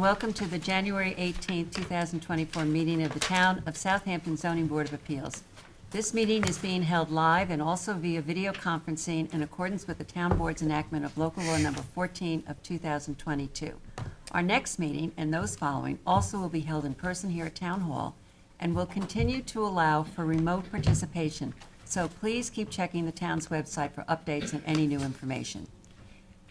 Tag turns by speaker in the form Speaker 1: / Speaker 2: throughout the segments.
Speaker 1: welcome to the January 18th, 2024 meeting of the Town of Southampton Zoning Board of Appeals. This meeting is being held live and also via video conferencing in accordance with the Town Board's enactment of Local Law Number 14 of 2022. Our next meeting and those following also will be held in person here at Town Hall and will continue to allow for remote participation, so please keep checking the town's website for updates and any new information.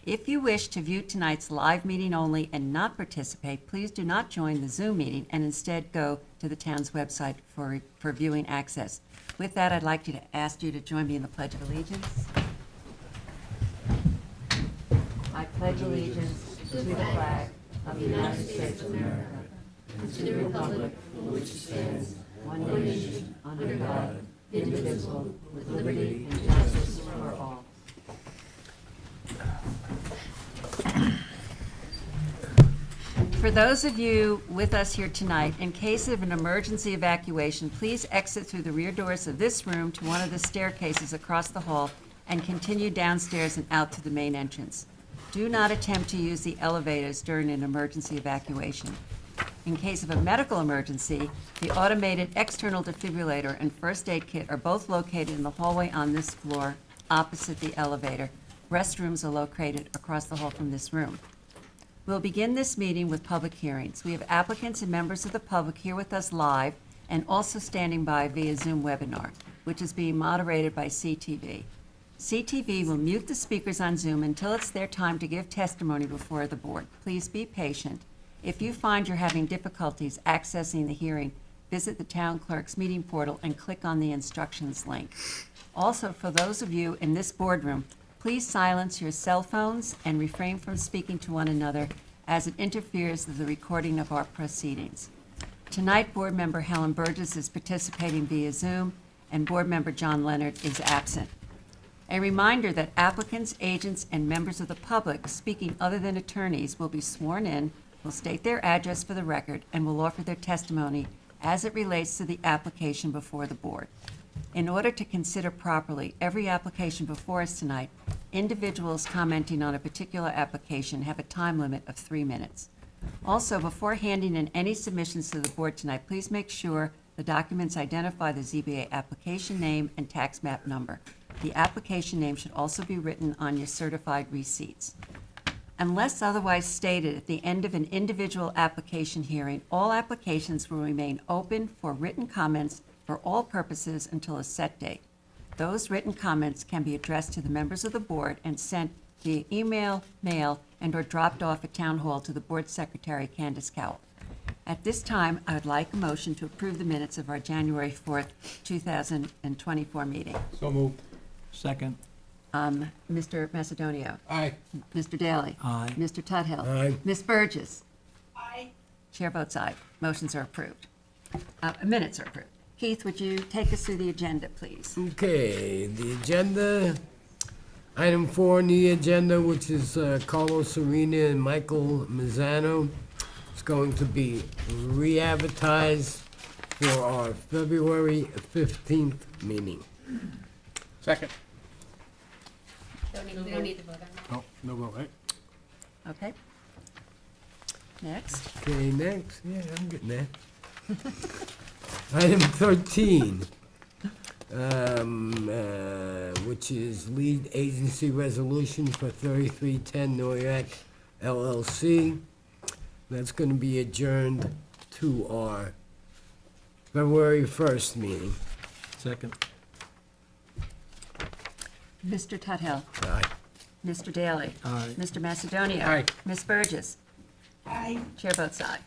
Speaker 1: If you wish to view tonight's live meeting only and not participate, please do not join the Zoom meeting and instead go to the town's website for viewing access. With that, I'd like to ask you to join me in the Pledge of Allegiance. I pledge allegiance to the flag of the United States of America and to the republic for which it stands, one nation, under God, indivisible, with liberty and justice for all. For those of you with us here tonight, in case of an emergency evacuation, please exit through the rear doors of this room to one of the staircases across the hall and continue downstairs and out to the main entrance. Do not attempt to use the elevators during an emergency evacuation. In case of a medical emergency, the automated external defibrillator and first aid kit are both located in the hallway on this floor, opposite the elevator. Restrooms are located across the hall from this room. We'll begin this meeting with public hearings. We have applicants and members of the public here with us live and also standing by via Zoom webinar, which is being moderated by CTV. CTV will mute the speakers on Zoom until it's their time to give testimony before the board. Please be patient. If you find you're having difficulties accessing the hearing, visit the town clerk's meeting portal and click on the instructions link. Also, for those of you in this boardroom, please silence your cell phones and refrain from speaking to one another as it interferes with the recording of our proceedings. Tonight, Board Member Helen Burgess is participating via Zoom, and Board Member John Leonard is absent. A reminder that applicants, agents, and members of the public speaking other than attorneys will be sworn in, will state their address for the record, and will offer their testimony as it relates to the application before the board. In order to consider properly every application before us tonight, individuals commenting on a particular application have a time limit of 3 minutes. Also, before handing in any submissions to the board tonight, please make sure the documents identify the ZBA application name and tax map number. The application name should also be written on your certified receipts. Unless otherwise stated at the end of an individual application hearing, all applications will remain open for written comments for all purposes until a set date. Those written comments can be addressed to the members of the board and sent via email, mail, and/or dropped off at Town Hall to the board secretary, Candace Cowell. At this time, I would like a motion to approve the minutes of our January 4th, 2024 meeting.
Speaker 2: So moved.
Speaker 3: Second.
Speaker 1: Mr. Macedonio.
Speaker 2: Aye.
Speaker 1: Mr. Daly.
Speaker 3: Aye.
Speaker 1: Mr. Tudhill.
Speaker 2: Aye.
Speaker 1: Ms. Burgess.
Speaker 4: Aye.
Speaker 1: Chair votes aye. Motions are approved. Minutes are approved. Keith, would you take us through the agenda, please?
Speaker 2: Okay, the agenda, item 4 on the agenda, which is Carlos Serena and Michael Mazzano, is going to be re-advertised for our February 15th meeting.
Speaker 5: Second.
Speaker 4: We don't need to vote on that.
Speaker 5: Oh, no vote, right?
Speaker 1: Okay. Next.
Speaker 2: Okay, next, yeah, I'm getting there. Item 13, which is lead agency resolution for 3310 Noyak LLC. That's going to be adjourned to our February 1st meeting.
Speaker 3: Second.
Speaker 1: Mr. Tudhill.
Speaker 2: Aye.
Speaker 1: Mr. Daly.
Speaker 3: Aye.
Speaker 1: Mr. Macedonio.
Speaker 5: Aye.
Speaker 1: Ms. Burgess.
Speaker 4: Aye.
Speaker 1: Chair votes aye.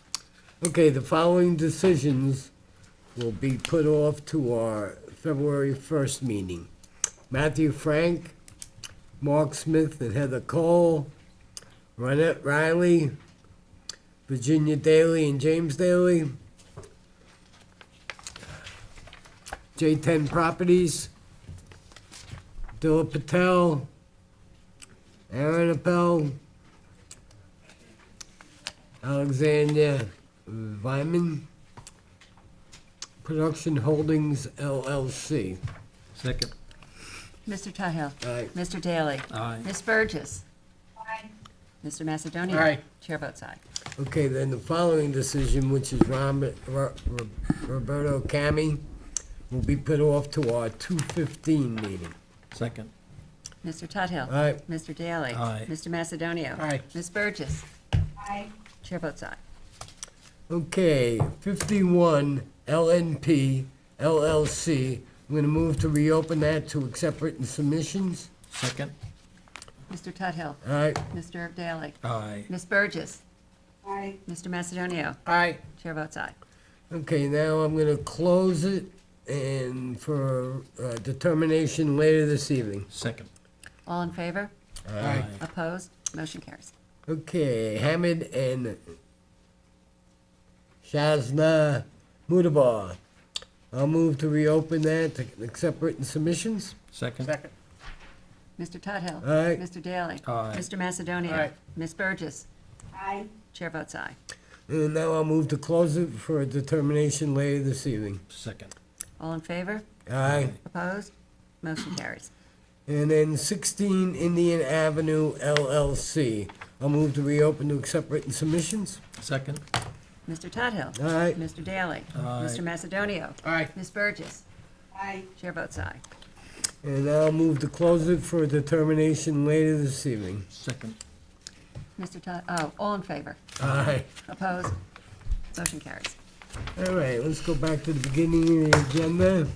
Speaker 2: Okay, the following decisions will be put off to our February 1st meeting. Matthew Frank, Mark Smith and Heather Cole, Ronette Riley, Virginia Daly and James Daly, J10 Properties, Dilip Patel, Aaron Appel, Alexander Vyman, Production Holdings, LLC.
Speaker 3: Second.
Speaker 1: Mr. Tudhill.
Speaker 2: Aye.
Speaker 1: Mr. Daly.
Speaker 3: Aye.
Speaker 1: Ms. Burgess.
Speaker 4: Aye.
Speaker 1: Mr. Macedonio.
Speaker 5: Aye.
Speaker 1: Chair votes aye.
Speaker 2: Okay, then the following decision, which is Roberto Cami, will be put off to our 2:15 meeting.
Speaker 3: Second.
Speaker 1: Mr. Tudhill.
Speaker 2: Aye.
Speaker 1: Mr. Daly.
Speaker 3: Aye.
Speaker 1: Mr. Macedonio.
Speaker 5: Aye.
Speaker 1: Ms. Burgess.
Speaker 4: Aye.
Speaker 1: Chair votes aye.
Speaker 2: Okay, 51 LNP LLC. I'm going to move to reopen that to accept written submissions.
Speaker 3: Second.
Speaker 1: Mr. Tudhill.
Speaker 2: Aye.
Speaker 1: Mr. Daly.
Speaker 3: Aye.
Speaker 1: Ms. Burgess.
Speaker 4: Aye.
Speaker 1: Mr. Macedonio.
Speaker 5: Aye.
Speaker 1: Chair votes aye.
Speaker 2: Okay, now I'm going to close it and for determination later this evening.
Speaker 3: Second.
Speaker 1: All in favor?
Speaker 5: Aye.
Speaker 1: Opposed? Motion carries.
Speaker 2: Okay, Hamid and Shazna Mudabar. I'll move to reopen that to accept written submissions.
Speaker 3: Second.
Speaker 5: Second.
Speaker 1: Mr. Tudhill.
Speaker 2: Aye.
Speaker 1: Mr. Daly.
Speaker 3: Aye.
Speaker 1: Mr. Macedonio.
Speaker 5: Aye.
Speaker 1: Ms. Burgess.
Speaker 4: Aye.
Speaker 1: Chair votes aye.
Speaker 2: And now I'll move to close it for a determination later this evening.
Speaker 3: Second.
Speaker 1: All in favor?
Speaker 2: Aye.
Speaker 1: Opposed? Motion carries.
Speaker 2: And then 16 Indian Avenue LLC. I'll move to reopen to accept written submissions.
Speaker 3: Second.
Speaker 1: Mr. Tudhill.
Speaker 2: Aye.
Speaker 1: Mr. Daly.
Speaker 3: Aye.
Speaker 1: Mr. Macedonio.
Speaker 5: Aye.
Speaker 1: Ms. Burgess.
Speaker 4: Aye.
Speaker 1: Chair votes aye.
Speaker 2: And now I'll move to close it for a determination later this evening.
Speaker 3: Second.
Speaker 1: Mr. All in favor?
Speaker 2: Aye.
Speaker 1: Opposed? Motion carries.
Speaker 2: All right, let's go back to the beginning of the agenda.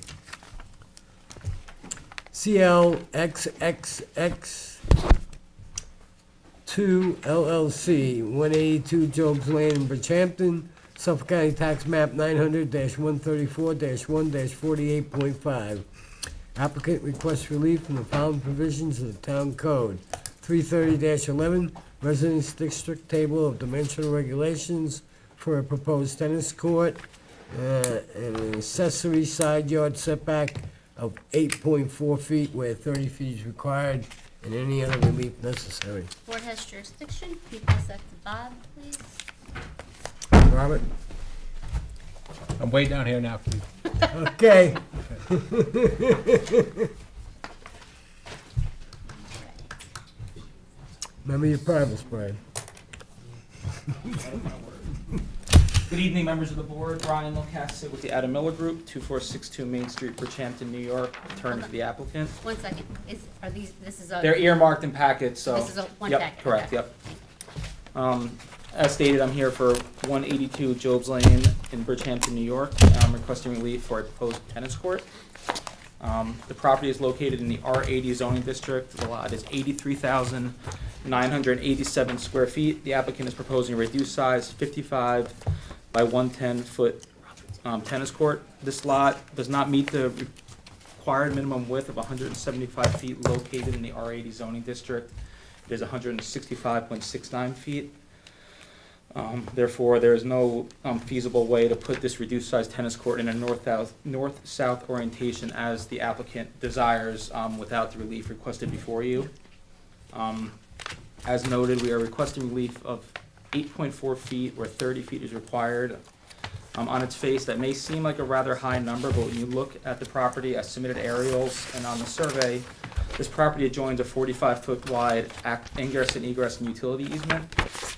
Speaker 2: CLXXX2 LLC, 182 Jobs Lane in Bridgehampton, Suffolk County Tax Map 900-134-1-48.5. Applicant requests relief from the following provisions of the Town Code. 330-11, Residence District Table of Dimensional Regulations for a proposed tennis court, and an accessory side yard setback of 8.4 feet where 30 feet is required, and any other relief necessary.
Speaker 6: Board has jurisdiction. Can you pass that to Bob, please?
Speaker 2: Robert?
Speaker 5: I'm way down here now.
Speaker 2: Okay. Remember your privates, Brian.
Speaker 7: Good evening, members of the board. Brian Locassit with the Adam Miller Group, 2462 Main Street, Bridgehampton, New York. Attorney for the applicant.
Speaker 6: 1 second. This is a.
Speaker 7: They're earmarked in packets, so.
Speaker 6: This is a one
Speaker 7: Yep,
Speaker 6: packet,
Speaker 7: correct,
Speaker 6: okay.
Speaker 7: yep. As stated, I'm here for 182 Jobs Lane in Bridgehampton, New York. I'm requesting relief for a proposed tennis court. The property is located in the R80 zoning district. The lot is 83,987 square feet. The applicant is proposing a reduced size, 55 by 110-foot tennis court. This lot does not meet the required minimum width of 175 feet located in the R80 zoning district. It is 165.69 feet. Therefore, there is no feasible way to put this reduced-size tennis court in a north-south orientation as the applicant desires without the relief requested before you. As noted, we are requesting relief of 8.4 feet where 30 feet is required. On its face, that may seem like a rather high number, but when you look at the property as submitted aerials and on the survey, this property adjoins a 45-foot wide ingress and egress and utility easement.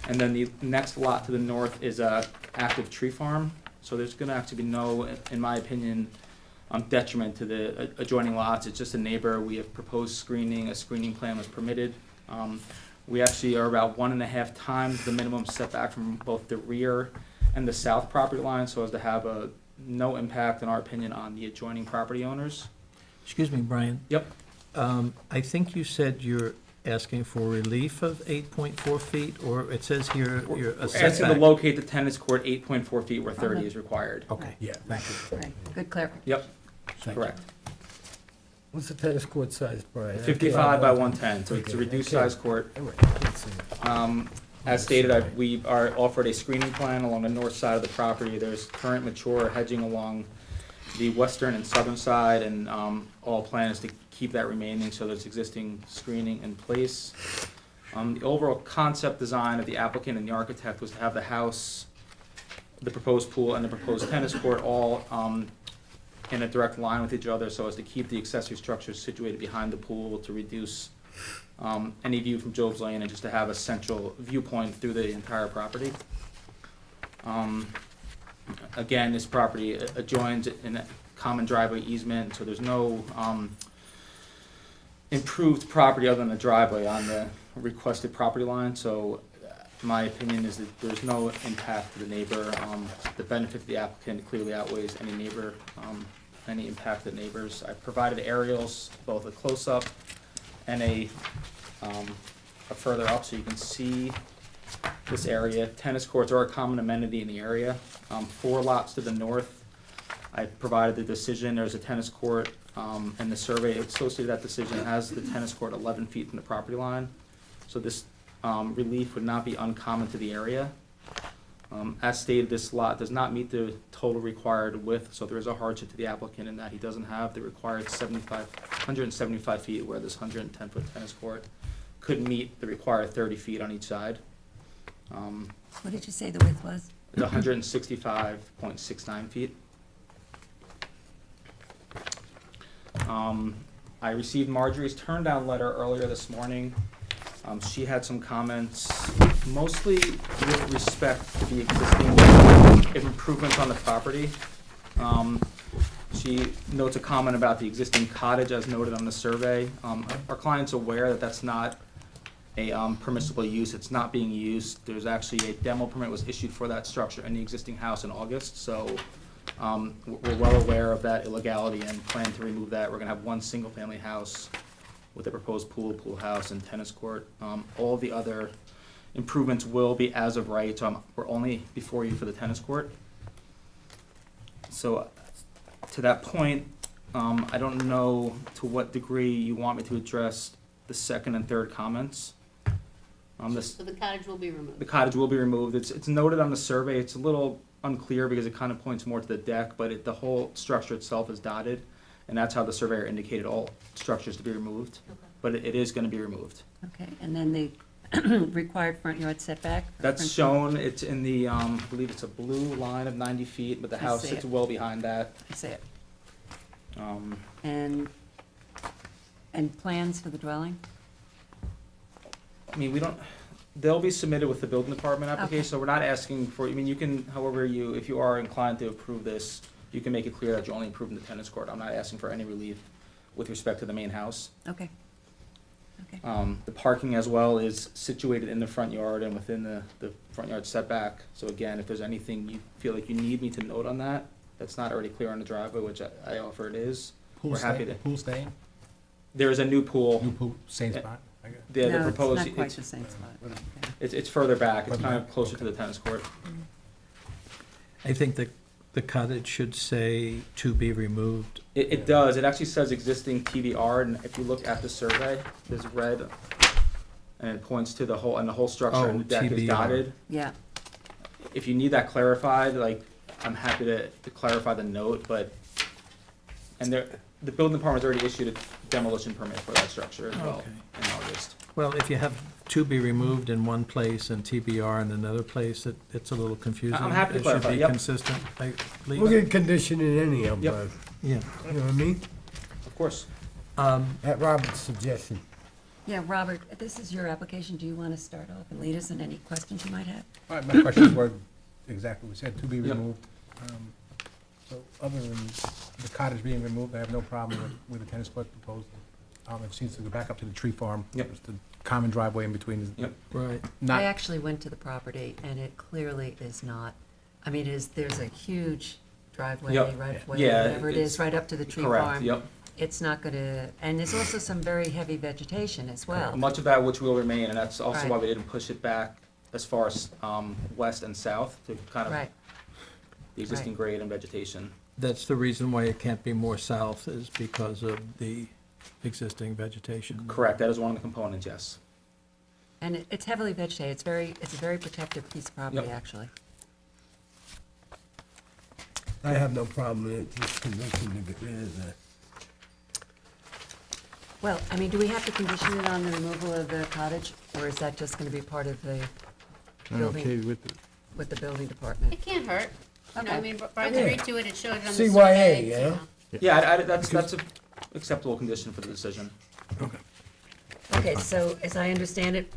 Speaker 7: And then the next lot to the north is a active tree farm. So there's gonna actually be no, in my opinion, detriment to the adjoining lots. It's just a neighbor. We have proposed screening. A screening plan was permitted. We actually are about 1.5 times the minimum setback from both the rear and the south property line, so as to have no impact, in our opinion, on the adjoining property owners.
Speaker 3: Excuse me, Brian.
Speaker 7: Yep.
Speaker 3: I think you said you're asking for relief of 8.4 feet, or it says here you're a
Speaker 7: Asking to
Speaker 3: setback.
Speaker 7: locate the tennis court 8.4 feet where 30 is required.
Speaker 3: Okay,
Speaker 2: Yeah.
Speaker 3: thank you.
Speaker 1: Okay, good clarification.
Speaker 7: Yep,
Speaker 3: Thank you.
Speaker 7: correct.
Speaker 2: What's the tennis court size, Brian?
Speaker 7: 55 by 110, so it's a
Speaker 2: Okay,
Speaker 7: reduced
Speaker 2: okay.
Speaker 7: size court.
Speaker 2: All right, let's see.
Speaker 7: As stated, we are offered a screening plan along the north side of the property. There's current mature hedging along the western and southern side, and all plan is to keep that remaining, so there's existing screening in place. The overall concept design of the applicant and the architect was to have the house, the proposed pool, and the proposed tennis court all in a direct line with each other, so as to keep the accessory structures situated behind the pool to reduce any view from Job's Lane, and just to have a central viewpoint through the entire property. Again, this property adjoins in a common driveway easement, so there's no improved property other than the driveway on the requested property line, so my opinion is that there's no impact to the neighbor. The benefit to the applicant clearly outweighs any neighbor, any impact to the neighbors. I provided aerials, both a close-up and a further up, so you can see this area. Tennis courts are a common amenity in the area. 4 lots to the north, I provided the decision, there's a tennis court, and the survey associated with that decision has the tennis court 11 feet from the property line. So this relief would not be uncommon to the area. As stated, this lot does not meet the total required width, so there is a hardship to the applicant in that he doesn't have the required 175 feet, where this 110-foot tennis court could meet the required 30 feet on each side.
Speaker 1: What did you say the width was?
Speaker 7: It's 165.69 feet. I received Marjorie's turn-down letter earlier this morning. She had some comments, mostly with respect to the existing improvements on the property. She notes a comment about the existing cottage as noted on the survey. Our client's aware that that's not a permissible use. It's not being used. There's actually a demo permit was issued for that structure in the existing house in August, so we're well aware of that illegality and plan to remove that. We're gonna have one single-family house with a proposed pool house, and tennis court. All the other improvements will be as of right, so we're only before you for the tennis court. So, to that point, I don't know to what degree you want me to address the second and third comments.
Speaker 6: So the cottage will be removed.
Speaker 7: The cottage will be removed. It's noted on the survey. It's a little unclear because it kind of points more to the deck, but the whole structure itself is dotted, and that's how the surveyor indicated all structures to be removed.
Speaker 6: Okay.
Speaker 7: But it is going to be removed.
Speaker 1: Okay, and then the required front yard setback?
Speaker 7: That's shown. It's in the, I believe it's a blue line of 90 feet, but the
Speaker 1: I
Speaker 7: house
Speaker 1: see
Speaker 7: sits
Speaker 1: it.
Speaker 7: well behind that.
Speaker 1: I see it.
Speaker 7: Um,
Speaker 1: And plans for the dwelling?
Speaker 7: I mean, we don't, they'll be submitted with the building department application,
Speaker 1: Okay.
Speaker 7: so we're not asking for, I mean, you can, however you, if you are inclined to approve this, you can make it clear that you're only approving the tennis court. I'm not asking for any relief with respect to the main house.
Speaker 1: Okay. Okay.
Speaker 7: The parking as well is situated in the front yard and within the front yard setback. So again, if there's anything you feel like you need me to note on that, that's not already clear on the driveway, which I offer it is. We're happy to.
Speaker 5: Pool staying?
Speaker 7: There is a new pool.
Speaker 5: New pool, same spot, I guess.
Speaker 7: The
Speaker 1: No,
Speaker 7: proposed,
Speaker 1: it's not quite the same spot. Okay.
Speaker 7: it's further back. It's
Speaker 5: Further
Speaker 7: kind of
Speaker 5: back,
Speaker 7: closer
Speaker 5: okay.
Speaker 7: to the tennis court.
Speaker 3: I think the cottage should say to be removed.
Speaker 7: It does. It actually says existing TBR, and if you look at the survey, there's red, and it points to the whole, and the whole structure and the deck is
Speaker 3: TBR.
Speaker 7: dotted.
Speaker 1: Yeah,
Speaker 7: If you need that clarified, like, I'm happy to clarify the note, but, and the building department's already issued a demolition permit for that structure as well
Speaker 3: Okay.
Speaker 7: in August.
Speaker 3: Well, if you have to be removed in one place and TBR in another place, it's a little confusing.
Speaker 7: I'm happy to
Speaker 3: It
Speaker 7: clarify,
Speaker 3: should be
Speaker 7: yep.
Speaker 3: consistent, I
Speaker 2: We
Speaker 3: believe.
Speaker 2: can condition in any of
Speaker 7: Yep.
Speaker 2: them,
Speaker 3: Yeah.
Speaker 2: you know what I mean?
Speaker 7: Of course.
Speaker 2: At Robert's suggestion.
Speaker 1: yeah, Robert, this is your application. Do you want to start off and lead us in any questions you might have?
Speaker 5: All right, my questions were exactly what we said, to be
Speaker 7: Yep.
Speaker 5: removed. So other than the cottage being removed, I have no problem with the tennis court proposal. It seems to go back up to the tree farm.
Speaker 7: Yep.
Speaker 5: There's the common driveway in between is
Speaker 7: Yep.
Speaker 3: Right.
Speaker 1: I
Speaker 5: not,
Speaker 1: actually went to the property, and it clearly is not, I mean, there's a huge driveway,
Speaker 7: Yep.
Speaker 1: right,
Speaker 7: Yeah,
Speaker 1: whatever it is,
Speaker 7: it's
Speaker 1: right up to the tree
Speaker 7: Correct,
Speaker 1: farm.
Speaker 7: yep.
Speaker 1: It's not gonna, and there's also some very heavy vegetation as well.
Speaker 7: Much of that which will remain, and that's also
Speaker 1: Right.
Speaker 7: why we didn't push it back as far as west and south to kind of
Speaker 1: Right,
Speaker 7: the existing
Speaker 1: right.
Speaker 7: grade and vegetation.
Speaker 3: That's the reason why it can't be more south, is because of the existing vegetation.
Speaker 7: Correct, that is one of the components, yes.
Speaker 1: and it's heavily vegetated. It's a very protected piece of property,
Speaker 7: Yep.
Speaker 1: actually.
Speaker 2: I have no problem with it, just condition to get rid of that.
Speaker 1: Well, I mean, do we have to condition it on the removal of the cottage, or is that just gonna be part of the building, with the building department?
Speaker 6: It can't hurt. You know, I
Speaker 1: Okay.
Speaker 6: mean, Brian's
Speaker 2: Yeah.
Speaker 6: agreed to it, it showed it on the
Speaker 2: CYA,
Speaker 6: survey,
Speaker 2: yeah.
Speaker 6: so.
Speaker 7: Yeah, that's a acceptable condition for the decision.
Speaker 1: Okay, so as I understand it,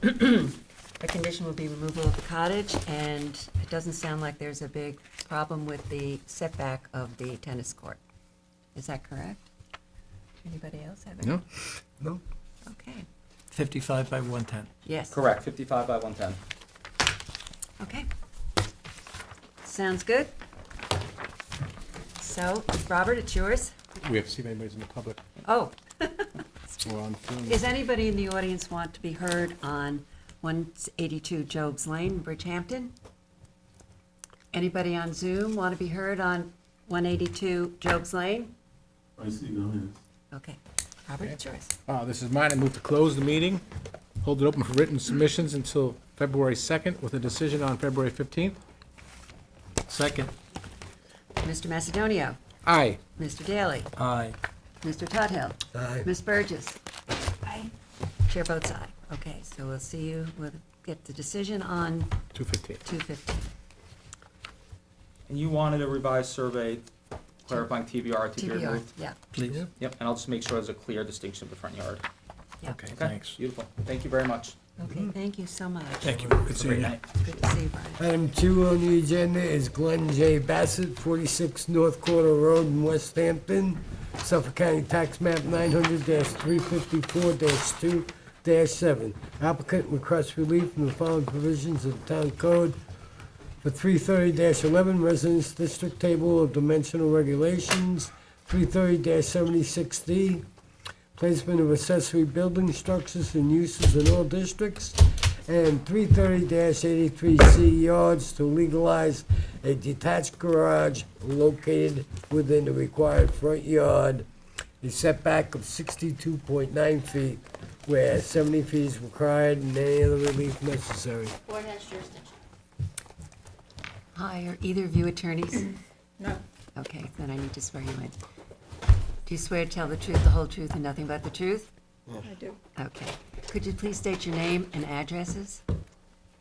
Speaker 1: A condition will be removal of the cottage, and it doesn't sound like there's a big problem with the setback of the tennis court. Is that correct? Anybody else have any?
Speaker 5: No.
Speaker 2: No?
Speaker 1: Okay,
Speaker 3: 55 by 110.
Speaker 1: yes.
Speaker 7: Correct, 55 by 110.
Speaker 1: Okay. Sounds good. So, Robert, it's yours.
Speaker 5: We have to see if anybody's in the public
Speaker 1: Oh,
Speaker 5: or on Zoom.
Speaker 1: is anybody in the audience want to be heard on 182 Job's Lane, Bridgehampton? Anybody on Zoom want to be heard on 182 Job's Lane?
Speaker 8: I see, go ahead.
Speaker 1: Okay, Robert, it's yours.
Speaker 5: This is mine. I move to close the meeting, hold it open for written submissions until February 2nd, with a decision on February 15th.
Speaker 3: Second.
Speaker 1: Mr. Macedonio,
Speaker 5: Aye.
Speaker 1: Mr. Daly,
Speaker 3: Aye.
Speaker 1: Mr. Tudhill,
Speaker 2: Aye.
Speaker 1: Ms. Burgess.
Speaker 4: Aye.
Speaker 1: Chair votes aye. Okay, so we'll see you, we'll get the decision on
Speaker 5: 2:15.
Speaker 1: 2:15.
Speaker 7: And you wanted a revised survey clarifying TBR to be
Speaker 1: TBR,
Speaker 7: removed?
Speaker 1: yeah,
Speaker 3: Please.
Speaker 7: Yep, and I'll just make sure there's a clear distinction of the front yard.
Speaker 1: yeah.
Speaker 3: Okay,
Speaker 7: Okay,
Speaker 3: thanks.
Speaker 7: beautiful. Thank you very much.
Speaker 1: Okay, thank you so much.
Speaker 3: Thank you.
Speaker 5: Good seeing you.
Speaker 7: Night.
Speaker 1: Good to see you, Brian.
Speaker 2: Item 2 on the agenda is Glenn J. Bassett, 46 North Quarter Road in West Hampton, Suffolk County Tax Map 900-354-2-7. Applicant requests relief from the following provisions of the Town Code for 330-11 Residence District Table of Dimensional Regulations, 330-76D, placement of accessory building structures and uses in all districts, and 330-83C yards to legalize a detached garage located within the required front yard, a setback of 62.9 feet, where 70 feet is required and any other relief necessary.
Speaker 6: Board has jurisdiction.
Speaker 1: Hi, are either of you attorneys?
Speaker 4: No.
Speaker 1: Okay, then I need to swear you in. Do you swear to tell the truth, the whole truth, and nothing but the truth?
Speaker 4: I do.
Speaker 1: Okay. Could you please state your name and addresses?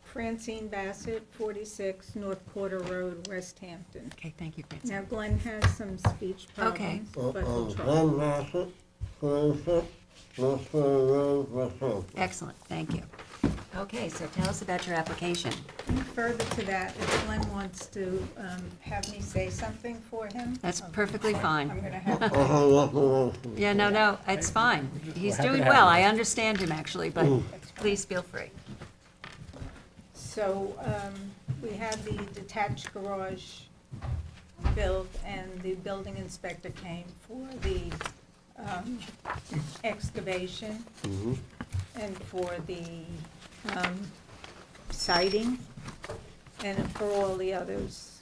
Speaker 4: Francine Bassett, 46 North Quarter Road, West Hampton.
Speaker 1: Okay, thank you, Francis.
Speaker 4: Now Glenn has some speech
Speaker 1: Okay.
Speaker 4: problems, but he'll try.
Speaker 9: Glenn Bassett, 46, North Quarter Road, West Hampton.
Speaker 1: Excellent, thank you. Okay, so tell us about your application.
Speaker 4: Further to that, if Glenn wants to have me say something for him.
Speaker 1: That's perfectly fine.
Speaker 4: I'm gonna have,
Speaker 9: I have nothing else.
Speaker 1: Yeah, no, it's fine. He's
Speaker 5: happy to
Speaker 1: doing
Speaker 5: have
Speaker 1: well.
Speaker 5: you.
Speaker 1: I understand him, actually, but please feel free.
Speaker 4: so, we had the detached garage built, and the building inspector came for the excavation and for the siding, and for all the others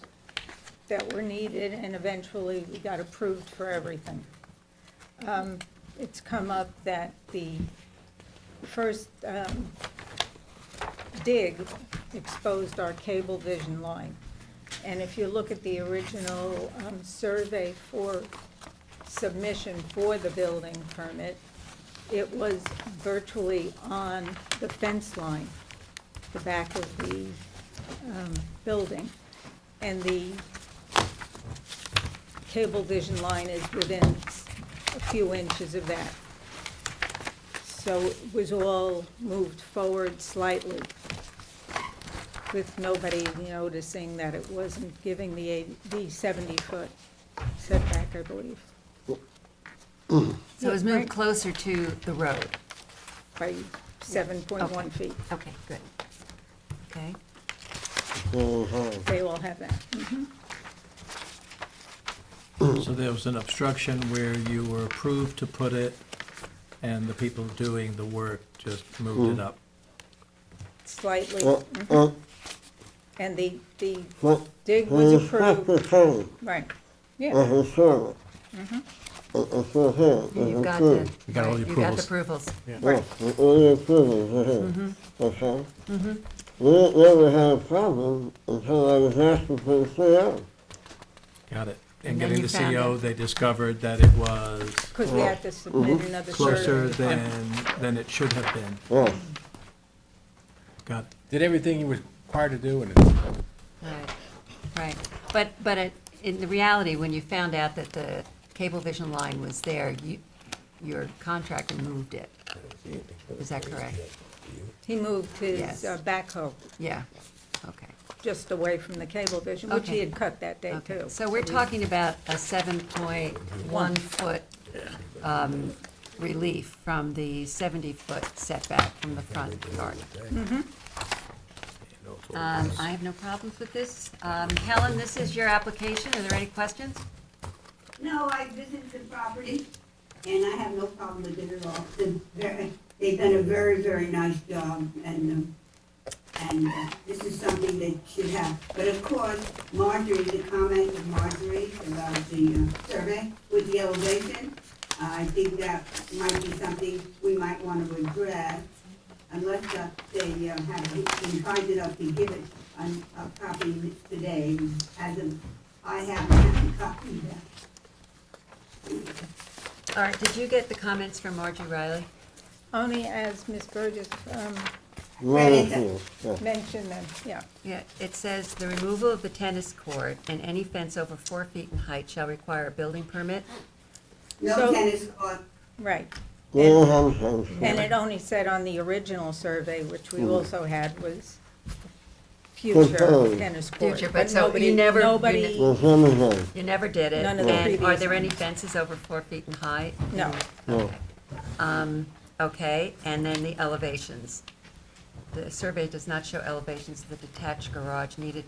Speaker 4: that were needed, and eventually we got approved for everything. It's come up that the first dig exposed our cable vision line. And if you look at the original survey for submission for the building permit, it was virtually on the fence line, the back of the building. And the cable vision line is within a few inches of that. So it was all moved forward slightly, with nobody noticing that it wasn't giving the 70-foot setback, I believe,
Speaker 1: So it was moved closer to the road.
Speaker 4: by 7.1 feet.
Speaker 1: Okay, good. Okay,
Speaker 4: They all have that.
Speaker 3: So there was an obstruction where you were approved to put it, and the people doing the work just moved it up.
Speaker 4: Slightly.
Speaker 9: Uh,
Speaker 4: And the
Speaker 9: What?
Speaker 4: dig was approved,
Speaker 9: the same
Speaker 4: right, yeah.
Speaker 9: as the survey. It's still here,
Speaker 1: you've
Speaker 9: it's
Speaker 1: got
Speaker 9: approved.
Speaker 1: the,
Speaker 5: You got all the
Speaker 1: you've got the
Speaker 5: approvals.
Speaker 1: approvals.
Speaker 9: Yes, all the approvals are here. Okay? We never had a problem until I was asking for the CO.
Speaker 3: Got it.
Speaker 1: And
Speaker 3: And
Speaker 1: then
Speaker 3: getting
Speaker 1: you
Speaker 3: the
Speaker 1: found
Speaker 3: CO,
Speaker 1: it.
Speaker 3: they discovered that it was
Speaker 4: Because we had to submit another
Speaker 3: closer
Speaker 4: survey.
Speaker 3: than it should have been.
Speaker 9: Yes.
Speaker 3: Got it.
Speaker 5: Did everything you were required to do, and
Speaker 1: Right. But in the reality, when you found out that the Cablevision line was there, your contractor moved it. Is that correct?
Speaker 4: He moved his
Speaker 1: Yes.
Speaker 4: backhoe
Speaker 1: Yeah, okay.
Speaker 4: just away from the cable vision, which he
Speaker 1: Okay.
Speaker 4: had cut that day
Speaker 1: Okay.
Speaker 4: too.
Speaker 1: So we're talking about a 7.1 foot relief from the 70-foot setback from the front yard. I have no problems with this. Helen, this is your application. Are there any questions?
Speaker 8: No, I visited the property, and I have no problem with it at all. They've done a very, very nice job, and this is something they should have. But of course, Marjorie, the comment of Marjorie about the survey with the elevation, I think that might be something we might want to address, unless they have been kind enough to give it a copy today, as of, I haven't had a copy yet.
Speaker 1: All right, did you get the comments from Margie Riley?
Speaker 4: Only as Ms. Burgess
Speaker 9: Wonderful, yeah.
Speaker 4: mentioned them, yeah.
Speaker 1: Yeah, it says, "The removal of the tennis court and any fence over 4 feet in height shall require a building permit."
Speaker 8: No
Speaker 4: So-
Speaker 8: tennis court.
Speaker 4: Right.
Speaker 9: Little house,
Speaker 4: And it only said on the original survey, which we also had, was future
Speaker 9: Proposed.
Speaker 4: tennis court.
Speaker 1: Future, but so you
Speaker 4: nobody,
Speaker 9: the summertime,
Speaker 1: You never did it.
Speaker 4: None of the
Speaker 1: And are
Speaker 4: previous
Speaker 1: there any
Speaker 4: ones.
Speaker 1: fences over 4 feet in height?
Speaker 4: no.
Speaker 9: no.
Speaker 1: Okay, and then the elevations. The survey does not show elevations of the detached garage needed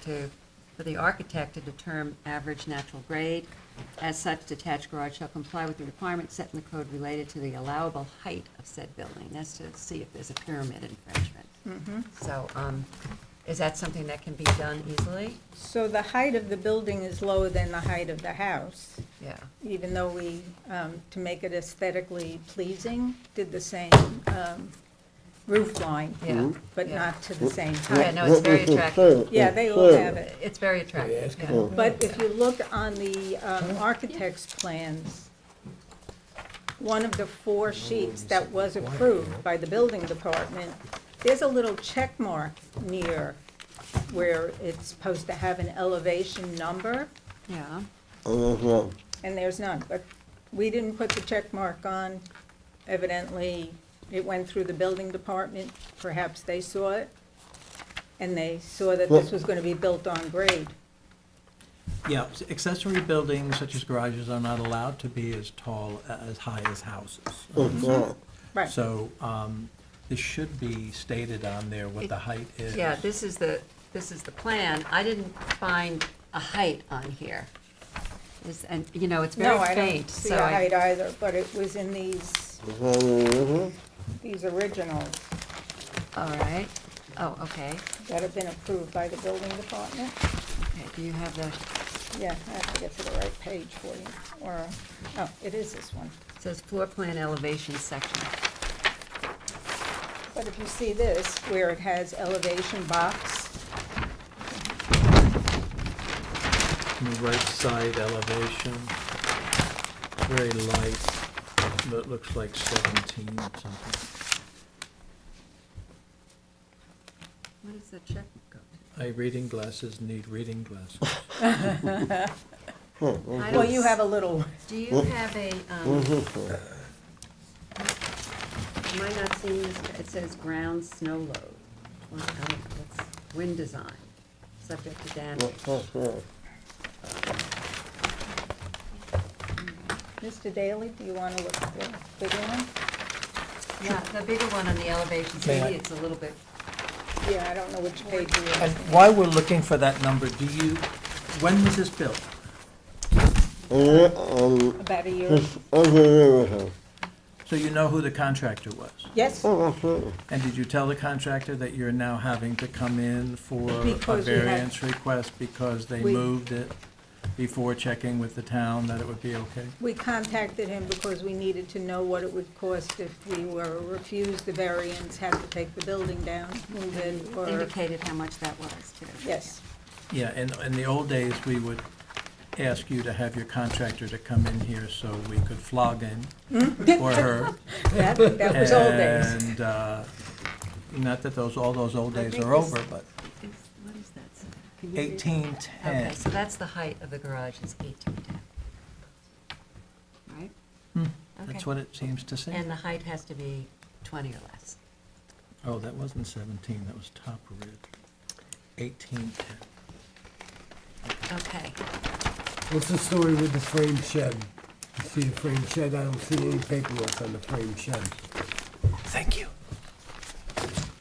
Speaker 1: for the architect to determine average natural grade. As such, detached garage shall comply with the requirements set in the code related to the allowable height of said building. That's to see if there's a pyramid infringement. So, is that something that can be done easily?
Speaker 4: So the height of the building is lower than the height of the house,
Speaker 1: Yeah.
Speaker 4: even though we, to make it aesthetically pleasing, did the same roof line,
Speaker 1: Yeah.
Speaker 4: but
Speaker 1: Yeah.
Speaker 4: not to the same
Speaker 1: Yeah,
Speaker 4: height.
Speaker 1: no, it's very attractive.
Speaker 4: Yeah, they all have it.
Speaker 1: It's very attractive, yeah.
Speaker 4: But if you look on the architect's plans, one of the 4 sheets that was approved by the building department, there's a little check mark near where it's supposed to have an elevation number,
Speaker 1: Yeah.
Speaker 4: and there's none. But we didn't put the check mark on. Evidently, it went through the building department. Perhaps they saw it, and they saw that this was going to be built on grade.
Speaker 3: Yeah, accessory buildings such as garages are not allowed to be as tall, as high as houses.
Speaker 4: Right.
Speaker 3: So, this should be stated on there what the height is.
Speaker 1: Yeah, this is the plan. I didn't find a height on here. And, you know, it's very
Speaker 4: No, I don't
Speaker 1: faint,
Speaker 4: see
Speaker 1: so
Speaker 4: a height either, but it was in these originals
Speaker 1: all right. Oh, okay.
Speaker 4: that have been approved by the building department.
Speaker 1: Okay, do you have the,
Speaker 4: Yeah, I have to get to the right page for you, or, oh, it is this one.
Speaker 1: it says floor plan elevation section.
Speaker 4: But if you see this, where it has elevation box,
Speaker 3: On the right side elevation, very light, but it looks like 17 something.
Speaker 1: What does the check go
Speaker 3: My reading glasses need reading glasses.
Speaker 1: to?
Speaker 4: well, you have a little,
Speaker 1: Do you have a, am I not seeing this? It says ground snow load. Well, I don't know, it's wind design, subject to damage.
Speaker 4: Mr. Daly, do you want to look at the bigger one?
Speaker 1: Yeah, the bigger one on the elevations,
Speaker 3: May I?
Speaker 1: maybe it's a little bit,
Speaker 4: Yeah, I don't know which page you
Speaker 3: And
Speaker 4: are.
Speaker 3: while we're looking for that number, when was this built?
Speaker 4: About a year.
Speaker 3: So you know who the contractor was?
Speaker 4: Yes,
Speaker 3: And did you tell the contractor that you're now having to come in for a
Speaker 4: Because we had-
Speaker 3: variance request because they
Speaker 4: We-
Speaker 3: moved it before checking with the town that it would be okay?
Speaker 4: we contacted him because we needed to know what it would cost if we were refused the variance, had to take the building down, move it, or,
Speaker 1: indicated how much that was, too.
Speaker 4: yes.
Speaker 3: Yeah, in the old days, we would ask you to have your contractor to come in here so we could flog him or her.
Speaker 4: That was old days.
Speaker 3: And, not that all those old
Speaker 1: I
Speaker 3: days
Speaker 1: think
Speaker 3: are
Speaker 1: this-
Speaker 3: over, but
Speaker 1: What is that? say? Can you read?
Speaker 3: 1810.
Speaker 1: Okay, so that's the height of the garage is 1810. Right? Okay.
Speaker 3: That's what it seems to say.
Speaker 1: And the height has to be 20 or less.
Speaker 3: Oh, that wasn't 17, that was top ridge. 18, 10.
Speaker 1: Okay.
Speaker 2: What's the story with the frame shed? You see a frame shed? I don't see any paperwork on the frame shed.
Speaker 3: Thank you.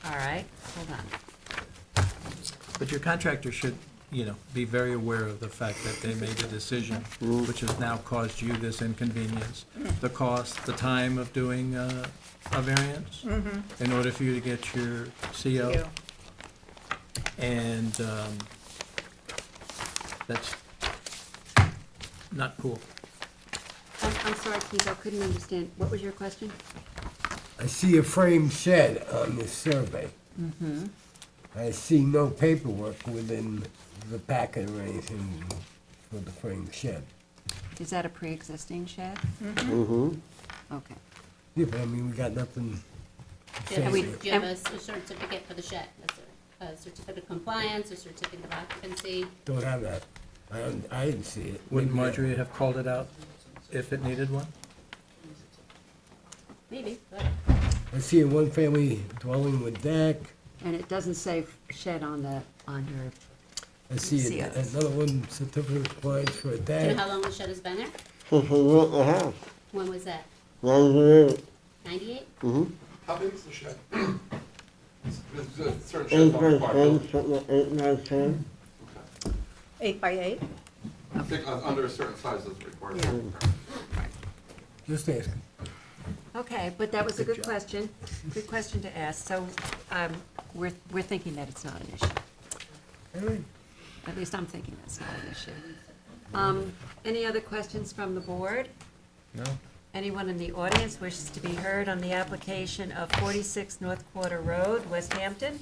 Speaker 1: All right, hold on.
Speaker 3: But your contractor should, be very aware of the fact that they made a decision which has now caused you this inconvenience, the cost, the time of doing a variance in order for you to get your CO.
Speaker 4: You.
Speaker 3: And that's not cool.
Speaker 1: I'm sorry, Keith, I couldn't understand. What was your question?
Speaker 2: I see a frame shed on this survey. I see no paperwork within the packet or anything for the frame shed.
Speaker 1: Is that a pre-existing shed?
Speaker 9: Mm-hmm.
Speaker 1: Okay.
Speaker 2: Yeah, but I mean, we got nothing
Speaker 6: Do you have
Speaker 1: we-
Speaker 6: a- do you have a certificate for the shed? A certificate of compliance, a certificate of occupancy?
Speaker 2: Don't have that. I didn't see it.
Speaker 3: Wouldn't
Speaker 2: Maybe I-
Speaker 3: Marjorie have called it out if it needed one?
Speaker 6: Maybe, but
Speaker 2: I see a one-family dwelling with deck.
Speaker 1: And it doesn't say shed on your,
Speaker 2: I see
Speaker 1: COs.
Speaker 2: another one, certificate of compliance for a
Speaker 6: do you know
Speaker 2: deck.
Speaker 6: how long the shed has been there?
Speaker 9: Since we built the house,
Speaker 6: When was that?
Speaker 9: 98.
Speaker 6: 98?
Speaker 9: Mm-hmm.
Speaker 10: How big is the shed? There's a certain
Speaker 9: 8
Speaker 10: sheds
Speaker 9: by
Speaker 10: don't require
Speaker 9: 10,
Speaker 10: building.
Speaker 9: something like 8 by 10.
Speaker 4: 8 by 8?
Speaker 10: I think under a certain size doesn't require.
Speaker 1: Yeah.
Speaker 10: building.
Speaker 2: Just asking.
Speaker 1: okay, but that was a good question. Good question to ask. So we're thinking that it's not an issue.
Speaker 2: All right.
Speaker 1: At least I'm thinking that's not an issue. Any other questions from the board?
Speaker 5: No?
Speaker 1: Anyone in the audience wishes to be heard on the application of 46 North Quarter Road, West Hampton?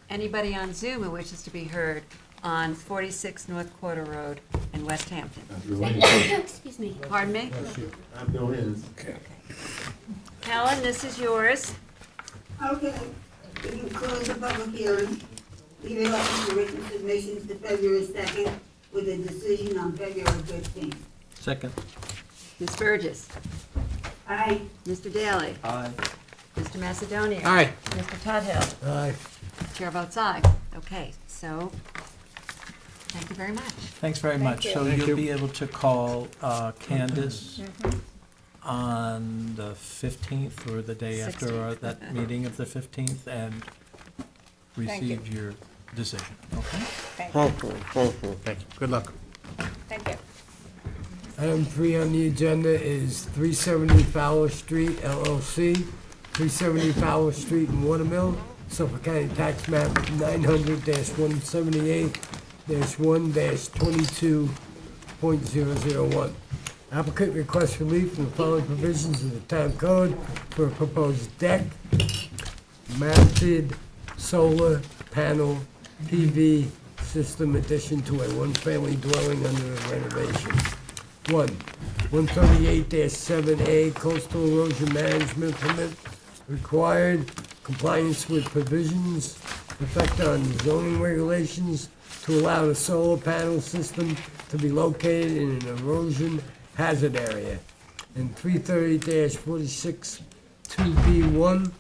Speaker 1: Anybody on Zoom who wishes to be heard on 46 North Quarter Road in West Hampton?
Speaker 6: Excuse me.
Speaker 1: Pardon me?
Speaker 2: Okay.
Speaker 1: Helen, this is yours.
Speaker 8: Okay, we can close the public hearing. Leave it open for written submissions to February 2nd with a decision on February 15th.
Speaker 3: Second.
Speaker 1: Ms. Burgess.
Speaker 8: Aye.
Speaker 1: Mr. Daly.
Speaker 3: Aye.
Speaker 1: Mr. Macedonia.
Speaker 5: Aye.
Speaker 1: Mr. Tudhill.
Speaker 2: Aye.
Speaker 1: Chair votes aye. Okay, so, thank you very much.
Speaker 3: Thanks very much.
Speaker 4: you.
Speaker 3: So
Speaker 5: Thank
Speaker 3: you'll
Speaker 5: you.
Speaker 3: be able to call Candace on the 15th or the day after that meeting of the 15th and
Speaker 4: Thank you.
Speaker 3: receive your decision, okay?
Speaker 4: Thank you.
Speaker 9: Thank you, thank you.
Speaker 5: Thank you. Good luck.
Speaker 4: Thank you.
Speaker 2: Item 3 on the agenda is 370 Fowler Street LLC, 370 Fowler Street in Watermill, Suffolk County Tax Map 900-178-1-22.001. Applicant requests relief from the following provisions of the town code for a proposed deck, mounted solar panel PV system addition to a one-family dwelling under a renovation. 138-7A coastal erosion management permit required, compliance with provisions, effect on zoning regulations to allow the solar panel system to be located in an erosion hazard area. And 330-46-2B1,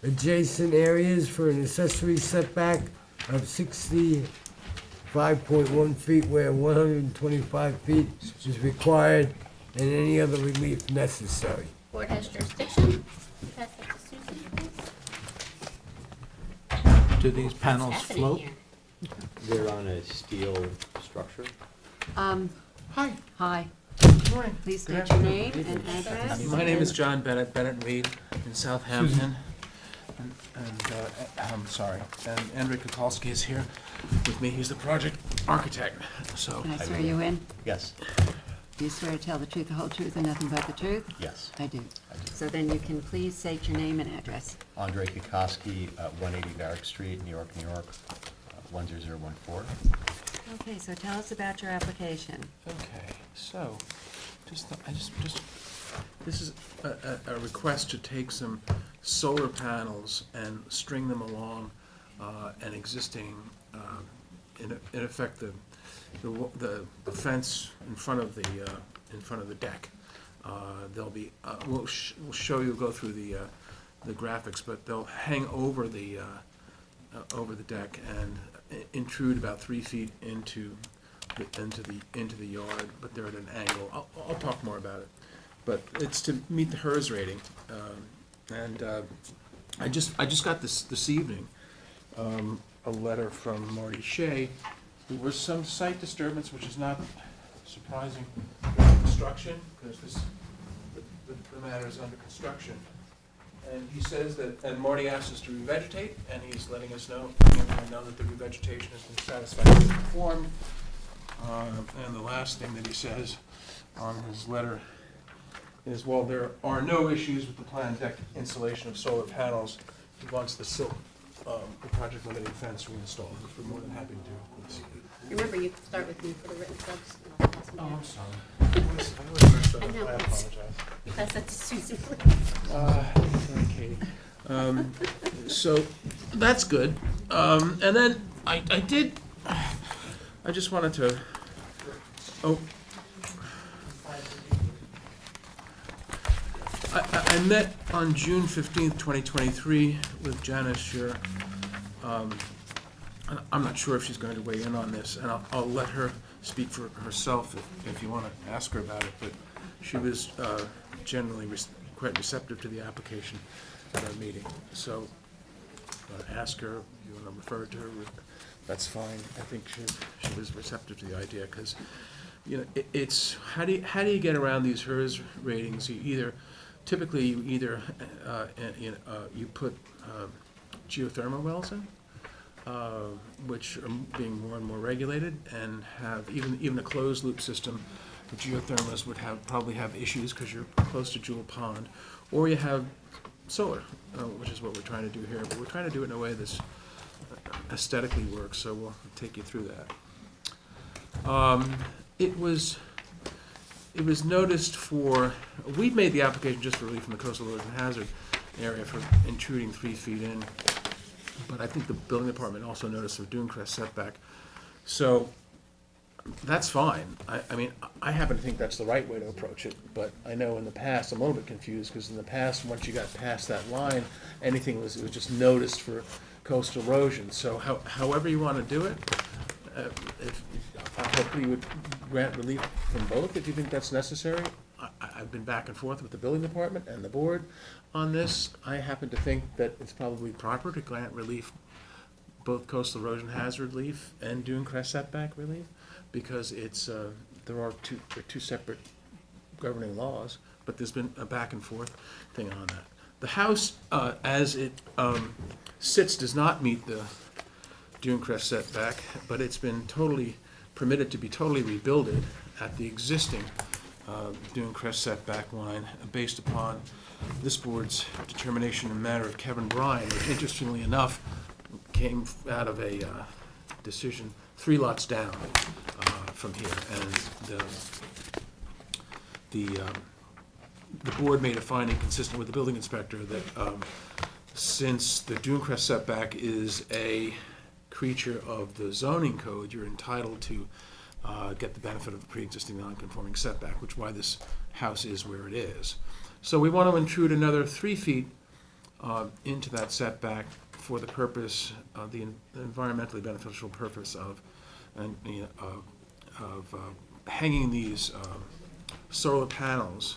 Speaker 2: adjacent areas for an accessory setback of 65.1 feet where 125 feet is required and any other relief necessary.
Speaker 6: Board has jurisdiction. Pass that to Susan, please.
Speaker 3: Do these panels
Speaker 6: What's happening
Speaker 3: float?
Speaker 6: here?
Speaker 11: They're on a steel structure.
Speaker 1: Hi. Hi.
Speaker 5: Morning.
Speaker 1: Please state your name and address.
Speaker 12: My name is John Bennett, Bennett Reed in Southampton. I'm sorry, and Andrei Kukalski is here with me. He's the project architect, so.
Speaker 1: Can I swear you in?
Speaker 11: Yes,
Speaker 1: Do you swear to tell the truth, the whole truth, and nothing but the truth?
Speaker 11: yes.
Speaker 1: I do.
Speaker 11: I do.
Speaker 1: So then you can please state your name and address.
Speaker 11: Andrei Kukoski, 180 Barrack Street, New York, New York, 10014.
Speaker 1: Okay, so tell us about your application.
Speaker 12: Okay, so, this is a request to take some solar panels and string them along an existing, in effect, the fence in front of the deck. They'll be, we'll show you, go through the graphics, but they'll hang over the deck and intrude about 3 feet into the yard, but they're at an angle. I'll talk more about it. But it's to meet the HERS rating. I just got this evening, a letter from Marty Shea. There was some site disturbance, which is not surprising with construction, because the matter is under construction. And he says that, and Marty asked us to revegetate, and he's letting us know, that the revegetation has been satisfactorily performed. And the last thing that he says on his letter is, while there are no issues with the planned deck installation of solar panels, he wants the project limited fence reinstalled, which we're more than happy to do, of course.
Speaker 6: Remember, you can start with me for the written subs. And I'll pass them
Speaker 12: Oh,
Speaker 6: down.
Speaker 12: I'm sorry. I always messed up.
Speaker 6: I know.
Speaker 12: I apologize.
Speaker 6: Pass that to Susan, please.
Speaker 12: Sorry, Katie. So, that's good. And then I just wanted to, I met on June 15th, 2023 with Janice, your, I'm not sure if she's going to weigh in on this, and I'll let her speak for herself if you want to ask her about it, but she was generally quite receptive to the application at our meeting. So ask her, if you want to refer to her, that's fine. I think she was receptive to the idea, because, you know, it's, how do you get around these HERS ratings? Typically, you either, you put geothermal wells in, which are being more and more regulated, and have even a closed loop system. The geothermals would probably have issues because you're close to Jewel Pond, or you have solar, which is what we're trying to do here. But we're trying to do it in a way that's aesthetically works. So we'll take you through that. It was noticed we made the application just for relief from the coastal erosion hazard area for intruding 3 feet in. But I think the building department also noticed a dune crest setback. So that's fine. I mean, I happen to think that's the right way to approach it, but I know in the past, I'm a little bit confused, because in the past, once you got past that line, it was just noticed for coastal erosion. So however you want to do it, I hope you would grant relief from both if you think that's necessary. I've been back and forth with the building department and the board on this. I happen to think that it's probably proper to grant relief, both coastal erosion hazard relief and dune crest setback relief, because there are two separate governing laws, but there's been a back and forth thing on that. The house, as it sits, does not meet the dune crest setback, but it's been permitted to be totally rebuilded at the existing dune crest setback line, based upon this board's determination in the matter of Kevin Bryan, which interestingly enough came out of a decision 3 lots down from here. And the board made a finding consistent with the building inspector that since the dune crest setback is a creature of the zoning code, you're entitled to get the benefit of the pre-existing non-conforming setback, which is why this house is where it is. So we want to intrude another 3 feet into that setback for the purpose of the environmentally beneficial purpose of hanging these solar panels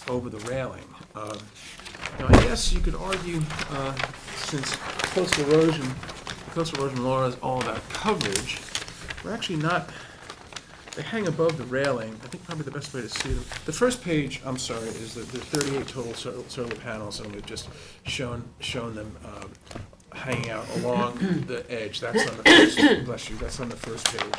Speaker 12: over the railing. Now, I guess you could argue, since coastal erosion law is all about coverage, we're actually not, they hang above the railing. I think probably the best way to see them. The first page, I'm sorry, is that there's 38 total solar panels, and we've just shown them hanging out along the edge. That's on the first, bless you, that's on the first page.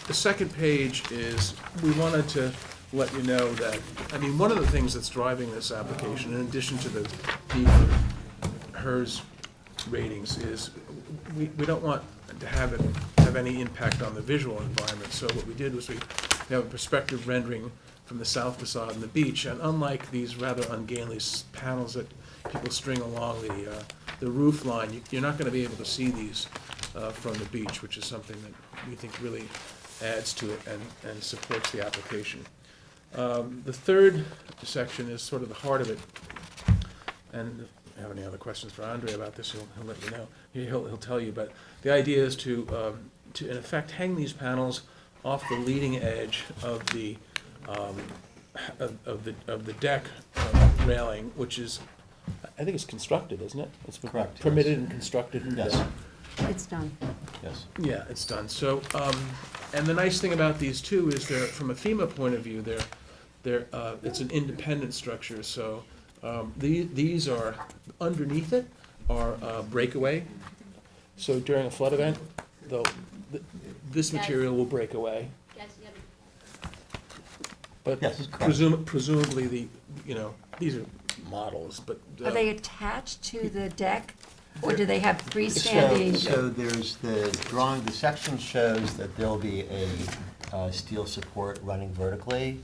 Speaker 12: The second page is, we wanted to let you know that, I mean, one of the things that's driving this application, in addition to the need for HERS ratings, is we don't want to have any impact on the visual environment. So what we did was we have a perspective rendering from the south facade and the beach, and unlike these rather ungainly panels that people string along the roof line, you're not going to be able to see these from the beach, which is something that we think really adds to it and supports the application. The third section is sort of the heart of it, and if you have any other questions for Andre about this, he'll let you know. He'll tell you, but the idea is to in effect hang these panels off the leading edge of the deck railing, which is, I think it's constructed, isn't it? It's
Speaker 11: Correct,
Speaker 12: permitted
Speaker 11: yes.
Speaker 12: and constructed. And,
Speaker 11: Yes.
Speaker 1: It's done.
Speaker 11: Yes.
Speaker 12: yeah, it's done. So, and the nice thing about these two is they're, from a FEMA point of view, it's an independent structure. So, these are, underneath it are breakaway. So during a flood event, this material will break away.
Speaker 6: Yes, yeah,
Speaker 12: But
Speaker 11: Yes, correct.
Speaker 12: presumably these are models, but.
Speaker 1: Are they attached to the deck, or do they have freestanding?
Speaker 11: So there's the drawing, the section shows that there'll be a steel support running vertically.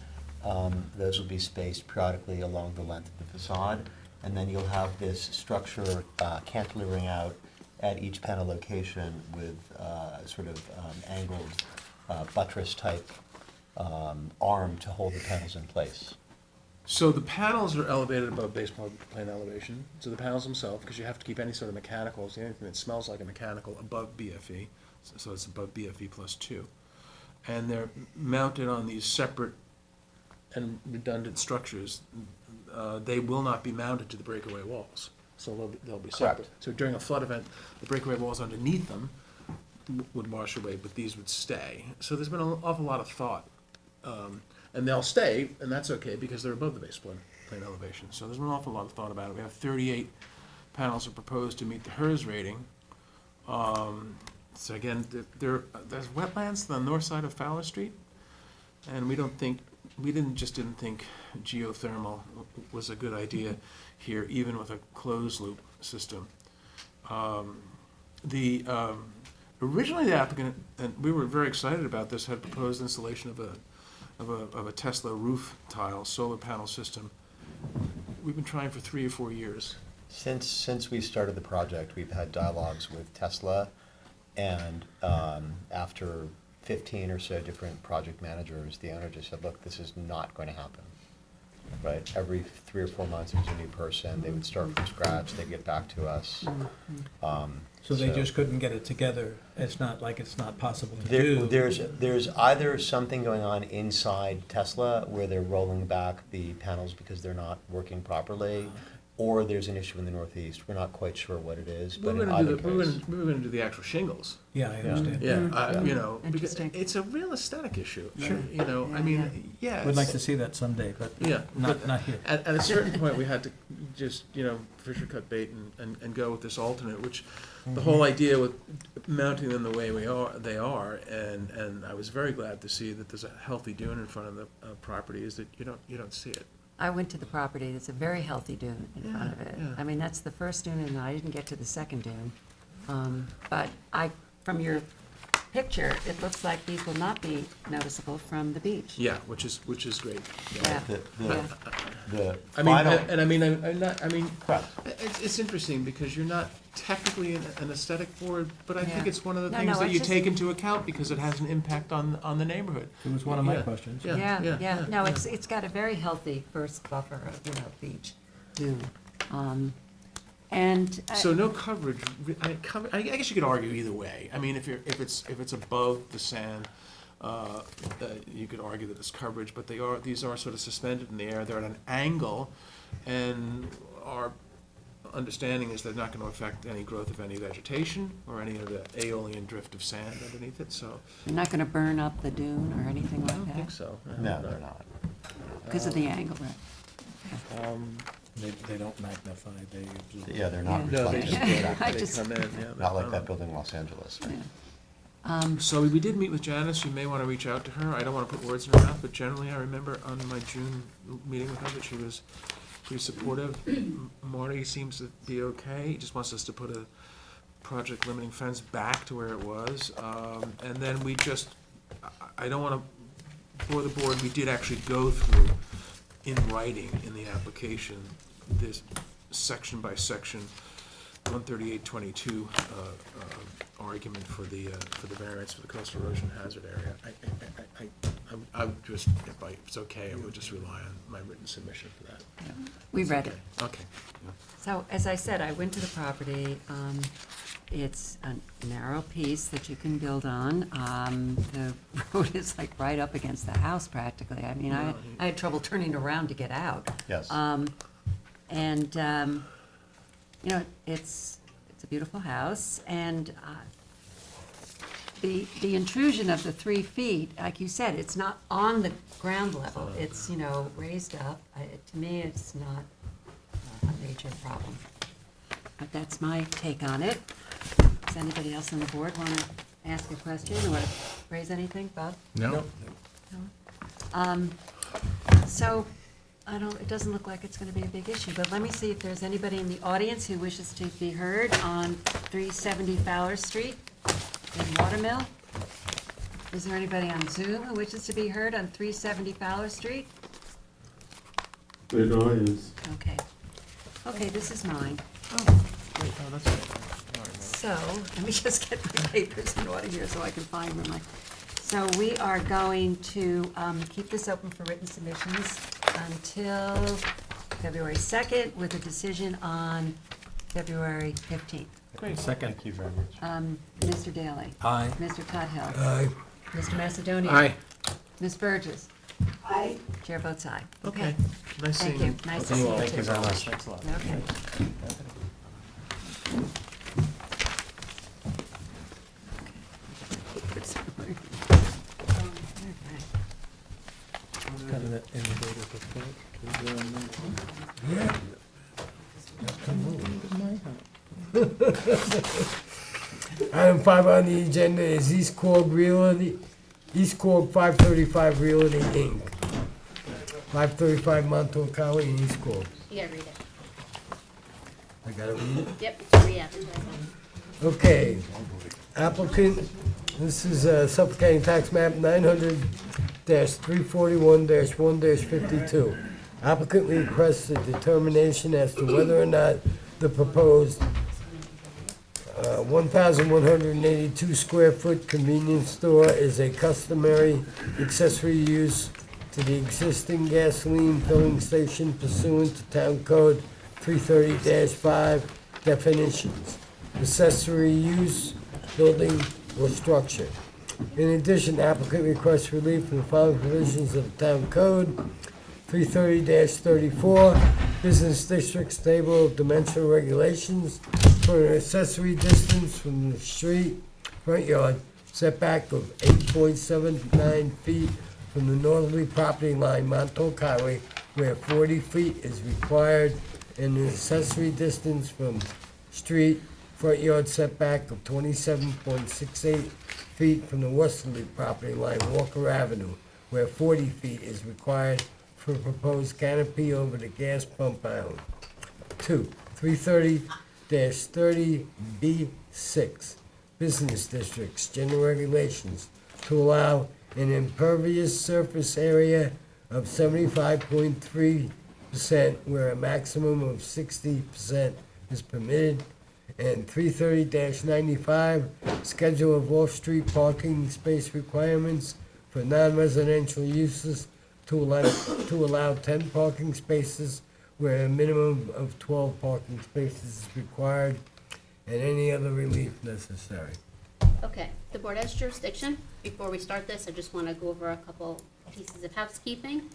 Speaker 11: Those will be spaced periodically along the length of the facade. And then you'll have this structure cantilevering out at each panel location with sort of angled buttress-type arm to hold the panels in place.
Speaker 12: So the panels are elevated above base plane elevation, so the panels themselves, because you have to keep any sort of mechanicals, anything that smells like a mechanical, above BFE, so it's above BFE +2. And they're mounted on these separate and redundant structures. They will not be mounted to the breakaway walls, so they'll be separate.
Speaker 11: Correct.
Speaker 12: So during a flood event, the breakaway walls underneath them would wash away, but these would stay. So there's been an awful lot of thought. And they'll stay, and that's okay, because they're above the base plane elevation. So there's been an awful lot of thought about it. We have 38 panels are proposed to meet the HERS rating. So again, there's wetlands on the north side of Fowler Street, and we didn't think geothermal was a good idea here, even with a closed loop system. Originally the applicant, and we were very excited about this, had proposed installation of a Tesla roof tile solar panel system. We've been trying for 3 or 4 years.
Speaker 11: Since we started the project, we've had dialogues with Tesla, and after 15 or so different project managers, the owner just said, look, this is not going to happen. Right? Every 3 or 4 months, there's a new person. They would start from scratch. They'd get back to us.
Speaker 3: So they just couldn't get it together. It's not like it's not possible to do.
Speaker 11: There's either something going on inside Tesla where they're rolling back the panels because they're not working properly, or there's an issue in the Northeast. We're not quite sure what it is, but in either case.
Speaker 12: We were going to do the actual shingles.
Speaker 3: Yeah, I understand.
Speaker 12: Yeah, because
Speaker 1: Interesting.
Speaker 12: it's a real aesthetic issue.
Speaker 3: Sure.
Speaker 12: I mean, yeah.
Speaker 3: We'd like to see that someday, but
Speaker 12: Yeah,
Speaker 3: not here.
Speaker 12: At a certain point, we had to just, Fisher cut bait and go with this alternate, which the whole idea with mounting them the way they are, and I was very glad to see that there's a healthy dune in front of the property, is that you don't see it.
Speaker 1: I went to the property, there's a very healthy dune in front of it.
Speaker 12: Yeah.
Speaker 1: I mean, that's the first dune, and I didn't get to the second dune. But from your picture, it looks like these will not be noticeable from the beach.
Speaker 12: Yeah, which is great.
Speaker 1: Yeah, yeah.
Speaker 11: The
Speaker 12: I mean,
Speaker 11: final. Correct.
Speaker 12: it's interesting because you're not technically an aesthetic board, but I think
Speaker 1: Yeah.
Speaker 12: it's one of the
Speaker 1: No,
Speaker 12: things
Speaker 1: no,
Speaker 12: that
Speaker 1: it's
Speaker 12: you
Speaker 1: just-
Speaker 12: take into account because it has an impact on the neighborhood.
Speaker 3: It was one of my
Speaker 12: Yeah.
Speaker 3: questions.
Speaker 1: Yeah. No, it's got a very healthy first buffer of, beach dune. And.
Speaker 12: So no coverage. I guess you could argue either way. I mean, if it's above the sand, you could argue that it's coverage. But these are sort of suspended in the air. They're at an angle, and our understanding is they're not going to affect any growth of any vegetation or any of the aeolian drift of sand underneath it. So
Speaker 1: You're not going to burn up the dune or anything
Speaker 12: I
Speaker 1: like
Speaker 12: don't think
Speaker 1: that?
Speaker 12: so.
Speaker 11: No, they're not.
Speaker 1: Because of the angle, right?
Speaker 3: They don't magnify, they absorb.
Speaker 11: Yeah, they're not
Speaker 1: Yeah.
Speaker 12: No, they
Speaker 11: reflective.
Speaker 12: just,
Speaker 1: I
Speaker 12: they
Speaker 1: just-
Speaker 12: come in. Yeah,
Speaker 11: Not like that building in Los Angeles. Right?
Speaker 12: So we did meet with Janice. You may want to reach out to her. I don't want to put words in her mouth, but generally I remember on my June meeting with her that she was pretty supportive. Marty seems to be okay. He just wants us to put a project limiting fence back to where it was. And then I don't want to, for the board, we did actually go through in writing in the application, this section by section 13822 argument for the variance for the coastal erosion hazard area. I would just, if it's okay, I would just rely on my written submission for that.
Speaker 1: We read it.
Speaker 12: Okay.
Speaker 1: So, as I said, I went to the property. It's a narrow piece that you can build on. The road is like right up against the house practically. I mean, I had trouble turning around to get out.
Speaker 11: Yes.
Speaker 1: You know, it's a beautiful house, and the intrusion of the 3 feet, like you said, it's not on the ground level. It's, you know, raised up. To me, it's not a major problem. But that's my take on it. Does anybody else on the board want to ask a question or raise anything? Bob?
Speaker 3: No.
Speaker 1: So, it doesn't look like it's going to be a big issue, but let me see if there's anybody in the audience who wishes to be heard on 370 Fowler Street in Watermill. Is there anybody on Zoom who wishes to be heard on 370 Fowler Street?
Speaker 9: It is.
Speaker 1: Okay. Okay, this is mine. So, let me just get my papers in order here so I can find where my, so we are going to keep this open for written submissions until February 2nd with a decision on February 15th.
Speaker 3: Great, second.
Speaker 11: Thank you very much.
Speaker 1: Mr. Daly.
Speaker 3: Aye.
Speaker 1: Mr. Cudhill.
Speaker 2: Aye.
Speaker 1: Mr. Macedonia.
Speaker 12: Aye.
Speaker 1: Ms. Burgess.
Speaker 8: I,
Speaker 1: Chair votes aye.
Speaker 12: Okay. Nice
Speaker 1: Thank
Speaker 12: seeing
Speaker 1: you.
Speaker 12: you.
Speaker 1: Nice to see you.
Speaker 11: Thank you
Speaker 1: too.
Speaker 11: very much. Thanks a lot.
Speaker 1: Okay.
Speaker 3: Kind of that innovative
Speaker 2: Item 5 on the agenda is East Quogue Realty, East Quogue 535 Realty, Inc. 535 Montauk Highway in East Quogue.
Speaker 6: You gotta read it.
Speaker 2: I gotta read it?
Speaker 6: Yep, it's re-advertising.
Speaker 2: Okay, applicant, this is Suffolk County Tax Map 900-341-1-52. Applicant requests a determination as to whether or not the proposed 1,182 square foot convenience store is a customary accessory use to the existing gasoline filling station pursuant to Town Code 330-5 definitions. Accessory use, building, or structure. In addition, applicant requests relief from the following provisions of the Town Code: 330-34, Business Districts Table of Dimensional Regulations for an accessory distance from the street front yard setback of 8.79 feet from the northerly property line, Montauk Highway, where 40 feet is required, and an accessory distance from street front yard setback of 27.68 feet from the westerly property line, Walker Avenue, where 40 feet is required for a proposed canopy over the gas pump island. 2, 330-30B6, Business Districts, General Regulations, to allow an impervious surface area of 75.3% where a maximum of 60% is permitted, and 330-95, schedule of off-street parking space requirements for non-residential uses to allow 10 parking spaces where a minimum of 12 parking spaces is required, and any other relief necessary.
Speaker 6: Okay, the board has jurisdiction. Before we start this, I just want to go over a couple pieces of housekeeping.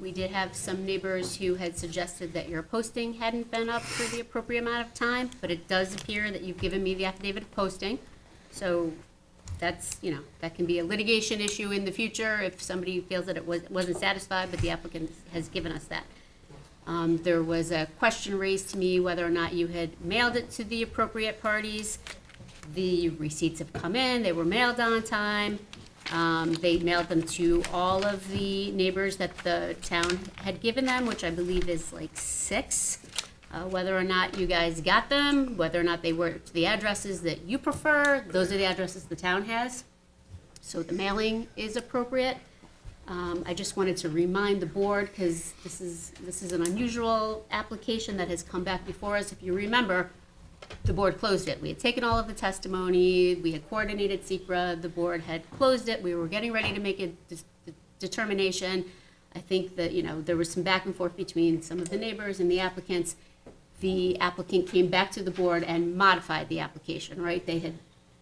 Speaker 6: We did have some neighbors who had suggested that your posting hadn't been up for the appropriate amount of time, but it does appear that you've given me the affidavit of posting. So that's, you know, that can be a litigation issue in the future if somebody feels that it wasn't satisfied, but the applicant has given us that. There was a question raised to me whether or not you had mailed it to the appropriate parties. The receipts have come in, they were mailed on time. They mailed them to all of the neighbors that the town had given them, which I believe is like 6. Whether or not you guys got them, whether or not they were to the addresses that you prefer, those are the addresses the town has. So the mailing is appropriate. I just wanted to remind the board, because this is an unusual application that has come back before us. If you remember, the board closed it. We had taken all of the testimony, we had coordinated SECRA, the board had closed it, we were getting ready to make a determination. I think that, there was some back and forth between some of the neighbors and the applicants. The applicant came back to the board and modified the application, right?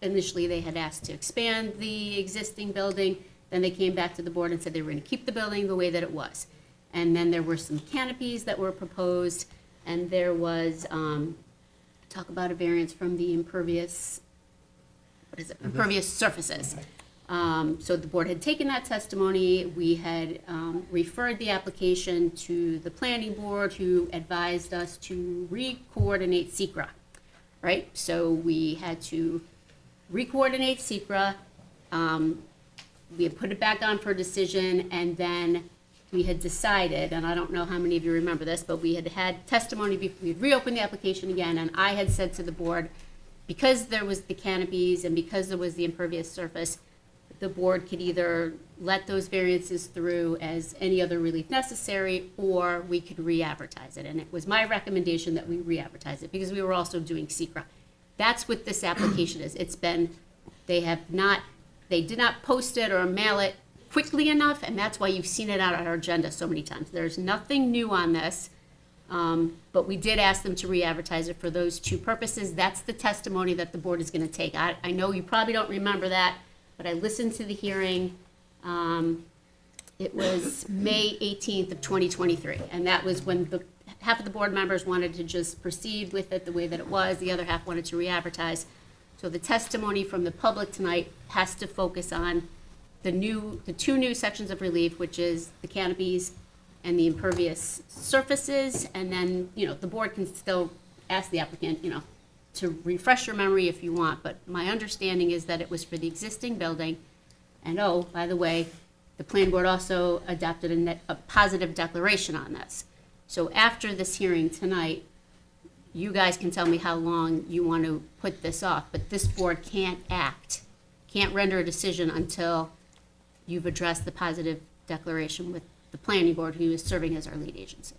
Speaker 6: Initially, they had asked to expand the existing building, then they came back to the board and said they were gonna keep the building the way that it was. And then there were some canopies that were proposed, and there was, talk about a variance from the impervious surfaces. So the board had taken that testimony, we had referred the application to the planning board, who advised us to re-coordinate SECRA, right? So we had to re-coordinate SECRA, we had put it back on for decision, and then we had decided, and I don't know how many of you remember this, but we had testimony, we had reopened the application again, and I had said to the board, because there was the canopies and because there was the impervious surface, the board could either let those variances through as any other relief necessary, or we could re-advertise it. And it was my recommendation that we re-advertise it, because we were also doing SECRA. That's what this application is. They did not post it or mail it quickly enough, and that's why you've seen it out on our agenda so many times. There's nothing new on this, but we did ask them to re-advertise it for those two purposes. That's the testimony that the board is gonna take. I know you probably don't remember that, but I listened to the hearing. It was May 18th of 2023, and that was when half of the board members wanted to just proceed with it the way that it was, the other half wanted to re-advertise. So the testimony from the public tonight has to focus on the two new sections of relief, which is the canopies and the impervious surfaces, and then, the board can still ask the applicant, to refresh your memory if you want, but my understanding is that it was for the existing building. And oh, by the way, the planning board also adopted a positive declaration on this. So after this hearing tonight, you guys can tell me how long you want to put this off, but this board can't render a decision until you've addressed the positive declaration with the planning board, who is serving as our lead agency.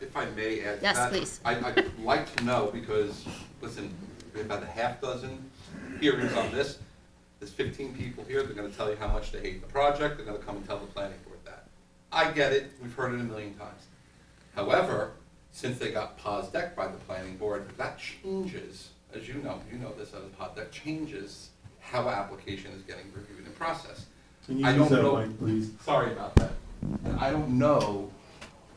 Speaker 10: If I may add to
Speaker 6: Yes,
Speaker 10: that.
Speaker 6: please.
Speaker 10: I'd like to know, because, listen, we have about a half dozen hearings on this. There's 15 people here, they're gonna tell you how much they hate the project, they're gonna come and tell the planning board that. I get it, we've heard it a million times. However, since they got POS-DEC by the planning board, that changes, as you know this as a POS-DEC, changes how application is getting reviewed and processed.
Speaker 13: Can you
Speaker 10: I
Speaker 13: use
Speaker 10: don't
Speaker 13: that
Speaker 10: know.
Speaker 13: mic, please?
Speaker 10: Sorry about that. And I don't know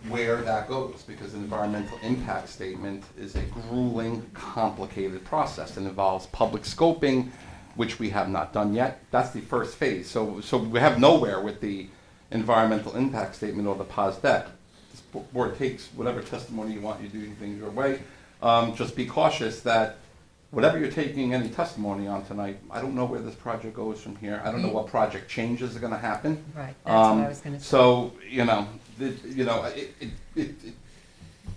Speaker 10: where that goes, because an environmental impact statement is a grueling, complicated process. It involves public scoping, which we have not done yet. That's the first phase. So we have nowhere with the environmental impact statement or the POS-DEC. This board takes whatever testimony you want, you do things your way. Just be cautious that whatever you're taking any testimony on tonight, I don't know where this project goes from here. I don't know what project changes are gonna happen.
Speaker 1: Right, that's what I was gonna say.
Speaker 10: So,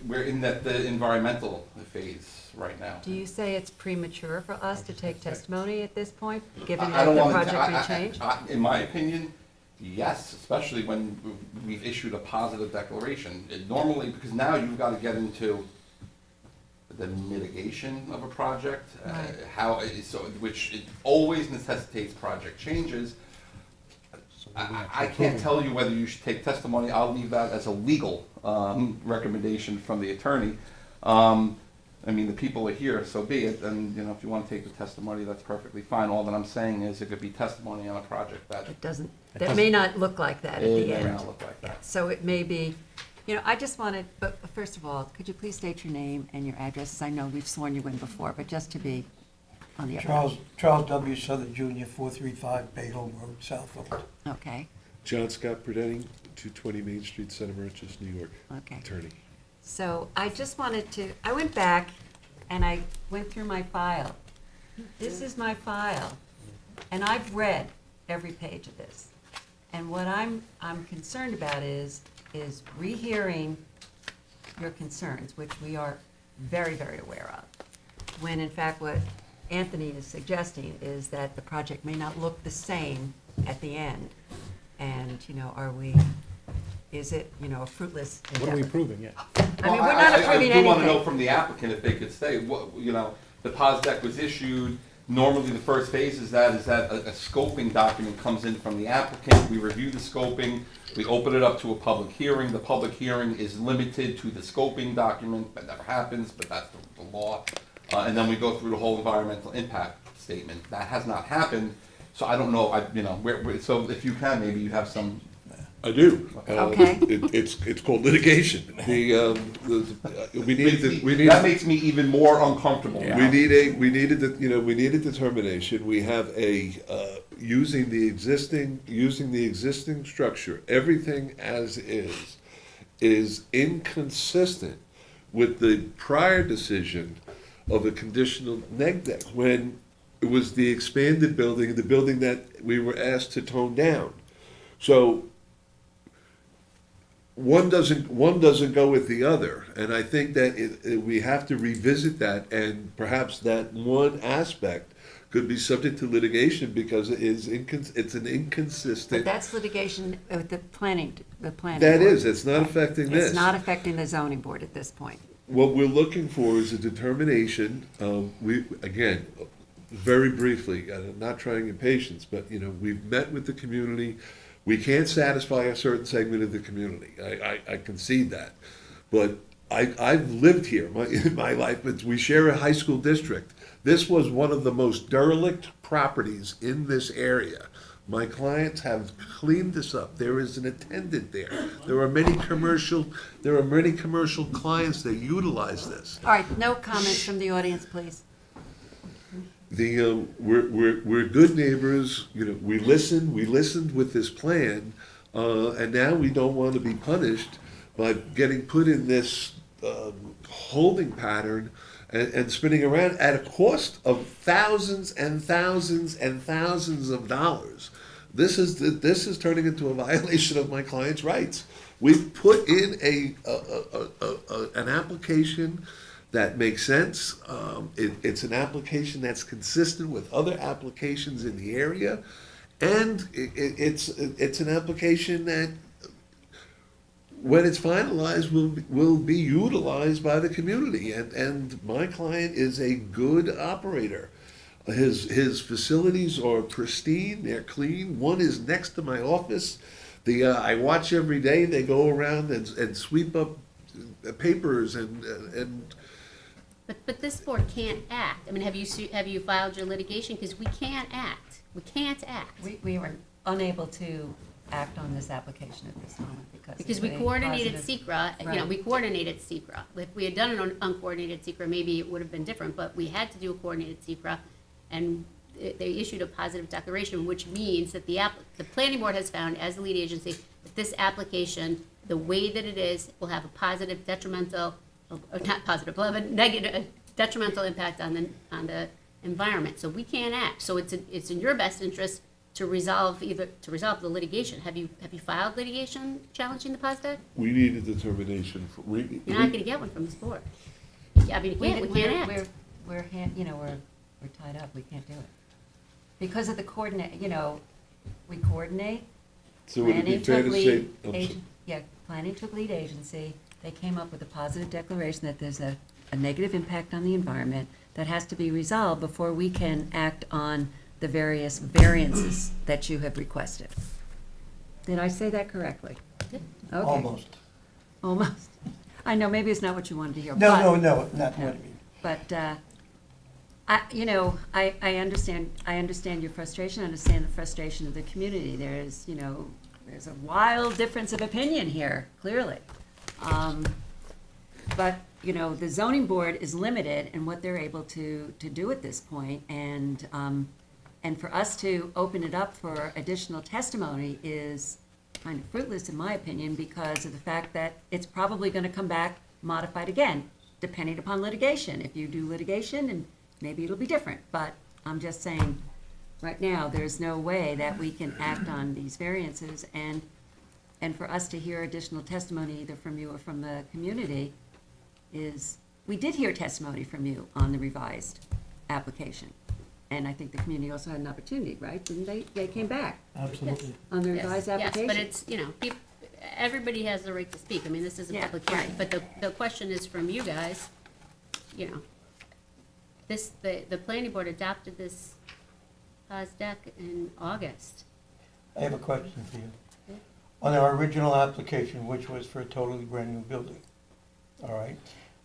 Speaker 10: we're in the environmental phase right now.
Speaker 1: Do you say it's premature for us to take testimony at this point, given
Speaker 10: I
Speaker 1: that
Speaker 10: don't
Speaker 1: the
Speaker 10: wanna
Speaker 1: project may change?
Speaker 10: In my opinion, yes, especially when we've issued a positive declaration. Normally, because now you've got to get into the mitigation of a project,
Speaker 1: Right.
Speaker 10: which it always necessitates project changes. I can't tell you whether you should take testimony. I'll leave that as a legal recommendation from the attorney. The people are here, so be it. And, if you want to take the testimony, that's perfectly fine. All that I'm saying is it could be testimony on a project that
Speaker 1: That may not look like that at the
Speaker 10: it may
Speaker 1: end.
Speaker 10: not look like that.
Speaker 1: So it may be, I just wanted, but first of all, could you please state your name and your addresses? I know we've sworn you in before, but just to be on the other.
Speaker 14: Charles W. Southern Jr., 435 Bay Hill Road, Southfield.
Speaker 1: Okay,
Speaker 13: John Scott Perdetti, 220 Main Street, Center Merchants, New York.
Speaker 1: okay.
Speaker 13: Attorney.
Speaker 1: So I just wanted to, I went back and I went through my file. This is my file, and I've read every page of this. And what I'm concerned about is rehearing your concerns, which we are very, very aware of. When in fact what Anthony is suggesting is that the project may not look the same at the end. And, is it, a fruitless endeavor?
Speaker 5: What are we proving, yeah?
Speaker 1: I mean,
Speaker 10: Well,
Speaker 1: we're not approving
Speaker 10: I do want to know
Speaker 1: anything.
Speaker 10: from the applicant if they could say, what, you know, the POS deck was issued. Normally, the first phase is that a scoping document comes in from the applicant. We review the scoping. We open it up to a public hearing. The public hearing is limited to the scoping document. That never happens, but that's the law. And then we go through the whole environmental impact statement. That has not happened. So I don't know, so if you can, maybe you have some.
Speaker 13: I do.
Speaker 1: Okay.
Speaker 13: It's called litigation. We needed
Speaker 10: That makes me even more uncomfortable now.
Speaker 13: We needed a determination. We have using the existing structure, everything as is inconsistent with the prior decision of a conditional neg deck, when it was the expanded building, the building that we were asked to tone down. So one doesn't go with the other, and I think that we have to revisit that, and perhaps that one aspect could be subject to litigation because it's an
Speaker 1: But
Speaker 13: inconsistent.
Speaker 1: that's litigation with the planning
Speaker 13: That
Speaker 1: board.
Speaker 13: is, it's not affecting this.
Speaker 1: It's not affecting the zoning board at this point.
Speaker 13: What we're looking for is a determination, again, very briefly, I'm not trying impatience, but, we've met with the community. We can't satisfy a certain segment of the community. I concede that. But I've lived here in my life, but we share a high school district. This was one of the most derelict properties in this area. My clients have cleaned this up. There is an attendant there. There are many commercial clients that utilize this.
Speaker 1: All right, no comments from the audience, please.
Speaker 13: We're good neighbors, we listened with this plan, and now we don't want to be punished by getting put in this holding pattern and spinning around at a cost of thousands and thousands and thousands of dollars. This is turning into a violation of my client's rights. We've put in an application that makes sense. It's an application that's consistent with other applications in the area, and it's an application that, when it's finalized, will be utilized by the community. And my client is a good operator. His facilities are pristine, they're clean. One is next to my office. I watch every day. They go around and sweep up papers and.
Speaker 6: But this board can't act. I mean, have you filed your litigation? Because we can't act. We can't act.
Speaker 1: We were unable to act on this application at this moment
Speaker 6: Because we
Speaker 1: of a
Speaker 6: coordinated
Speaker 1: positive-
Speaker 6: SECRA, we coordinated SECRA. If we had done an uncoordinated SECRA, maybe it would have been different, but we had to do a coordinated SECRA, and they issued a positive declaration, which means that the planning board has found, as the lead agency, that this application, the way that it is, will have a positive detrimental, or not positive, will have a negative, a detrimental impact on the environment. So we can't act. So it's in your best interest to resolve the litigation. Have you filed litigation challenging the POSDEC?
Speaker 13: We need a determination.
Speaker 6: You're not gonna get one from this board. I mean, we can't act.
Speaker 1: We're tied up, we can't do it. Because of the we coordinate.
Speaker 13: So would it be
Speaker 1: Planning
Speaker 13: fair
Speaker 1: took
Speaker 13: to say,
Speaker 1: lead planning took lead agency. They came up with a positive declaration that there's a negative impact on the environment that has to be resolved before we can act on the various variances that you have requested. Did I say that correctly?
Speaker 6: Yep.
Speaker 1: Okay. Almost. I know, maybe it's not what you wanted to hear.
Speaker 14: No, not what I mean.
Speaker 1: But, I understand your frustration, I understand the frustration of the community. There's a wild difference of opinion here, clearly. But, the zoning board is limited in what they're able to do at this point, and for us to open it up for additional testimony is kind of fruitless, in my opinion, because of the fact that it's probably gonna come back modified again, depending upon litigation. If you do litigation, and maybe it'll be different, but I'm just saying, right now, there's no way that we can act on these variances, and for us to hear additional testimony either from you or from the community we did hear testimony from you on the revised application. And I think the community also had an opportunity, right? Didn't they? They came back
Speaker 14: Absolutely.
Speaker 1: on the revised application.
Speaker 6: Yes, but it's, everybody has the right to speak. I mean, this is a
Speaker 1: Yeah,
Speaker 6: public hearing.
Speaker 1: right.
Speaker 6: But the question is from you guys, you know, the planning board adopted this pause deck in August.
Speaker 14: I have a question for you. On our original application, which was for a totally brand-new building, all right,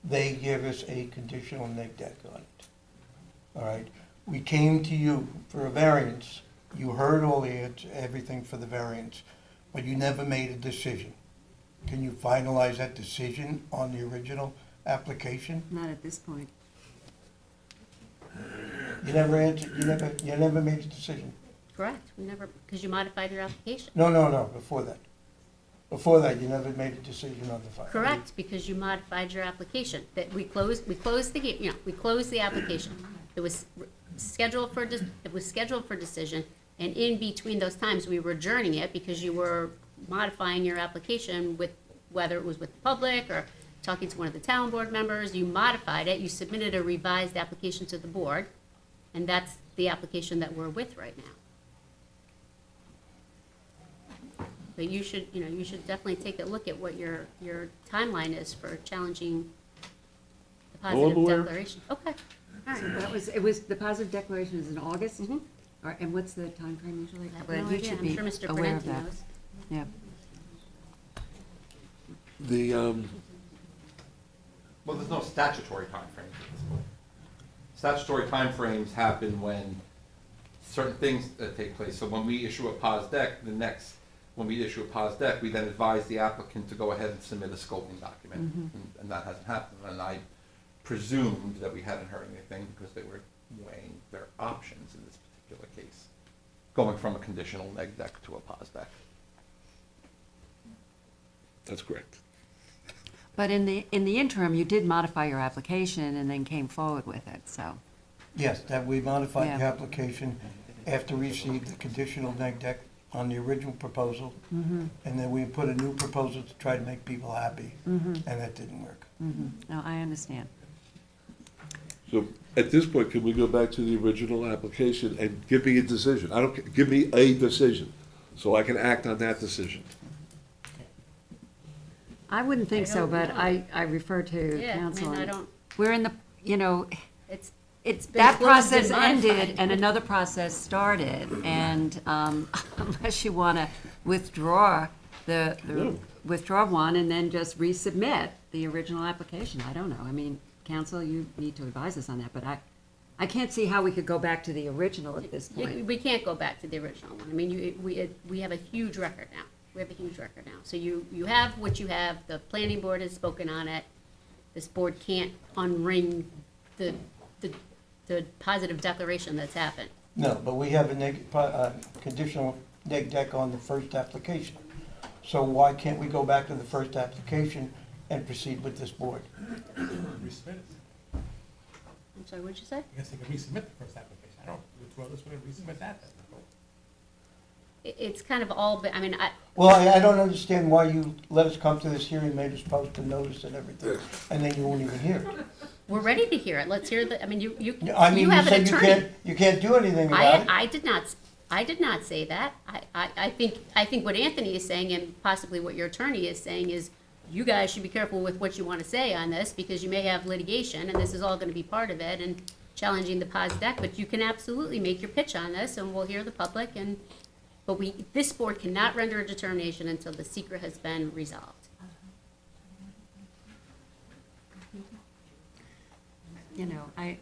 Speaker 14: they gave us a conditional neg deck on it, all right? We came to you for a variance. You heard everything for the variance, but you never made a decision. Can you finalize that decision on the original application?
Speaker 1: Not at this point.
Speaker 14: You never answered, you never made a decision.
Speaker 6: Correct, we never, because you modified your application.
Speaker 14: No, before that. Before that, you never made a decision on the file.
Speaker 6: Correct, because you modified your application, that we closed the application. It was scheduled for decision, and in between those times, we were adjourning it because you were modifying your application with, whether it was with the public or talking to one of the town board members, you modified it, you submitted a revised application to the board, and that's the application that we're with right now. But you should definitely take a look at what your timeline is for challenging the positive
Speaker 13: aware.
Speaker 6: declaration. Okay, all
Speaker 1: So
Speaker 6: right.
Speaker 1: it was, the positive declaration is in August?
Speaker 6: Mhm.
Speaker 1: All right, and what's the timeframe usually?
Speaker 6: I have
Speaker 1: Well,
Speaker 6: no
Speaker 1: you
Speaker 6: idea.
Speaker 1: should
Speaker 6: I'm
Speaker 1: be
Speaker 6: sure Mr.
Speaker 1: aware of
Speaker 6: Prudenti
Speaker 1: that.
Speaker 6: knows.
Speaker 1: Yeah.
Speaker 10: Well, there's no statutory timeframes at this point. Statutory timeframes happen when certain things take place. So when we issue a pause deck, when we issue a pause deck, we then advise the applicant to go ahead and submit a scoping document. And that hasn't happened. And I presumed that we hadn't heard anything because they were weighing their options in this particular case, going from a conditional neg deck to a pause deck.
Speaker 13: That's correct.
Speaker 1: But in the interim, you did modify your application and then came forward with it, so.
Speaker 14: Yes, that we modified the
Speaker 1: Yeah.
Speaker 14: application after we received the conditional neg deck on the original proposal.
Speaker 1: Mm-hmm.
Speaker 14: And then we put a new proposal to try to make people happy, and that didn't work.
Speaker 1: No, I understand.
Speaker 13: So at this point, can we go back to the original application and give me a decision? Give me a decision, so I can act on that decision.
Speaker 1: I wouldn't think so,
Speaker 6: don't
Speaker 1: but
Speaker 6: know.
Speaker 1: I refer to
Speaker 6: Yeah, I
Speaker 1: council.
Speaker 6: mean, I
Speaker 1: and
Speaker 6: don't,
Speaker 1: We're in the,
Speaker 6: it's been
Speaker 1: that
Speaker 6: closed
Speaker 1: process
Speaker 6: and modified.
Speaker 1: ended and another process started. And unless you want to withdraw withdraw one and then just resubmit the original application, I don't know. I mean, council, you need to advise us on that, but I can't see how we could go back to the original at this point.
Speaker 6: We can't go back to the original one. I mean, we have a huge record now. We have a huge record now. So you have what you have. The planning board has spoken on it. This board can't unring the positive declaration that's happened.
Speaker 14: No, but we have a conditional neg deck on the first application. So why can't we go back to the first application and proceed with this board?
Speaker 5: Resubmit it.
Speaker 6: I'm sorry, what'd you say?
Speaker 5: I guess they could resubmit the first application. I don't, withdraw this one and resubmit that then.
Speaker 6: It's kind of all, but, I mean,
Speaker 14: Well, I don't understand why you let us come to this hearing, made us post a notice and everything, and then you won't even hear it.
Speaker 6: we're ready to hear it. Let's hear the, I mean, you
Speaker 14: I mean,
Speaker 6: you
Speaker 14: you
Speaker 6: have an
Speaker 14: said
Speaker 6: attorney.
Speaker 14: you can't do anything about it.
Speaker 6: I did not say that. I think what Anthony is saying and possibly what your attorney is saying is you guys should be careful with what you want to say on this because you may have litigation and this is all going to be part of it and challenging the pause deck, but you can absolutely make your pitch on this and we'll hear the public but this board cannot render a determination until the secret has been resolved.
Speaker 1: You know, I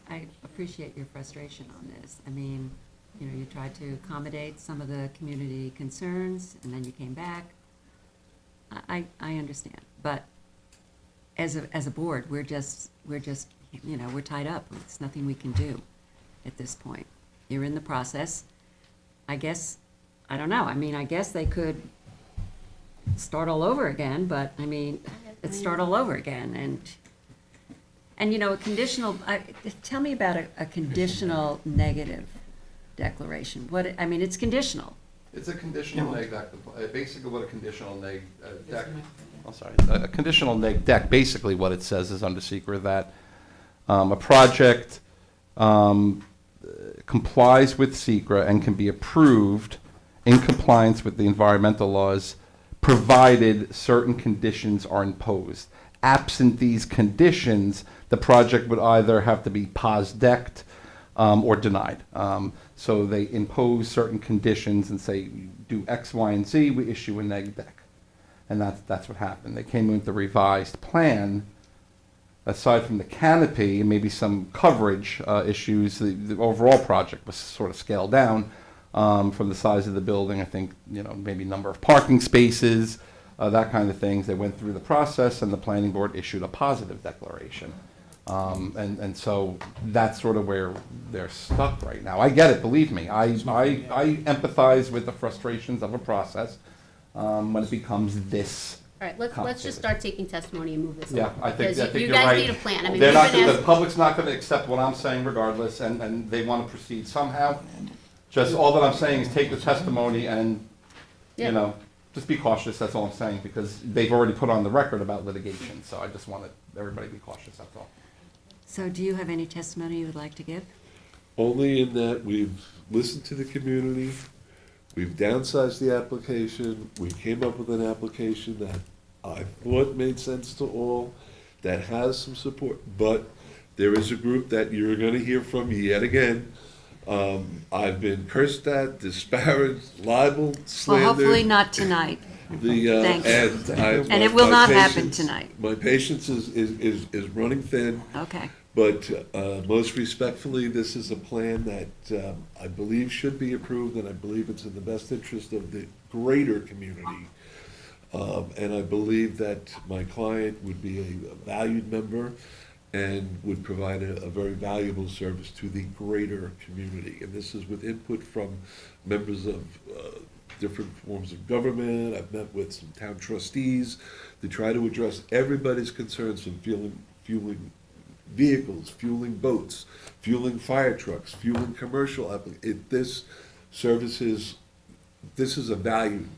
Speaker 1: appreciate your frustration on this. I mean, you know, you tried to accommodate some of the community concerns, and then you came back. I understand, but as a board, we're just, you know, we're tied up. There's nothing we can do at this point. You're in the process. I guess, I don't know, I mean, I guess they could start all over again, but, I mean, let's start all over again, and, you know, a conditional, tell me about a conditional negative declaration. What, I mean, it's conditional.
Speaker 10: It's a conditional neg deck. Basically what a conditional neg deck, I'm sorry, a conditional neg deck, basically what it says is under secret that a project complies with secret and can be approved in compliance with the environmental laws provided certain conditions are imposed. Absent these conditions, the project would either have to be pos-decked or denied. So they impose certain conditions and say, do X, Y, and Z, we issue a neg deck. And that's what happened. They came in with the revised plan. Aside from the canopy and maybe some coverage issues, the overall project was sort of scaled down from the size of the building. I think, maybe number of parking spaces, that kind of things. They went through the process, and the planning board issued a positive declaration. And so that's sort of where they're stuck right now. I get it, believe me. I empathize with the frustrations of a process when it becomes this.
Speaker 6: All right, let's just start taking testimony and move this
Speaker 10: Yeah,
Speaker 6: along.
Speaker 10: I think
Speaker 6: Because you
Speaker 10: you're
Speaker 6: guys
Speaker 10: right.
Speaker 6: need a plan. I mean,
Speaker 10: They're
Speaker 6: we've
Speaker 10: not,
Speaker 6: been
Speaker 10: the
Speaker 6: asked,
Speaker 10: public's not gonna accept what I'm saying regardless, and they wanna proceed somehow. Just, all that I'm saying is take the testimony and,
Speaker 6: Yeah.
Speaker 10: just be cautious, that's all I'm saying, because they've already put on the record about litigation, so I just wanted everybody to be cautious, that's all.
Speaker 1: So do you have any testimony you would like to give?
Speaker 13: Only in that we've listened to the community, we've downsized the application, we came up with an application that I thought made sense to all, that has some support, but there is a group that you're gonna hear from yet again. I've been cursed at, disparaged, libeled,
Speaker 1: Well,
Speaker 13: slandered.
Speaker 1: hopefully not tonight. Thank you. And it will
Speaker 13: my
Speaker 1: not happen
Speaker 13: patience-
Speaker 1: tonight.
Speaker 13: My patience is running thin.
Speaker 1: Okay.
Speaker 13: But most respectfully, this is a plan that I believe should be approved, and I believe it's in the best interest of the greater community. And I believe that my client would be a valued member and would provide a very valuable service to the greater community. And this is with input from members of different forms of government. I've met with some town trustees to try to address everybody's concerns from fueling vehicles, fueling boats, fueling fire trucks, fueling commercial this is a valued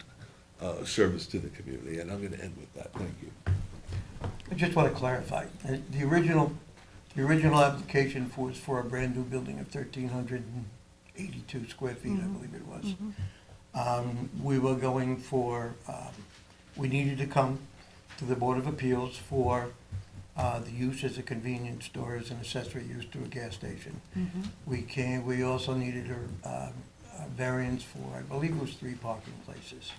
Speaker 13: service to the community, and I'm gonna end with that, thank you.
Speaker 14: I just want to clarify, the original application was for a brand-new building of 1,382 square feet, I believe it was. We were going for, we needed to come to the Board of Appeals for the use as a convenience store, as an accessory use to a gas station. We also needed a variance for, I believe it was 3 parking places.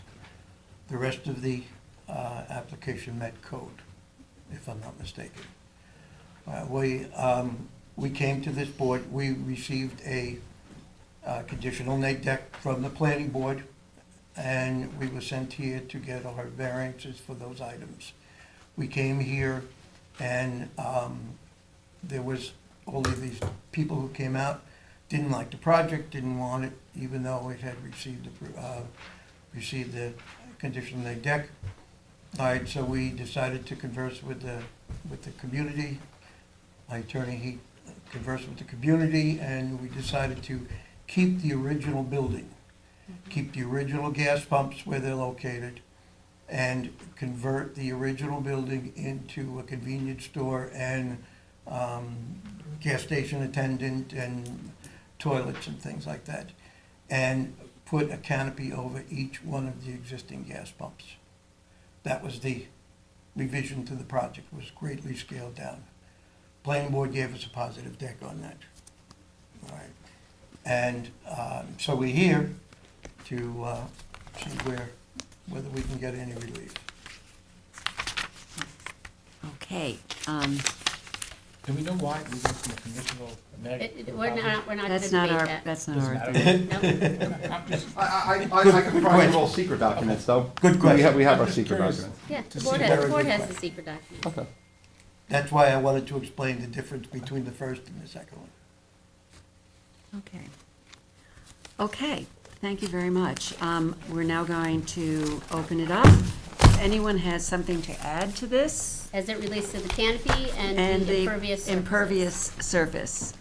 Speaker 14: The rest of the application met code, if I'm not mistaken. We came to this board, we received a conditional neg deck from the planning board, and we were sent here to get our variances for those items. We came here, and there was only these people who came out, didn't like the project, didn't want it, even though it had received the conditional neg deck. All right, so we decided to converse with the community. My attorney, he conversed with the community, and we decided to keep the original building, keep the original gas pumps where they're located, and convert the original building into a convenience store and gas station attendant and toilets and things like that, and put a canopy over each one of the existing gas pumps. That was the revision to the project, was greatly scaled down. Planning board gave us a positive deck on that. All right. And so we're here to see whether we can get any relief.
Speaker 1: Okay.
Speaker 5: Do we know why we went from a conditional neg?
Speaker 6: we're not gonna
Speaker 1: That's
Speaker 6: debate
Speaker 1: not our,
Speaker 6: that.
Speaker 1: that's not our
Speaker 5: Doesn't
Speaker 1: thing.
Speaker 6: No.
Speaker 5: I'm just,
Speaker 10: I can provide you all secret documents, though.
Speaker 14: Good question.
Speaker 10: We have our
Speaker 5: I'm just
Speaker 10: secret
Speaker 5: curious.
Speaker 10: documents.
Speaker 6: Yeah,
Speaker 5: To
Speaker 6: the
Speaker 5: see
Speaker 6: board
Speaker 5: better
Speaker 6: has, the board
Speaker 5: than
Speaker 6: has
Speaker 5: that.
Speaker 6: the secret document.
Speaker 10: Okay.
Speaker 14: That's why I wanted to explain the difference between the first and the second one.
Speaker 1: Okay. Okay, thank you very much. We're now going to open it up. If anyone has something to add to this?
Speaker 6: As it relates to the canopy and
Speaker 1: And
Speaker 6: the
Speaker 1: the
Speaker 6: impervious surfaces.
Speaker 1: impervious surface.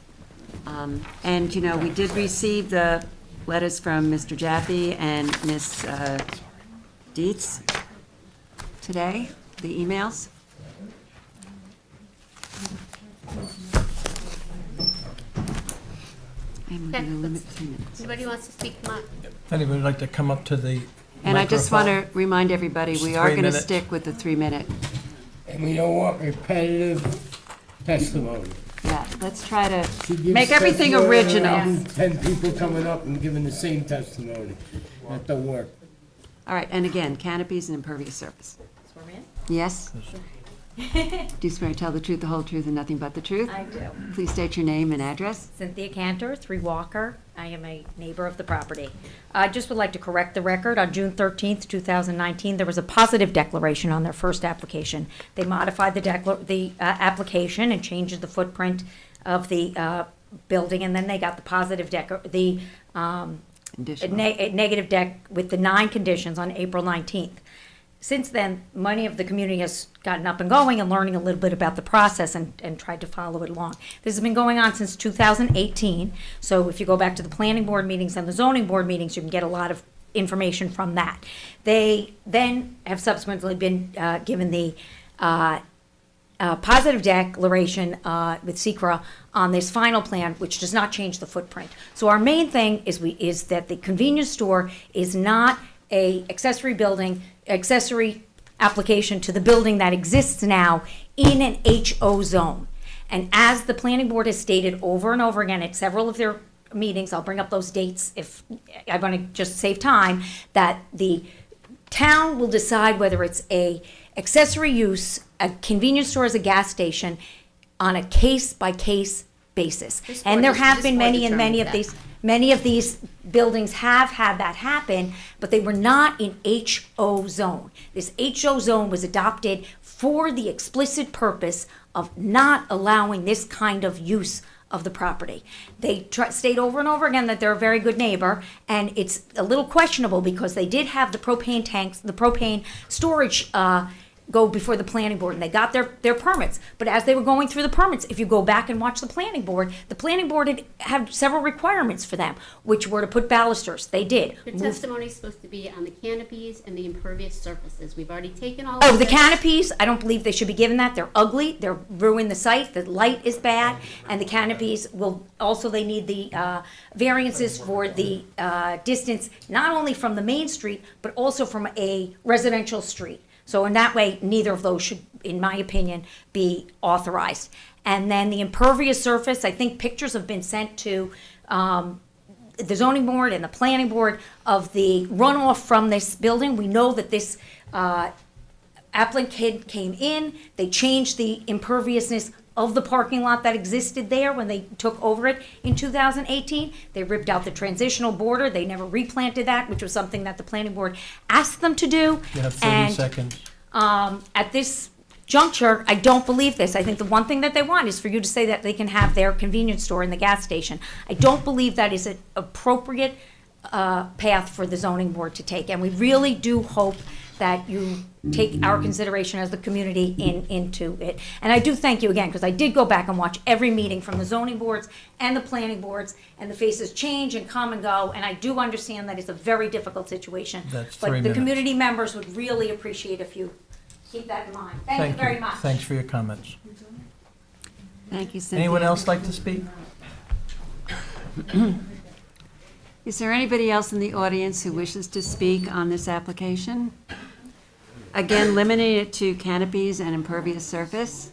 Speaker 1: And, we did receive the letters from Mr. Jaffe and Ms. Dietz today, the emails. And we're
Speaker 6: Okay,
Speaker 1: going to limit
Speaker 6: let's-
Speaker 1: 3 minutes.
Speaker 6: Anybody wants to speak, come on.
Speaker 3: If anybody would like to come up to the
Speaker 1: And I just want
Speaker 3: Microphone.
Speaker 1: to remind everybody, we
Speaker 3: Just
Speaker 1: are
Speaker 3: 3
Speaker 1: going to
Speaker 3: minutes.
Speaker 1: stick with the 3-minute.
Speaker 2: And we don't want repetitive testimony.
Speaker 1: Yeah, let's try to
Speaker 2: She gives
Speaker 1: make everything
Speaker 2: testimony,
Speaker 1: original.
Speaker 2: and 10 people coming up and giving the same testimony. That don't work.
Speaker 1: All right, and again, canopies and impervious surface.
Speaker 15: Swear me in?
Speaker 1: Yes? Do you swear to tell the truth, the whole truth, and nothing but the truth?
Speaker 15: I do.
Speaker 1: Please state your name and address.
Speaker 15: Cynthia Cantor, 3 Walker. I am a neighbor of the property. I just would like to correct the record. On June 13th, 2019, there was a positive declaration on their first application. They modified the application and changed the footprint of the building, and then they got the positive
Speaker 1: Conditional.
Speaker 15: negative deck with the 9 conditions on April 19th. Since then, many of the community has gotten up and going and learning a little bit about the process and tried to follow it along. This has been going on since 2018, so if you go back to the planning board meetings and the zoning board meetings, you can get a lot of information from that. They then have subsequently been given the positive declaration with SECRA on this final plan, which does not change the footprint. So our main thing is that the convenience store is not a accessory application to the building that exists now in an HO zone. And as the planning board has stated over and over again at several of their meetings, I'll bring up those dates if I want to just save time, that the town will decide whether it's a accessory use, a convenience store as a gas station, on a case-by-case basis.
Speaker 6: This
Speaker 15: And
Speaker 6: board
Speaker 15: there
Speaker 6: has-
Speaker 15: have
Speaker 6: this
Speaker 15: been
Speaker 6: board
Speaker 15: many and many
Speaker 6: determined
Speaker 15: of
Speaker 6: that.
Speaker 15: many of these buildings have had that happen, but they were not in HO zone. This HO zone was adopted for the explicit purpose of not allowing this kind of use of the property. They state over and over again that they're a very good neighbor, and it's a little questionable because they did have the propane tanks, the propane storage go before the planning board, and they got their permits. But as they were going through the permits, if you go back and watch the planning board had several requirements for them, which were to put balusters. They did.
Speaker 6: Your testimony is supposed to be on the canopies and the impervious surfaces. We've already taken all
Speaker 15: Oh,
Speaker 6: of
Speaker 15: the
Speaker 6: this.
Speaker 15: canopies, I don't believe they should be given that. They're ugly, they're ruining the site, the light is bad, and the canopies will, also they need the variances for the distance, not only from the main street, but also from a residential street. So in that way, neither of those should, in my opinion, be authorized. And then the impervious surface, I think pictures have been sent to the zoning board and the planning board of the runoff from this building. We know that this applicant came in, they changed the imperviousness of the parking lot that existed there when they took over it in 2018. They ripped out the transitional border, they never replanted that, which was something that the planning board asked them to do.
Speaker 3: You have 30
Speaker 15: And,
Speaker 3: seconds.
Speaker 15: At this juncture, I don't believe this. I think the one thing that they want is for you to say that they can have their convenience store in the gas station. I don't believe that is an appropriate path for the zoning board to take, and we really do hope that you take our consideration as the community into it. And I do thank you again, because I did go back and watch every meeting from the zoning boards and the planning boards, and the faces change and come and go, and I do understand that it's a very difficult situation.
Speaker 3: That's 3
Speaker 15: But the
Speaker 3: minutes.
Speaker 15: community members would really appreciate if you keep that in mind. Thank you very much.
Speaker 3: Thanks for your comments.
Speaker 1: Thank you, Cynthia.
Speaker 3: Anyone else like to speak?
Speaker 1: Is there anybody else in the audience who wishes to speak on this application? Again, limiting it to canopies and impervious surface.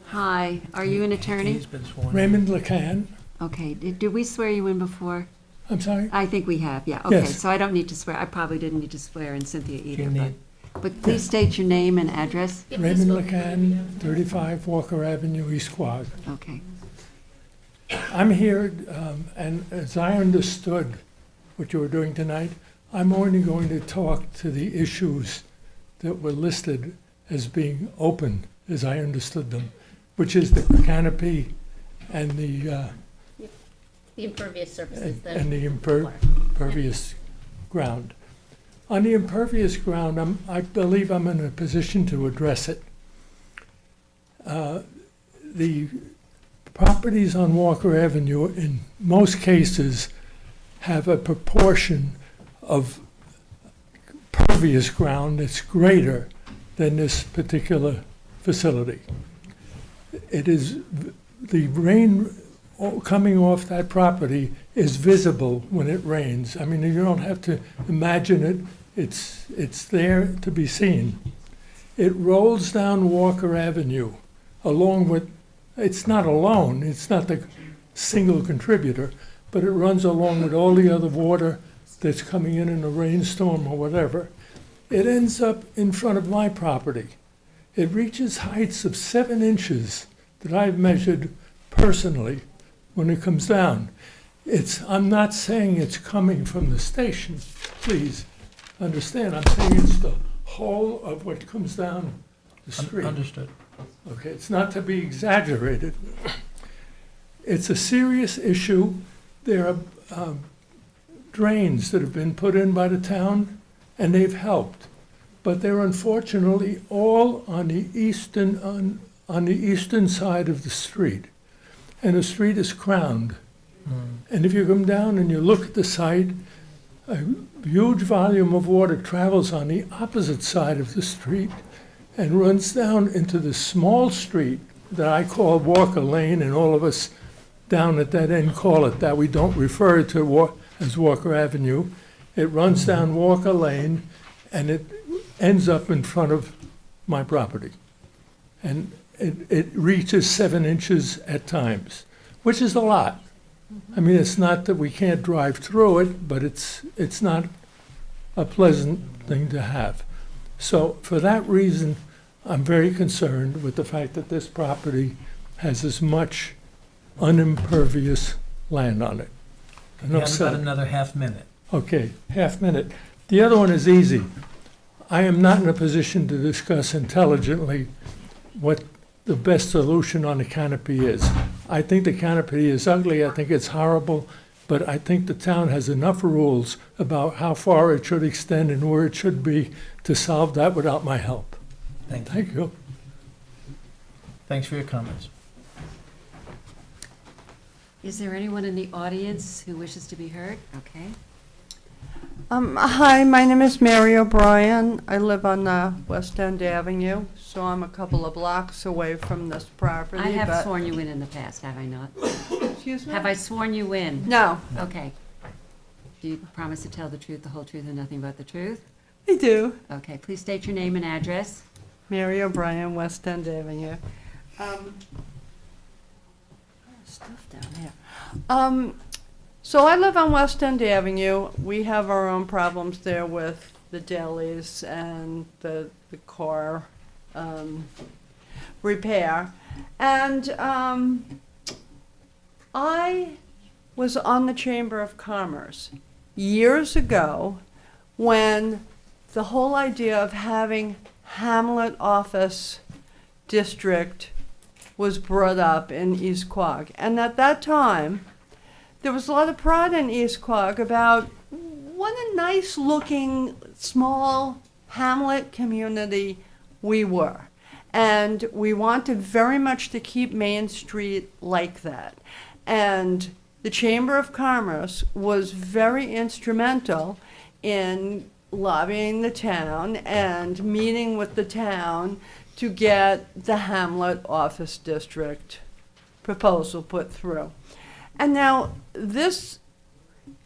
Speaker 1: Hi, are you an attorney?
Speaker 3: He's been sworn in.
Speaker 16: Raymond LeCan.
Speaker 1: Okay, did we swear you in before?
Speaker 16: I'm sorry?
Speaker 1: I think we have, yeah, okay,
Speaker 16: Yes.
Speaker 1: so I don't need to swear, I probably didn't need to swear in Cynthia either,
Speaker 3: You need-
Speaker 1: but please state your name and address.
Speaker 6: Yeah, please
Speaker 16: Raymond
Speaker 6: vote.
Speaker 16: LeCan, 35 Walker Avenue, East Quogue.
Speaker 1: Okay,
Speaker 16: I'm here, and as I understood what you were doing tonight, I'm only going to talk to the issues that were listed as being open, as I understood them, which is the canopy and the
Speaker 6: The impervious surfaces.
Speaker 16: and the impervious ground. On the impervious ground, I believe I'm in a position to address it. The properties on Walker Avenue, in most cases, have a proportion of pervious ground that's greater than this particular facility. It is, the coming off that property is visible when it rains. I mean, you don't have to imagine it. It's there to be seen. It rolls down Walker Avenue along with, it's not alone, it's not the single contributor, but it runs along with all the other water that's coming in a rainstorm or whatever. It ends up in front of my property. It reaches heights of 7 inches that I've measured personally when it comes down. I'm not saying it's coming from the station, please understand. I'm saying it's the whole of what comes down the street.
Speaker 3: Understood.
Speaker 16: Okay, it's not to be exaggerated. It's a serious issue. There are drains that have been put in by the town, and they've helped. But they're unfortunately all on the eastern side of the street. And the street is crowned. And if you come down and you look at the site, a huge volume of water travels on the opposite side of the street and runs down into the small street that I call Walker Lane, and all of us down at that end call it that. We don't refer to as Walker Avenue. It runs down Walker Lane, and it ends up in front of my property. And it reaches 7 inches at times, which is a lot. I mean, it's not that we can't drive through it, but it's not a pleasant thing to have. So for that reason, I'm very concerned with the fact that this property has as much unimpervious land on it.
Speaker 3: You have about another half minute.
Speaker 16: Okay, half minute. The other one is easy. I am not in a position to discuss intelligently what the best solution on the canopy is. I think the canopy is ugly, I think it's horrible, but I think the town has enough rules about how far it should extend and where it should be to solve that without my help.
Speaker 3: Thank you.
Speaker 16: Thank you.
Speaker 3: Thanks for your comments.
Speaker 1: Is there anyone in the audience who wishes to be heard? Okay.
Speaker 17: Hi, my name is Mary O'Brien. I live on West End Avenue, so I'm a couple of blocks away from this property.
Speaker 1: I have
Speaker 17: but-
Speaker 1: sworn you in the past, have I not?
Speaker 17: Excuse me?
Speaker 1: Have I sworn you in?
Speaker 17: No,
Speaker 1: Okay. Do you promise to tell the truth, the whole truth, and nothing but the truth?
Speaker 17: I do.
Speaker 1: Okay, please state your name and address.
Speaker 17: Mary O'Brien, West End Avenue. Stuff down here. So I live on West End Avenue. We have our own problems there with the delis and the car repair. And I was on the Chamber of Commerce years ago when the whole idea of having Hamlet Office District was brought up in East Quogue. And at that time, there was a lot of pride in East Quogue about what a nice looking small hamlet community we were. And we wanted very much to keep Main Street like that. And the Chamber of Commerce was very instrumental in lobbying the town and meeting with the town to get the Hamlet Office District proposal put through. And now this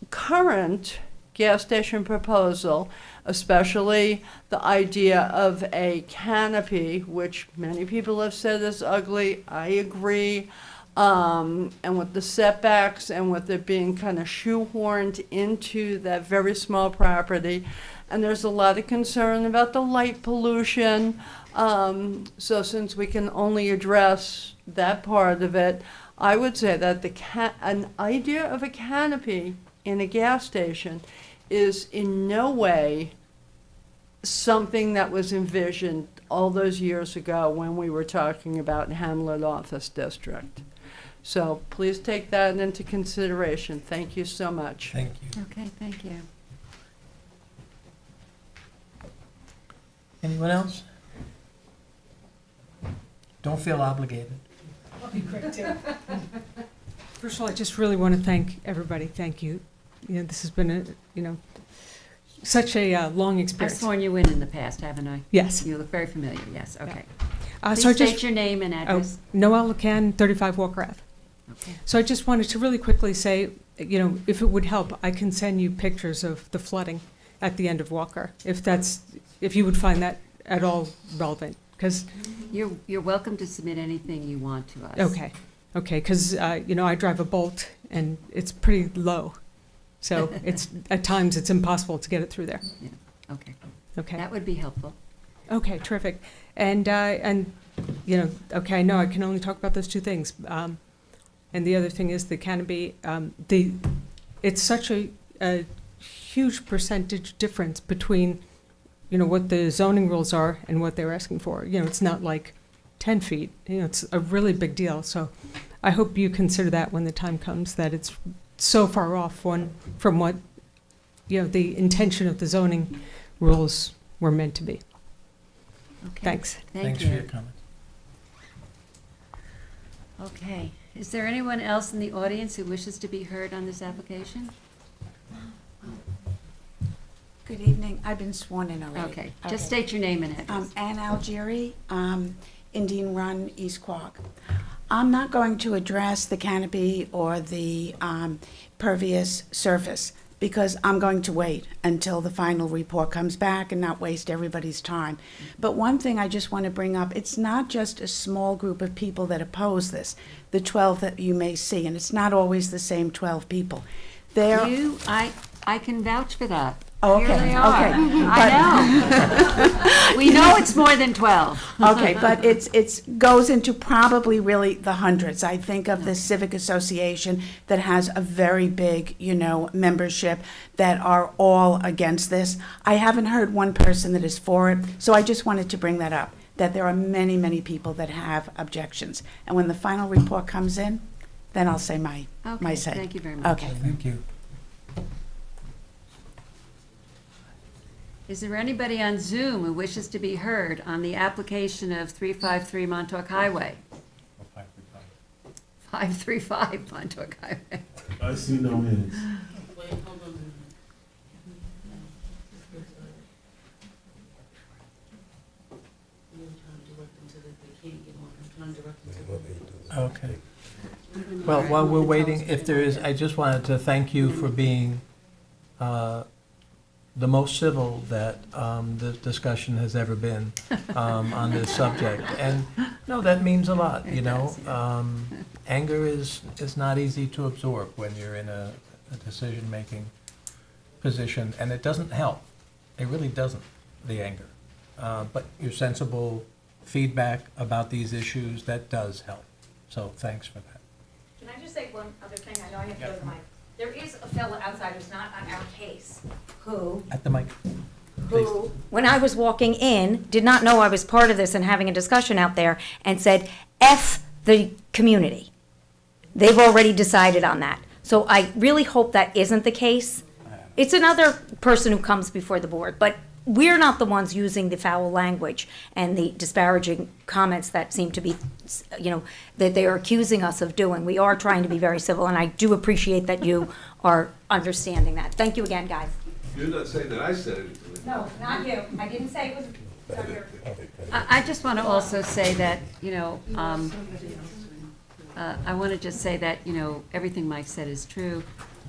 Speaker 17: current gas station proposal, especially the idea of a canopy, which many people have said is ugly, I agree, and with the setbacks and with it being kind of shoehorned into that very small property. And there's a lot of concern about the light pollution. So since we can only address that part of it, I would say that an idea of a canopy in a gas station is in no way something that was envisioned all those years ago when we were talking about Hamlet Office District. So please take that into consideration. Thank you so much.
Speaker 3: Thank you.
Speaker 1: Okay, thank you.
Speaker 3: Anyone else? Don't feel obligated.
Speaker 18: I'll be quick too. First of all, I just really want to thank everybody. Thank you. You know, this has been such a long
Speaker 1: I've
Speaker 18: experience.
Speaker 1: sworn you in the past, haven't I?
Speaker 18: Yes.
Speaker 1: You look very familiar, yes, okay.
Speaker 18: So I
Speaker 1: Please
Speaker 18: just-
Speaker 1: state your name and address.
Speaker 18: Noel LeCan, 35 Walker Ave. So I just wanted to really quickly say, you know, if it would help, I can send you pictures of the flooding at the end of Walker, if you would find that at all relevant, because.
Speaker 1: You're welcome to submit anything you want to us.
Speaker 18: Okay, because, you know, I drive a Bolt, and it's pretty low. So at times, it's impossible to get it through there.
Speaker 1: Yeah, okay.
Speaker 18: Okay.
Speaker 1: That would be helpful.
Speaker 18: Okay, terrific. And, you know, okay, I know I can only talk about those two things. And the other thing is the canopy, it's such a huge percentage difference between, you know, what the zoning rules are and what they're asking for. You know, it's not like 10 feet, you know, it's a really big deal. So I hope you consider that when the time comes, that it's so far off from what, you know, the intention of the zoning rules were meant to be.
Speaker 1: Okay.
Speaker 18: Thanks.
Speaker 3: Thanks for your comment.
Speaker 1: Okay. Is there anyone else in the audience who wishes to be heard on this application?
Speaker 19: Good evening. I've been sworn in already.
Speaker 1: Okay. Just state your name and address.
Speaker 19: Ann Algieri, Indian Run, East Quogue. I'm not going to address the canopy or the pervious surface because I'm going to wait until the final report comes back and not waste everybody's time. But one thing I just want to bring up, it's not just a small group of people that oppose this, the 12 that you may see, and it's not always the same 12 people.
Speaker 1: I can vouch for that.
Speaker 19: Oh, okay,
Speaker 1: Here they are.
Speaker 19: okay.
Speaker 1: I know. We know it's more than 12.
Speaker 19: Okay, but it's goes into probably really the hundreds. I think of the Civic Association that has a very big, you know, membership that are all against this. I haven't heard one person that is for it, so I just wanted to bring that up, that there are many, many people that have objections. And when the final report comes in, then I'll say my say.
Speaker 1: Thank you very much.
Speaker 19: Okay.
Speaker 3: Thank you.
Speaker 1: Is there anybody on Zoom who wishes to be heard on the application of 353 Montauk Highway? 535 Montauk Highway.
Speaker 13: I see no hands.
Speaker 3: Okay. Well, while we're waiting, if there is, I just wanted to thank you for being the most civil that the discussion has ever been on this subject. And, no, that means a lot, you know. Anger is not easy to absorb when you're in a decision-making position, and it doesn't help. It really doesn't, the anger. But your sensible feedback about these issues, that does help. So thanks for that.
Speaker 15: Can I just say one other thing? I know I have to go to the mic. There is a fellow outside who's not on our case, who,
Speaker 3: At the mic. Please.
Speaker 15: when I was walking in, did not know I was part of this and having a discussion out there, and said, F the community. They've already decided on that. So I really hope that isn't the case. It's another person who comes before the board, but we're not the ones using the foul language and the disparaging comments that seem to be, you know, that they are accusing us of doing. We are trying to be very civil, and I do appreciate that you are understanding that. Thank you again, guys.
Speaker 13: You're not saying that I said it.
Speaker 15: No, not you. I didn't say it was Dr.
Speaker 1: I just want to also say that, you know, I want to just say that, you know, everything Mike said is true.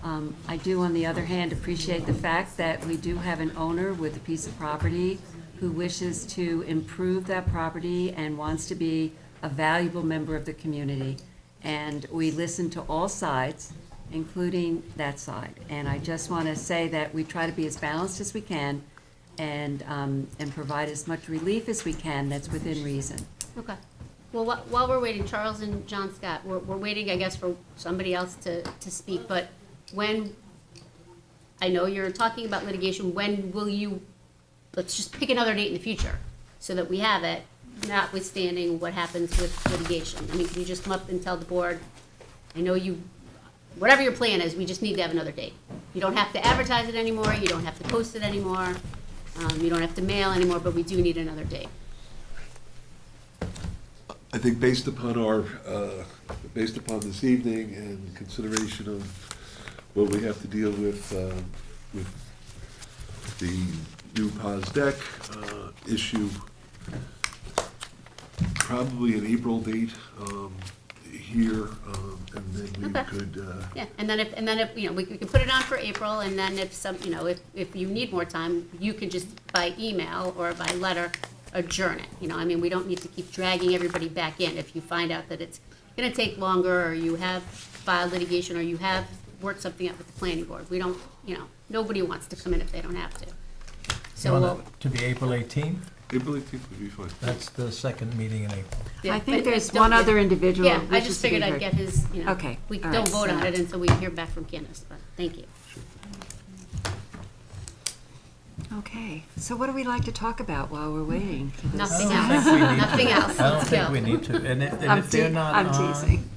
Speaker 1: I do, on the other hand, appreciate the fact that we do have an owner with a piece of property who wishes to improve that property and wants to be a valuable member of the community. And we listen to all sides, including that side. And I just want to say that we try to be as balanced as we can and provide as much relief as we can that's within reason.
Speaker 6: Okay. Well, while we're waiting, Charles and John Scott, we're waiting, I guess, for somebody else to speak, but when, I know you're talking about litigation, when will you, let's just pick another date in the future, so that we have it, notwithstanding what happens with litigation. I mean, can you just come up and tell the board, I know you, whatever your plan is, we just need to have another date. You don't have to advertise it anymore, you don't have to post it anymore, you don't have to mail anymore, but we do need another date.
Speaker 13: I think based upon based upon this evening and consideration of what we have to deal with the new POS deck issue, probably an April date here, and then we
Speaker 6: Okay.
Speaker 13: could,
Speaker 6: Yeah, and then if, you know, we can put it on for April, and then if some, you know, if you need more time, you could just by email or by letter adjourn it, you know, I mean, we don't need to keep dragging everybody back in. If you find out that it's gonna take longer, or you have filed litigation, or you have worked something out with the planning board, we don't, you know, nobody wants to come in if they don't have to. So
Speaker 3: You
Speaker 6: we'll,
Speaker 3: want it to be April 18th?
Speaker 13: April 18th would be fine.
Speaker 3: That's the second meeting in April.
Speaker 6: yeah,
Speaker 1: I think
Speaker 6: but
Speaker 1: there's
Speaker 6: don't
Speaker 1: one
Speaker 6: get-
Speaker 1: other individual
Speaker 6: Yeah,
Speaker 1: who
Speaker 6: I
Speaker 1: wishes
Speaker 6: just
Speaker 1: to be
Speaker 6: figured I'd
Speaker 1: heard.
Speaker 6: get his, you know,
Speaker 1: Okay,
Speaker 6: we
Speaker 1: all
Speaker 6: don't
Speaker 1: right,
Speaker 6: vote on
Speaker 1: so-
Speaker 6: it until we hear back from Candace, but thank you.
Speaker 1: Okay, so what do we like to talk about while we're waiting for this?
Speaker 6: Nothing
Speaker 3: I don't
Speaker 6: else,
Speaker 3: think we need to.
Speaker 6: nothing else,
Speaker 3: I don't
Speaker 6: let's
Speaker 3: think
Speaker 6: go.
Speaker 3: we need to, and
Speaker 1: I'm
Speaker 3: if they're
Speaker 1: te-
Speaker 3: not
Speaker 1: I'm
Speaker 3: on,
Speaker 1: teasing.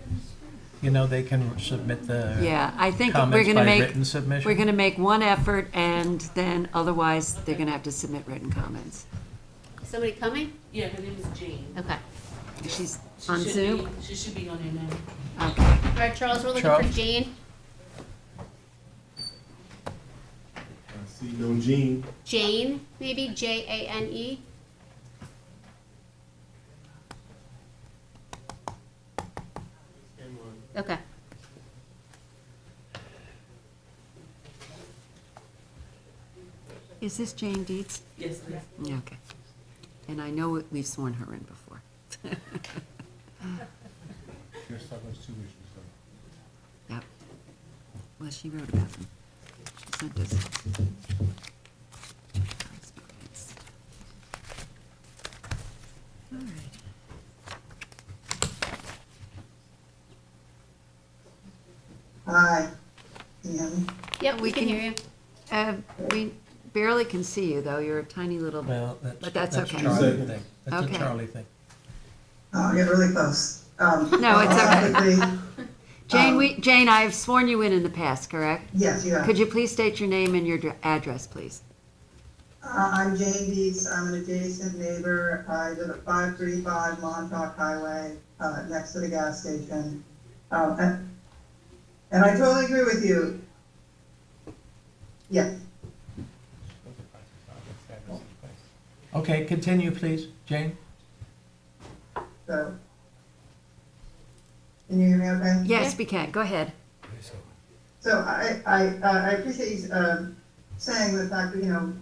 Speaker 3: you know, they can submit the
Speaker 1: Yeah, I think we're
Speaker 3: comments
Speaker 1: gonna
Speaker 3: by
Speaker 1: make,
Speaker 3: written submission.
Speaker 1: we're gonna make one effort, and then otherwise, they're gonna have to submit written comments.
Speaker 6: Somebody coming?
Speaker 20: Yeah, her name is Jane.
Speaker 6: Okay.
Speaker 1: She's
Speaker 20: She
Speaker 1: on
Speaker 20: should
Speaker 1: Zoom?
Speaker 20: be- She should be on there now.
Speaker 1: Okay.
Speaker 6: All right, Charles, we're looking for
Speaker 3: Charles?
Speaker 6: Jane.
Speaker 13: See no Gene.
Speaker 6: Jane, maybe, Jane. Okay.
Speaker 1: Is this Jane Dietz?
Speaker 20: Yes, please.
Speaker 1: Yeah, okay. And I know we've sworn her in before.
Speaker 5: You're stuck with 2 issues, though.
Speaker 1: Yep. Well, she wrote about them. She sent us. correspondence. All right.
Speaker 8: Hi. Can you hear me?
Speaker 6: Yep, we can hear you.
Speaker 1: We barely can see you, though. You're a tiny little,
Speaker 3: Well,
Speaker 1: but that's okay.
Speaker 3: Charlie thing. That's
Speaker 1: Okay.
Speaker 3: a Charlie thing.
Speaker 8: Oh, I get really close.
Speaker 1: No, it's okay.
Speaker 8: quickly,
Speaker 1: Jane, I've sworn you in the past, correct?
Speaker 8: Yes, you have.
Speaker 1: Could you please state your name and your address, please?
Speaker 8: I'm Jane Dietz. I'm an adjacent neighbor. I live at 535 Montauk Highway, next to the gas station. And I totally agree with you. Yes.
Speaker 3: Okay, continue, please, Jane.
Speaker 8: So, can you hear me okay?
Speaker 1: Yes, we can. Go ahead.
Speaker 8: So I appreciate you saying the fact that, you know,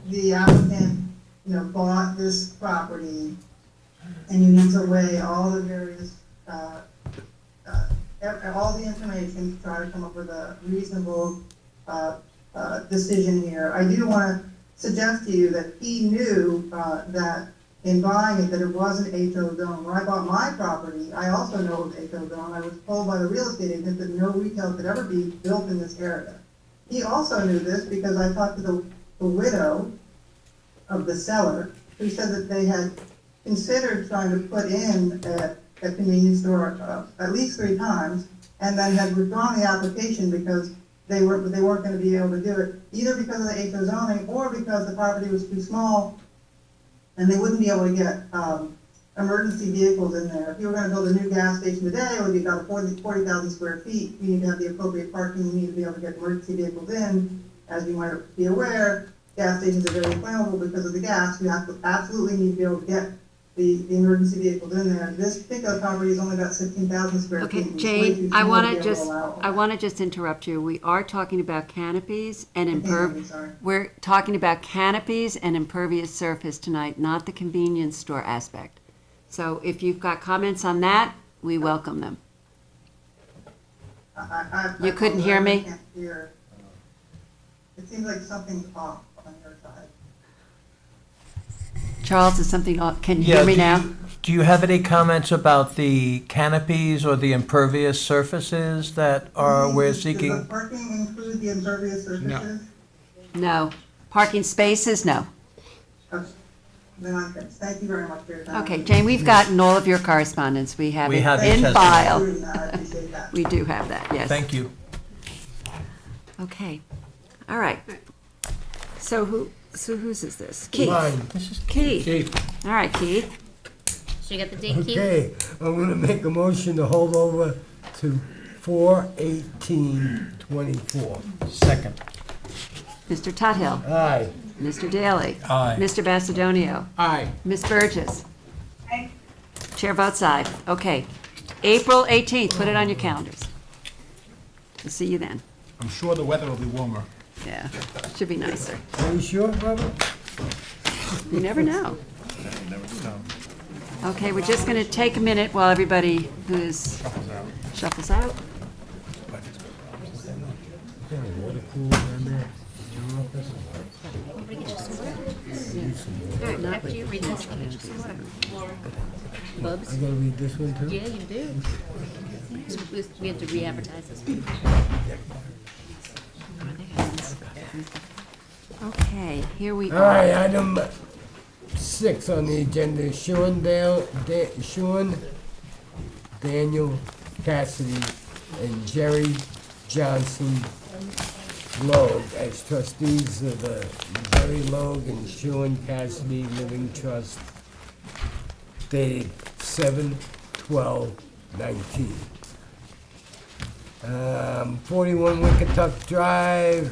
Speaker 8: the applicant, you know, bought this property and you need to weigh all the various, all the information to try to come up with a reasonable decision here. I do want to suggest to you that he knew that in buying it, that it was an HO zone. When I bought my property, I also know it was HO zone. I was told by the real estate agent that no retail could ever be built in this area. He also knew this because I talked to the widow of the seller, who said that they had considered trying to put in a convenience store at least 3 times, and then had withdrawn the application because they weren't going to be able to do it, either because of the HO zoning or because the property was too small and they wouldn't be able to get emergency vehicles in there. If you were going to build a new gas station today, it would be about 40,000 square feet. You need to have the appropriate parking. You need to be able to get emergency vehicles in. As you might be aware, gas stations are very flammable because of the gas. You have to absolutely need to be able to get the emergency vehicles in there. This particular property is only about 16,000 square feet.
Speaker 1: Okay,
Speaker 8: It's way too
Speaker 1: Jane,
Speaker 8: small to be able to allow all
Speaker 1: I
Speaker 8: that.
Speaker 1: want to just interrupt you. We are talking about canopies and
Speaker 8: Canopies, sorry.
Speaker 1: we're talking about canopies and impervious surface tonight, not the convenience store aspect. So if you've got comments on that, we welcome them. You couldn't hear me?
Speaker 8: I can't hear. It seems like something's off on your side.
Speaker 1: Charles, is something, can you hear me now?
Speaker 3: Do you have any comments about the canopies or the impervious surfaces that we're
Speaker 8: Does the
Speaker 3: seeking?
Speaker 8: parking include the impervious surfaces?
Speaker 1: No. Parking spaces? No.
Speaker 8: Okay. Then I'm good. Thank you very much for your time.
Speaker 1: Okay, Jane, we've gotten all of your correspondence. We have
Speaker 3: We
Speaker 1: it
Speaker 3: have your
Speaker 1: in
Speaker 3: testimony.
Speaker 1: file.
Speaker 8: I appreciate that.
Speaker 1: We do have that, yes.
Speaker 3: Thank you.
Speaker 1: Okay. All right. So whose is this? Keith.
Speaker 2: Mine.
Speaker 3: This is
Speaker 2: Keith.
Speaker 1: All right, Keith.
Speaker 6: So you got the date, Keith?
Speaker 2: Okay, I'm gonna make a motion to hold over to 4/18/24.
Speaker 3: Second.
Speaker 1: Mr. Tuthill.
Speaker 2: Aye.
Speaker 1: Mr. Daly.
Speaker 3: Aye.
Speaker 1: Mr. Macedonio.
Speaker 2: Aye.
Speaker 1: Ms. Burgess.
Speaker 8: Aye.
Speaker 1: Chair votes aye. Okay. April 18th, put it on your calendars. We'll see you then.
Speaker 5: I'm sure the weather will be warmer.
Speaker 1: Yeah, should be nicer.
Speaker 2: Are you sure, Robert?
Speaker 1: You never know.
Speaker 5: Never know.
Speaker 1: Okay, we're just going to take a minute while everybody who's shuffles out.
Speaker 6: After you read this, Bubs?
Speaker 2: I gotta read this one too?
Speaker 6: Yeah, you do. We have to re-advertise this one.
Speaker 1: Okay, here we
Speaker 2: All right,
Speaker 1: are.
Speaker 2: item 6 on the agenda, Sean Daniel Cassidy and Jerry Johnson Logue as trustees of the Jerry Logue and Sean Cassidy Living Trust dated 7/12/19. 41 Wickatuck Drive,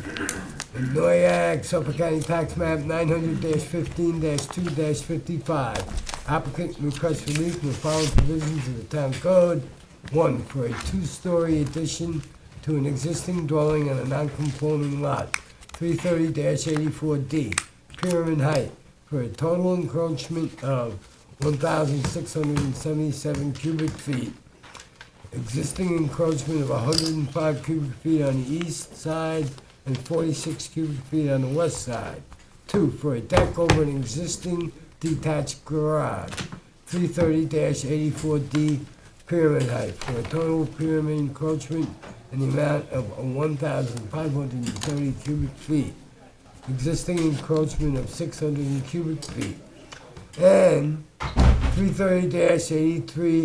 Speaker 2: in Noyak, Suffolk County Tax Map 900-15-2-55. Applicant requests relief from the following provisions of the town code. 1, for a 2-story addition to an existing dwelling on a non-conforming lot, 330-84D, pyramid height, for a total encroachment of 1,677 cubic feet. Existing encroachment of 105 cubic feet on the east side and 46 cubic feet on the west side. 2, for a deck over an existing detached garage, 330-84D, pyramid height, for a total pyramid encroachment in the amount of 1,530 cubic feet. Existing encroachment of 600 cubic feet. And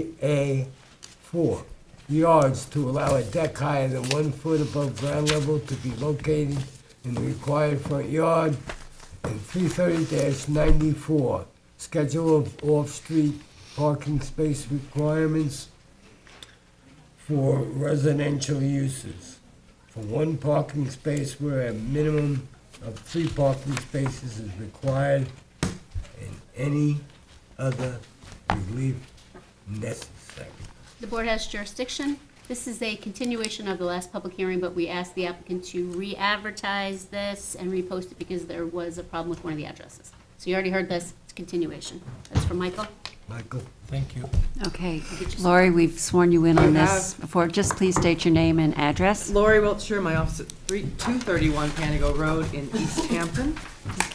Speaker 2: 330-83A4, yards to allow a deck higher than 1 foot above ground level to be located in the required front yard. And 330-94, schedule of off-street parking space requirements for residential uses. For 1 parking space where a minimum of 3 parking spaces is required, and any other relief necessary.
Speaker 6: The board has jurisdiction. This is a continuation of the last public hearing, but we asked the applicant to re-advertise this and repost it because there was a problem with one of the addresses. So you already heard this, it's continuation. That's from Michael.
Speaker 2: Michael?
Speaker 3: Thank you.
Speaker 1: Okay, Lori, we've sworn you in on this before. Just please state your name and address.
Speaker 21: Lori Wiltshire, my office at 231 Panago Road in East Hampton.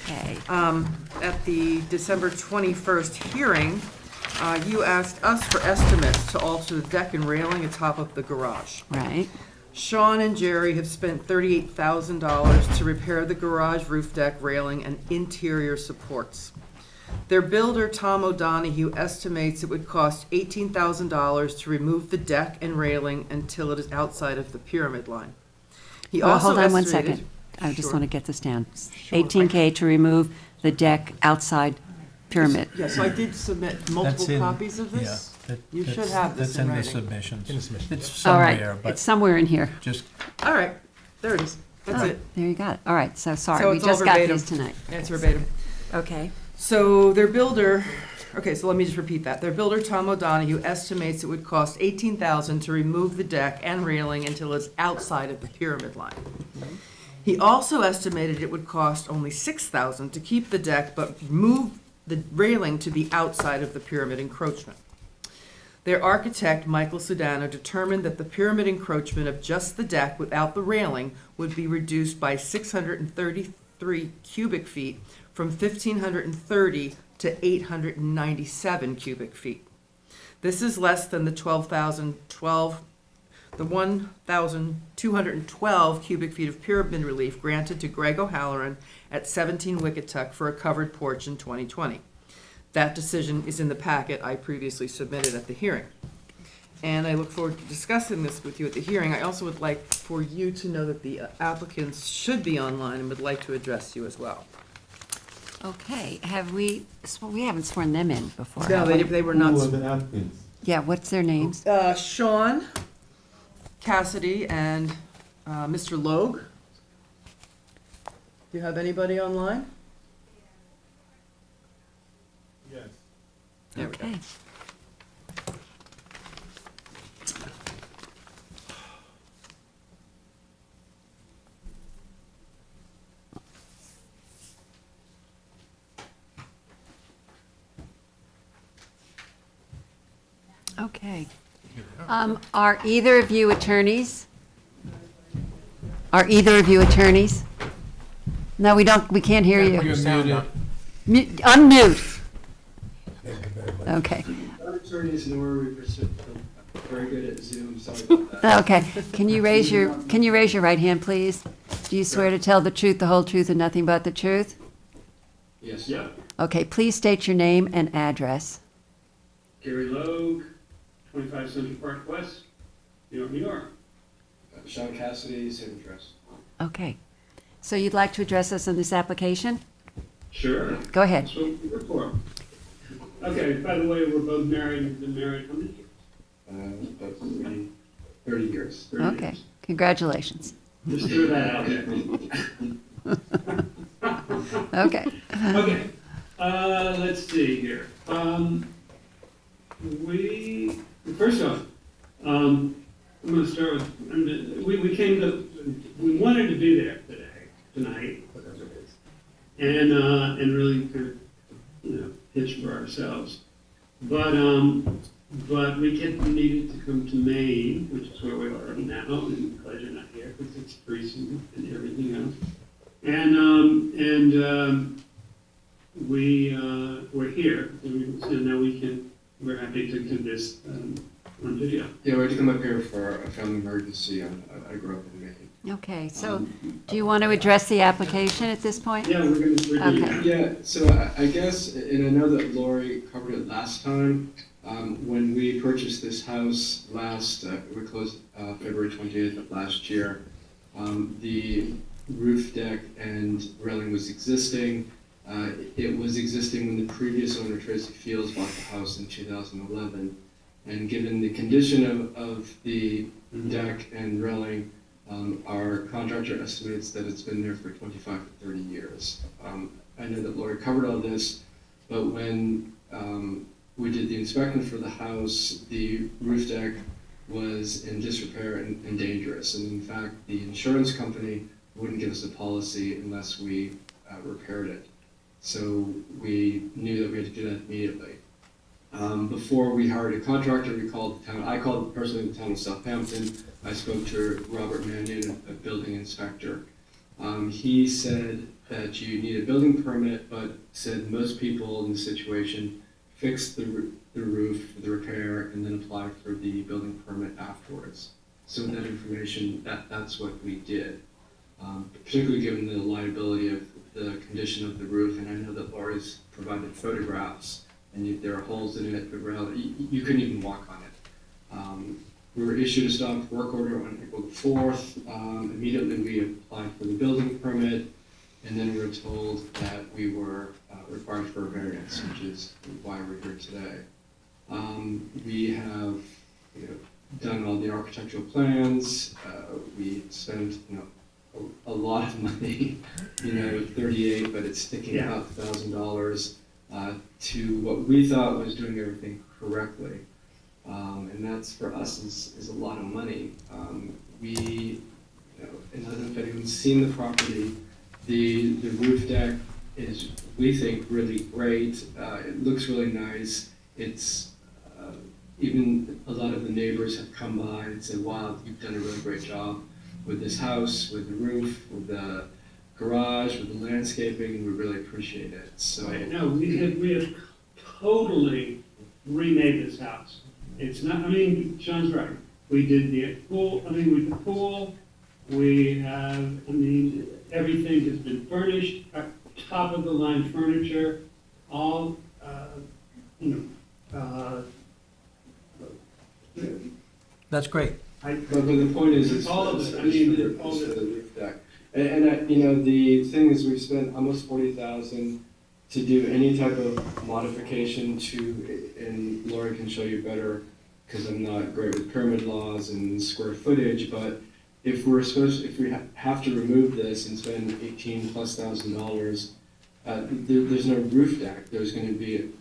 Speaker 1: Okay.
Speaker 21: At the December 21st hearing, you asked us for estimates to alter the deck and railing atop of the garage.
Speaker 1: Right.
Speaker 21: Sean and Jerry have spent $38,000 to repair the garage roof deck railing and interior supports. Their builder, Tom O'Donohue, estimates it would cost $18,000 to remove the deck and railing until it is outside of the pyramid line. He also
Speaker 1: Hold on one
Speaker 21: estimated-
Speaker 1: second. I just
Speaker 21: Sure.
Speaker 1: want to get this down.
Speaker 21: Sure.
Speaker 1: 18K to remove the deck outside pyramid.
Speaker 21: Yeah, so I did submit
Speaker 3: That's
Speaker 21: multiple
Speaker 3: in-
Speaker 21: copies of this.
Speaker 3: yeah, that-
Speaker 21: You should
Speaker 3: that's-
Speaker 21: have this
Speaker 3: that's
Speaker 21: in
Speaker 3: in the
Speaker 21: writing.
Speaker 3: submissions.
Speaker 5: In the submission.
Speaker 3: It's
Speaker 1: All right,
Speaker 3: somewhere, but
Speaker 1: it's somewhere in here.
Speaker 3: just,
Speaker 21: All right, there it is. That's
Speaker 1: Oh,
Speaker 21: it.
Speaker 1: There you got it. All right, so sorry,
Speaker 21: So
Speaker 1: we
Speaker 21: it's all
Speaker 1: just got
Speaker 21: verbatim.
Speaker 1: these tonight.
Speaker 21: It's verbatim.
Speaker 1: Okay.
Speaker 21: So their builder, okay, so let me just repeat that. Their builder, Tom O'Donohue, estimates it would cost $18,000 to remove the deck and railing until it's outside of the pyramid line. He also estimated it would cost only $6,000 to keep the deck but move the railing to be outside of the pyramid encroachment. Their architect, Michael Sudano, determined that the pyramid encroachment of just the deck without the railing would be reduced by 633 cubic feet from 1,530 to 897 cubic feet. This is less than the 1,212 cubic feet of pyramid relief granted to Greg O'Halloran at 17 Wickatuck for a covered porch in 2020. That decision is in the packet I previously submitted at the hearing. And I look forward to discussing this with you at the hearing. I also would like for you to know that the applicants should be online and would like to address you as well.
Speaker 1: Okay, we haven't sworn them in before.
Speaker 21: No,
Speaker 1: have
Speaker 21: they,
Speaker 1: we?
Speaker 21: they were not.
Speaker 1: Yeah, what's their names?
Speaker 21: Sean Cassidy and Mr. Logue. Do you have anybody online?
Speaker 13: Yes.
Speaker 21: There we go.
Speaker 1: Okay. Okay. Are either of you attorneys? Are either of you attorneys? No, we don't, we can't hear you.
Speaker 3: You're muted.
Speaker 1: Unmute. Okay,
Speaker 7: Our attorneys nor we very good at Zoom, sorry about that.
Speaker 1: okay. Can you raise your right hand, please? Do you swear to tell the truth, the whole truth, and nothing but the truth?
Speaker 7: Yes. Yeah.
Speaker 1: Okay, please state your name and address.
Speaker 7: Gary Logue, 25 Central Park West, New York, New York. Sean Cassidy, same address.
Speaker 1: Okay. So you'd like to address us on this application?
Speaker 7: Sure.
Speaker 1: Go ahead.
Speaker 7: That's what we're for. Okay, by the way, we're both married, we've been married how many years? About 30 years. 30
Speaker 1: Okay,
Speaker 7: years.
Speaker 1: congratulations.
Speaker 7: Just threw that out there.
Speaker 1: Okay.
Speaker 7: Okay, let's see here. First off, I'm gonna start with, we wanted to be there tonight, whatever it is, and really kind of, pitch for ourselves. But we needed to come to Maine, which is where we are now, and glad you're not here, because it's freezing and everything else. We're here, and now we're happy to do this on video. Yeah, we had to come up here for a family emergency. I grew up in Maine.
Speaker 1: Okay, so do you want to address the application at this point?
Speaker 7: Yeah, we're doing
Speaker 1: Okay.
Speaker 7: it. Yeah, so I guess, and I know that Lori covered it last time, when we purchased this house we closed February 28th of last year, the roof deck and railing was existing. It was existing when the previous owner, Tracy Fields, bought the house in 2011. And given the condition of the deck and railing, our contractor estimates that it's been there for 25 to 30 years. I know that Lori covered all this, but when we did the inspection for the house, the roof deck was in disrepair and dangerous. And in fact, the insurance company wouldn't give us a policy unless we repaired it. So we knew that we had to do that immediately. Before we hired a contractor, I called personally the town of Southampton. I spoke to Robert Mannion, a building inspector. He said that you need a building permit, but said most people in the situation fix the roof for the repair and then apply for the building permit afterwards. So with that information, that's what we did. Particularly given the liability of the condition of the roof, and I know that Laura's provided photographs, and there are holes in it, but really, you couldn't even walk on it. We were issued a stop work order on April the 4th. Immediately we applied for the building permit, and then we were told that we were required for a variance, which is why we're here today. We have done all the architectural plans. We spent a lot of money, 38, but it's sticking out $1,000 to what we thought was doing everything correctly. And that's, for us, is a lot of money. And I don't know if anyone's seen the property, the roof deck is, we think, really great. It looks really nice. It's, even a lot of the neighbors have come by and said, wow, you've done a really great job with this house, with the roof, with the garage, with the landscaping, and we really appreciate it. So no, we have totally remade this house. It's not, Sean's right. We did the pool, with the pool, we have, everything has been furnished, top of the line furniture, all,
Speaker 3: That's great.
Speaker 7: But the point is, it's all of it. All of the roof deck. And the thing is, we've spent almost $40,000 to do any type of modification to, and Lori can show you better, because I'm not great with pyramid laws and square footage, but if we have to remove this and spend $18,000+, there's no roof deck. There's going to be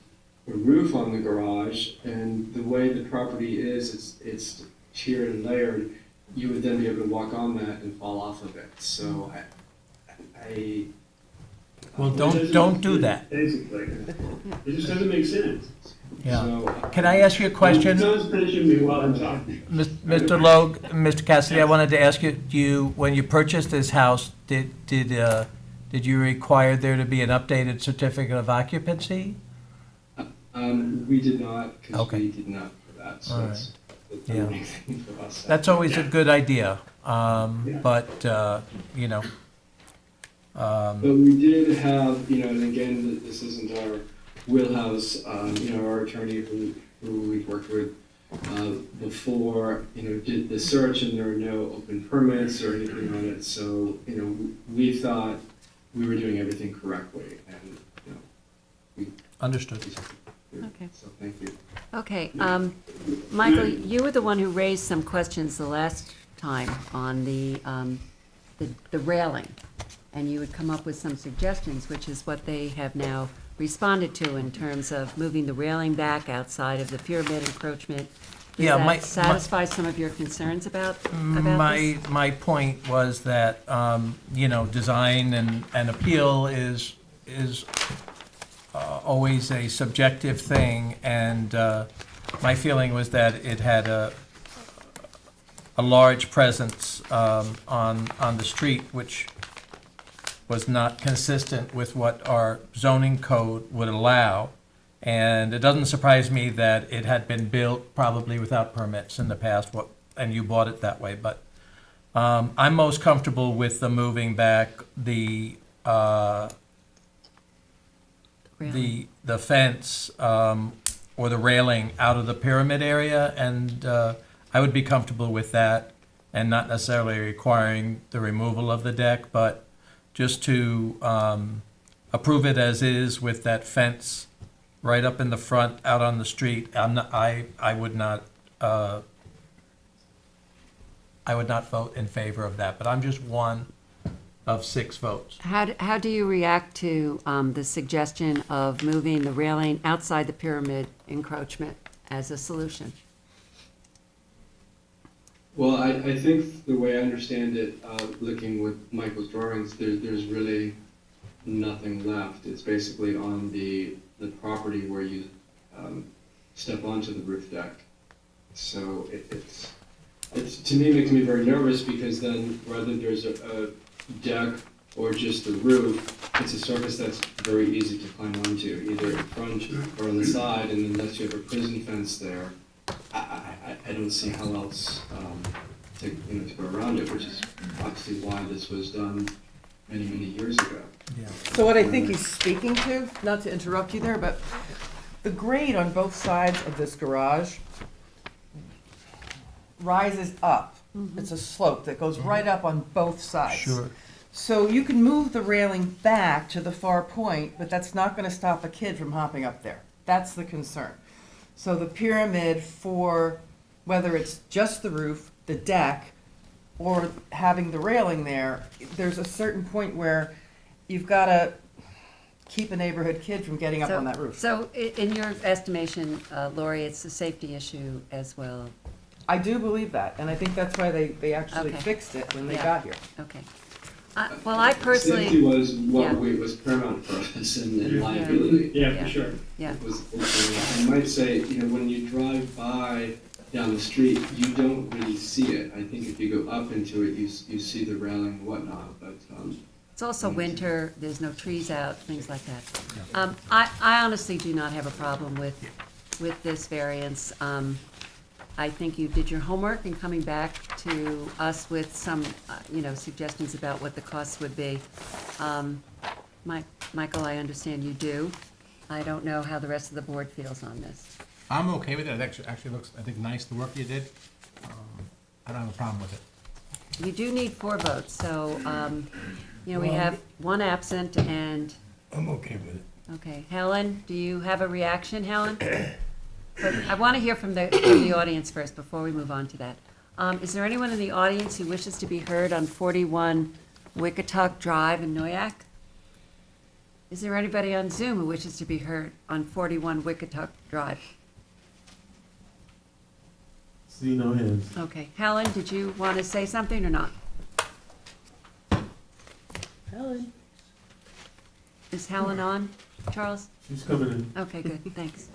Speaker 7: a roof on the garage, and the way the property is, it's tiered and layered. You would then be able to walk on that and fall off of it. So well,
Speaker 3: don't do that.
Speaker 7: Basically, it just doesn't make sense.
Speaker 3: Yeah.
Speaker 7: So,
Speaker 3: Can I ask you a question?
Speaker 7: Someone's pinching me while I'm talking.
Speaker 3: Mr. Logue, Mr. Cassidy, I wanted to ask you, when you purchased this house, did you require there to be an updated certificate of occupancy?
Speaker 7: We did not, because
Speaker 3: Okay.
Speaker 7: we did not for that, so
Speaker 3: All
Speaker 7: that's
Speaker 3: Yeah.
Speaker 7: the main thing for us.
Speaker 3: That's always a good idea,
Speaker 7: Yeah.
Speaker 3: but, you know.
Speaker 7: But we did have, and again, this isn't our wheelhouse, our attorney who we've worked with before, did the search and there were no open permits or anything on it. So, we thought we were doing everything correctly and, we.
Speaker 3: Understood.
Speaker 1: Okay.
Speaker 7: So thank you.
Speaker 1: Okay, Michael, you were the one who raised some questions the last time on the railing, and you would come up with some suggestions, which is what they have now responded to in terms of moving the railing back outside of the pyramid encroachment.
Speaker 3: Yeah,
Speaker 1: Does
Speaker 3: my-
Speaker 1: that satisfy some of your concerns about this?
Speaker 3: My point was that, design and appeal is always a subjective thing, and my feeling was that it had a large presence on the street, which was not consistent with what our zoning code would allow. And it doesn't surprise me that it had been built probably without permits in the past, and you bought it that way. But I'm most comfortable with the moving back the fence or the railing out of the pyramid area, and I would be comfortable with that, and not necessarily requiring the removal of the deck, but just to approve it as is with that fence right up in the front, out on the street. I would not vote in favor of that, but I'm just one of 6 votes.
Speaker 1: How do you react to the suggestion of moving the railing outside the pyramid encroachment as a solution?
Speaker 7: Well, I think the way I understand it, looking with Michael's drawings, there's really nothing left. It's basically on the property where you step onto the roof deck. So it's to me, makes me very nervous, because then whether there's a deck or just the roof, it's a surface that's very easy to climb onto, either in front or on the side, and unless you have a prison fence there, I don't see how else to go around it, which is obviously why this was done many, many years ago.
Speaker 21: So what I think he's speaking to, not to interrupt you there, but the grade on both sides of this garage rises up. It's a slope that goes right up on both sides.
Speaker 3: Sure.
Speaker 21: So you can move the railing back to the far point, but that's not gonna stop a kid from hopping up there. That's the concern. So the pyramid, for whether it's just the roof, the deck, or having the railing there, there's a certain point where you've gotta keep a neighborhood kid from getting up on that roof.
Speaker 1: So in your estimation, Lori, it's a safety issue as well?
Speaker 21: I do believe that, and I think that's why they actually
Speaker 1: Okay.
Speaker 21: fixed it when they
Speaker 1: Yeah.
Speaker 21: got here.
Speaker 1: Okay. Well, I personally.
Speaker 7: Safety was
Speaker 1: Yeah.
Speaker 7: was paramount for us, and liability.
Speaker 1: Yeah, for sure. Yeah.
Speaker 7: I might say, when you drive by down the street, you don't really see it. I think if you go up into it, you see the railing and whatnot, but,
Speaker 1: It's also winter, there's no trees out, things like that. I honestly do not have a problem with this variance. I think you did your homework in coming back to us with some, suggestions about what the costs would be. Michael, I understand you do. I don't know how the rest of the board feels on this.
Speaker 5: I'm okay with it. It actually looks, I think, nice, the work you did. I don't have a problem with it.
Speaker 1: You do need 4 votes, so, we have 1 absent and.
Speaker 2: I'm okay with it.
Speaker 1: Okay, Helen, do you have a reaction, Helen? But I want to hear from the audience first before we move on to that. Is there anyone in the audience who wishes to be heard on 41 Wickatuck Drive in Noyak? Is there anybody on Zoom who wishes to be heard on 41 Wickatuck Drive?
Speaker 4: See no hands.
Speaker 1: Okay, Helen, did you want to say something or not?
Speaker 21: Helen.
Speaker 1: Is Helen on, Charles?
Speaker 4: She's coming in.
Speaker 1: Okay, good, thanks.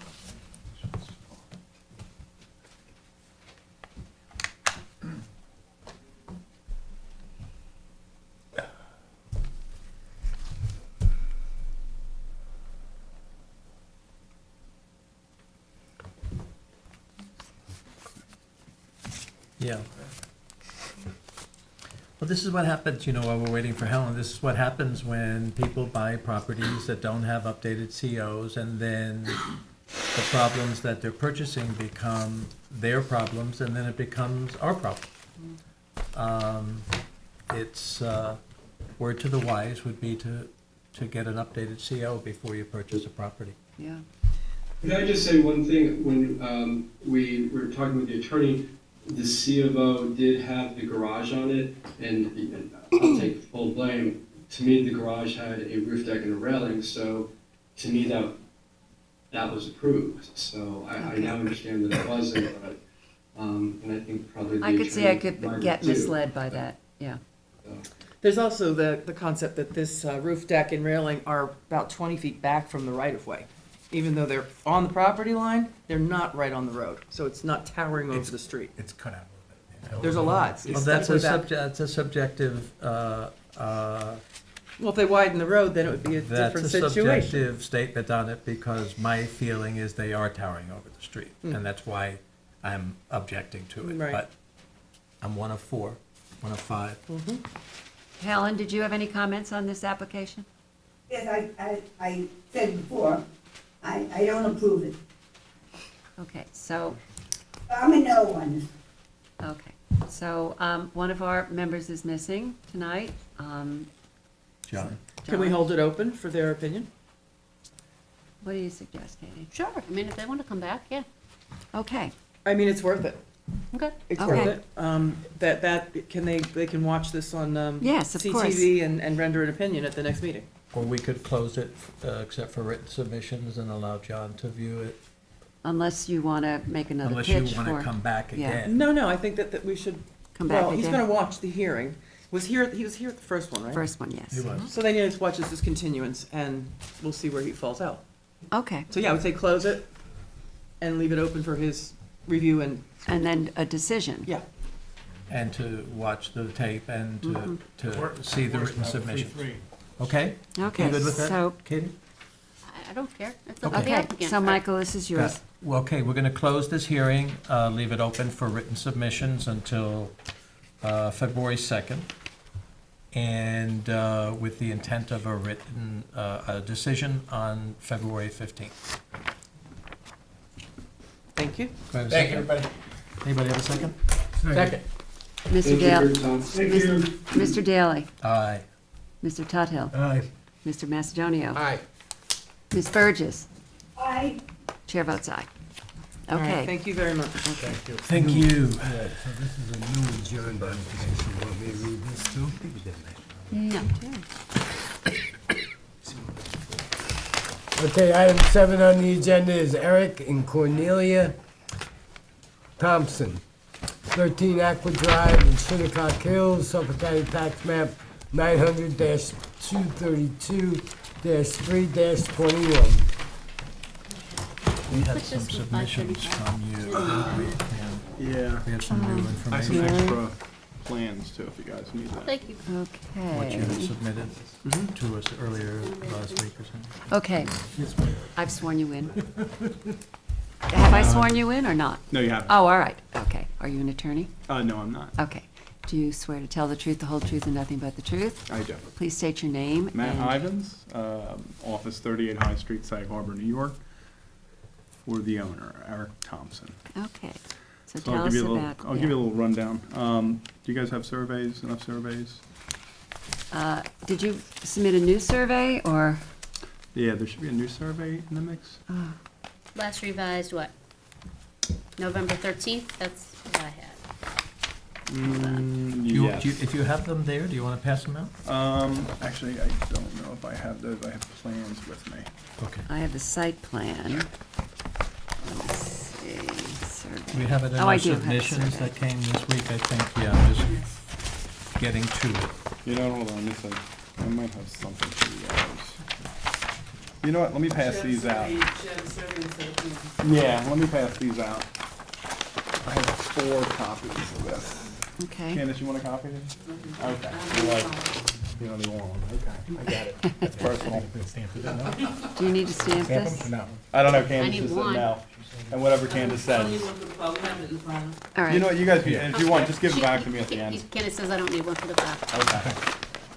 Speaker 3: Yeah. Well, this is what happens, while we're waiting for Helen, this is what happens when people buy properties that don't have updated COs, and then the problems that they're purchasing become their problems, and then it becomes our problem. It's, word to the wise would be to get an updated CO before you purchase a property.
Speaker 1: Yeah.
Speaker 7: Could I just say one thing? When we were talking with the attorney, the C of O did have the garage on it, and I'll take full blame. To me, the garage had a roof deck and a railing, so to me that was approved. So I now understand that it wasn't, but and I think probably the
Speaker 1: I could see I
Speaker 7: attorney
Speaker 1: could
Speaker 7: might
Speaker 1: get
Speaker 7: too.
Speaker 1: misled by that, yeah.
Speaker 21: There's also the concept that this roof deck and railing are about 20 feet back from the right-of-way. Even though they're on the property line, they're not right on the road, so it's not towering over the street.
Speaker 5: It's cut out a little bit.
Speaker 21: There's a lot.
Speaker 3: Well, that's a subjective,
Speaker 21: Well, if they widen the road, then it would be a different
Speaker 3: that's a
Speaker 21: situation.
Speaker 3: subjective statement on it, because my feeling is they are towering over the street, and that's why I'm objecting to it.
Speaker 21: Right.
Speaker 3: But I'm one of 4, one of 5.
Speaker 1: Helen, did you have any comments on this application?
Speaker 8: Yes, I said before, I don't approve it.
Speaker 1: Okay, so,
Speaker 8: I'm a no on this.
Speaker 1: okay, so, one of our members is missing tonight.
Speaker 3: John?
Speaker 21: Can we hold it open for their opinion?
Speaker 1: What do you suggest, Katie?
Speaker 6: Sure, I mean, if they want to come back, yeah.
Speaker 1: Okay,
Speaker 21: I mean, it's worth it.
Speaker 6: Okay.
Speaker 21: It's
Speaker 1: Okay.
Speaker 21: worth it. They can watch this on
Speaker 1: Yes, of course.
Speaker 21: CTV and render an opinion at the next meeting.
Speaker 3: Or we could close it, except for written submissions, and allow John to view it,
Speaker 1: unless you want to make another
Speaker 3: unless
Speaker 1: pitch
Speaker 3: you
Speaker 1: for.
Speaker 3: want to come back
Speaker 1: Yeah.
Speaker 3: again.
Speaker 21: No, I think that we should,
Speaker 1: Come back
Speaker 21: well, he's
Speaker 1: again.
Speaker 21: gonna watch the hearing. He was here at the first one, right?
Speaker 1: First one, yes.
Speaker 3: He was.
Speaker 21: So then he just watches this continuance, and we'll see where he falls out.
Speaker 1: Okay,
Speaker 21: So yeah, I would say close it and leave it open for his review and,
Speaker 1: and then a decision.
Speaker 21: yeah.
Speaker 3: And to watch the tape and
Speaker 1: Mhm.
Speaker 3: to see the written submissions. Okay?
Speaker 1: Okay,
Speaker 3: You good with that,
Speaker 1: so,
Speaker 3: Katie?
Speaker 6: I don't care. It's up to the
Speaker 1: okay,
Speaker 6: applicant.
Speaker 1: so Michael, this is yours.
Speaker 3: Well, okay, we're going to close this hearing, leave it open for written submissions until February 2nd, and with the intent of a written a decision on February 15th.
Speaker 21: Thank you.
Speaker 3: Do I have a
Speaker 5: Thank you,
Speaker 3: second?
Speaker 5: everybody.
Speaker 3: Anybody have a second?
Speaker 5: Second.
Speaker 1: Mr.
Speaker 7: Thank you
Speaker 1: Dale,
Speaker 7: for your time. Thank you.
Speaker 1: Mr. Daly,
Speaker 3: Aye.
Speaker 1: Mr. Tuthill,
Speaker 2: Aye.
Speaker 1: Mr. Macedonio,
Speaker 5: Aye.
Speaker 1: Ms. Burgess,
Speaker 8: I
Speaker 1: chair votes aye.
Speaker 21: All right,
Speaker 1: Okay,
Speaker 21: thank you very much.
Speaker 5: Thank you.
Speaker 3: Thank you.
Speaker 2: Yeah, so this is a new adjourned application. You want me to read this too?
Speaker 6: No.
Speaker 2: Okay, item 7 on the agenda is Eric and Cornelia Thompson, 13 Aqua Drive in Shinnecock Hills, Suffolk County Tax Map 900-232-3-21.
Speaker 3: We had
Speaker 6: Put
Speaker 3: some
Speaker 6: this in
Speaker 3: submissions
Speaker 6: 535.
Speaker 3: from you. didn't we? And
Speaker 4: Yeah.
Speaker 3: we have some new
Speaker 4: I have some
Speaker 3: information,
Speaker 4: extra plans too, if you guys need that.
Speaker 6: Thank you.
Speaker 3: what you had
Speaker 1: okay,
Speaker 3: submitted to us earlier last week or something.
Speaker 1: okay. I've sworn you in. Have I sworn you in or not?
Speaker 4: No, you haven't.
Speaker 1: Oh, all right, okay. Are you an attorney?
Speaker 4: No, I'm not.
Speaker 1: Okay. Do you swear to tell the truth, the whole truth, and nothing but the truth?
Speaker 4: I do.
Speaker 1: Please state your name.
Speaker 4: Matt
Speaker 1: and-
Speaker 4: Ivins, office 38 High Street, Sag Harbor, New York, for the owner, Eric Thompson.
Speaker 1: Okay, so
Speaker 4: So
Speaker 1: tell
Speaker 4: I'll
Speaker 1: us
Speaker 4: give you a
Speaker 1: about.
Speaker 4: little, I'll give you a little rundown. Do you guys have surveys, enough surveys?
Speaker 1: Did you submit a new survey, or?
Speaker 4: Yeah, there should be a new survey in the mix.
Speaker 6: Last revised, what? November 13th? That's what I had.
Speaker 4: Yes.
Speaker 3: If you have them there, do you want to pass them out?
Speaker 4: Actually, I don't know if I have those. I have plans with me.
Speaker 3: Okay.
Speaker 1: I have the site plan. Let's see, survey.
Speaker 3: We have it in
Speaker 1: Oh, I
Speaker 3: our
Speaker 1: do have a
Speaker 3: submissions
Speaker 1: survey.
Speaker 3: that came this week, I think, yeah, I'm just getting to it.
Speaker 4: You know, hold on, I might have something for you guys. You know what, let me pass these out. Yeah, let me pass these out. I have 4 copies of this.
Speaker 1: Okay.
Speaker 4: Candace, you want a copy of this? Okay. You don't need one. Okay, I got it. It's personal.
Speaker 1: Do you need to stamp this?
Speaker 5: No.
Speaker 4: I don't know,
Speaker 6: I
Speaker 4: Candace
Speaker 6: need
Speaker 4: just said
Speaker 6: one.
Speaker 4: no. And whatever Candace says.
Speaker 1: All right.
Speaker 4: You know what, you guys, if you want, just give it back to me at the end.
Speaker 6: Kenneth says I don't need one for the back.
Speaker 4: Okay.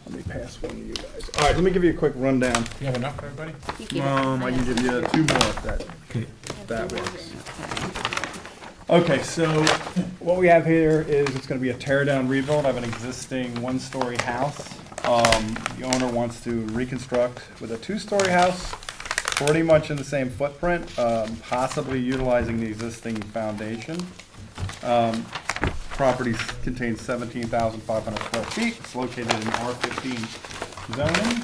Speaker 4: Let me pass one to you guys. All right, let me give you a quick rundown.
Speaker 5: You have enough for everybody?
Speaker 4: I can give you 2 more if that works. Okay, so what we have here is it's gonna be a tear down rebuild of an existing 1-story house. The owner wants to reconstruct with a 2-story house, pretty much in the same footprint, possibly utilizing the existing foundation. Property contains 17,500 square feet. It's located in R15 zoning.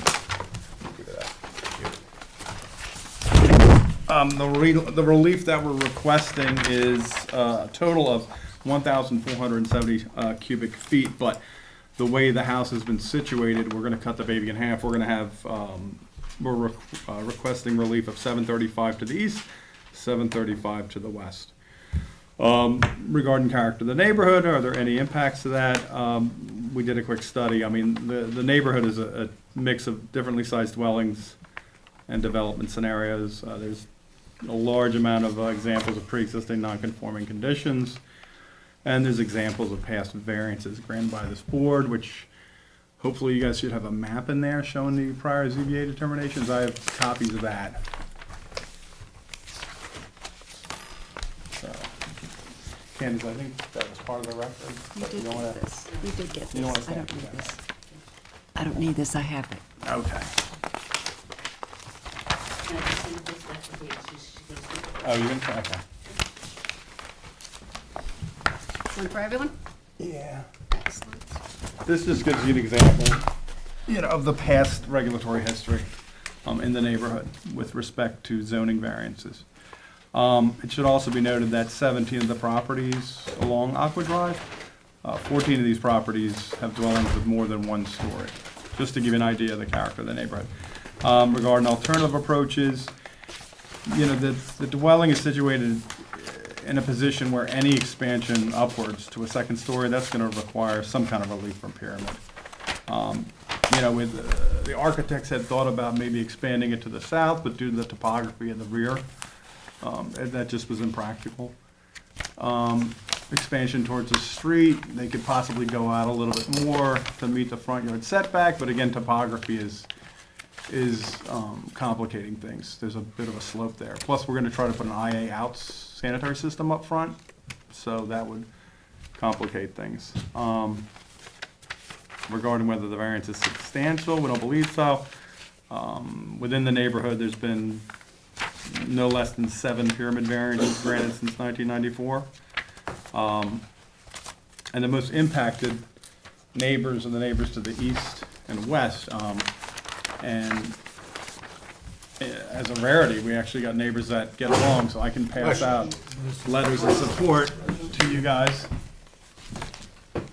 Speaker 4: The relief that we're requesting is a total of 1,470 cubic feet, but the way the house has been situated, we're gonna cut the baby in half. We're gonna have, we're requesting relief of 735 to the east, 735 to the west. Regarding character of the neighborhood, are there any impacts to that? We did a quick study. I mean, the neighborhood is a mix of differently sized dwellings and development scenarios. There's a large amount of examples of pre-existing non-conforming conditions, and there's examples of past variances granted by this board, which hopefully you guys should have a map in there showing the prior ZBA determinations. I have copies of that. So, Candace, I think that was part of the record.
Speaker 1: You
Speaker 4: but
Speaker 1: did
Speaker 4: don't wanna-
Speaker 1: get this. You did get
Speaker 4: You don't
Speaker 1: this.
Speaker 4: wanna
Speaker 1: I don't
Speaker 4: stamp
Speaker 1: need
Speaker 4: it.
Speaker 1: this. I don't need this. I have it.
Speaker 4: Okay. Oh, you didn't, okay.
Speaker 6: One for everyone?
Speaker 4: Yeah.
Speaker 6: Excellent.
Speaker 4: This just gives you an example, of the past regulatory history in the neighborhood with respect to zoning variances. It should also be noted that 17 of the properties along Aqua Drive, 14 of these properties have dwellings with more than 1 story, just to give you an idea of the character of the neighborhood. Regarding alternative approaches, the dwelling is situated in a position where any expansion upwards to a 2nd story, that's gonna require some kind of relief from pyramid. The architects had thought about maybe expanding it to the south, but due to the topography in the rear, that just was impractical. Expansion towards the street, they could possibly go out a little bit more to meet the front yard setback, but again, topography is complicating things. There's a bit of a slope there. Plus, we're gonna try to put an IA outs sanitary system up front, so that would complicate things. Regarding whether the variance is substantial, we don't believe so. Within the neighborhood, there's been no less than 7 pyramid variances granted since 1994. And the most impacted neighbors are the neighbors to the east and west. And as a rarity, we actually got neighbors that get along, so I can pass out letters of support to you guys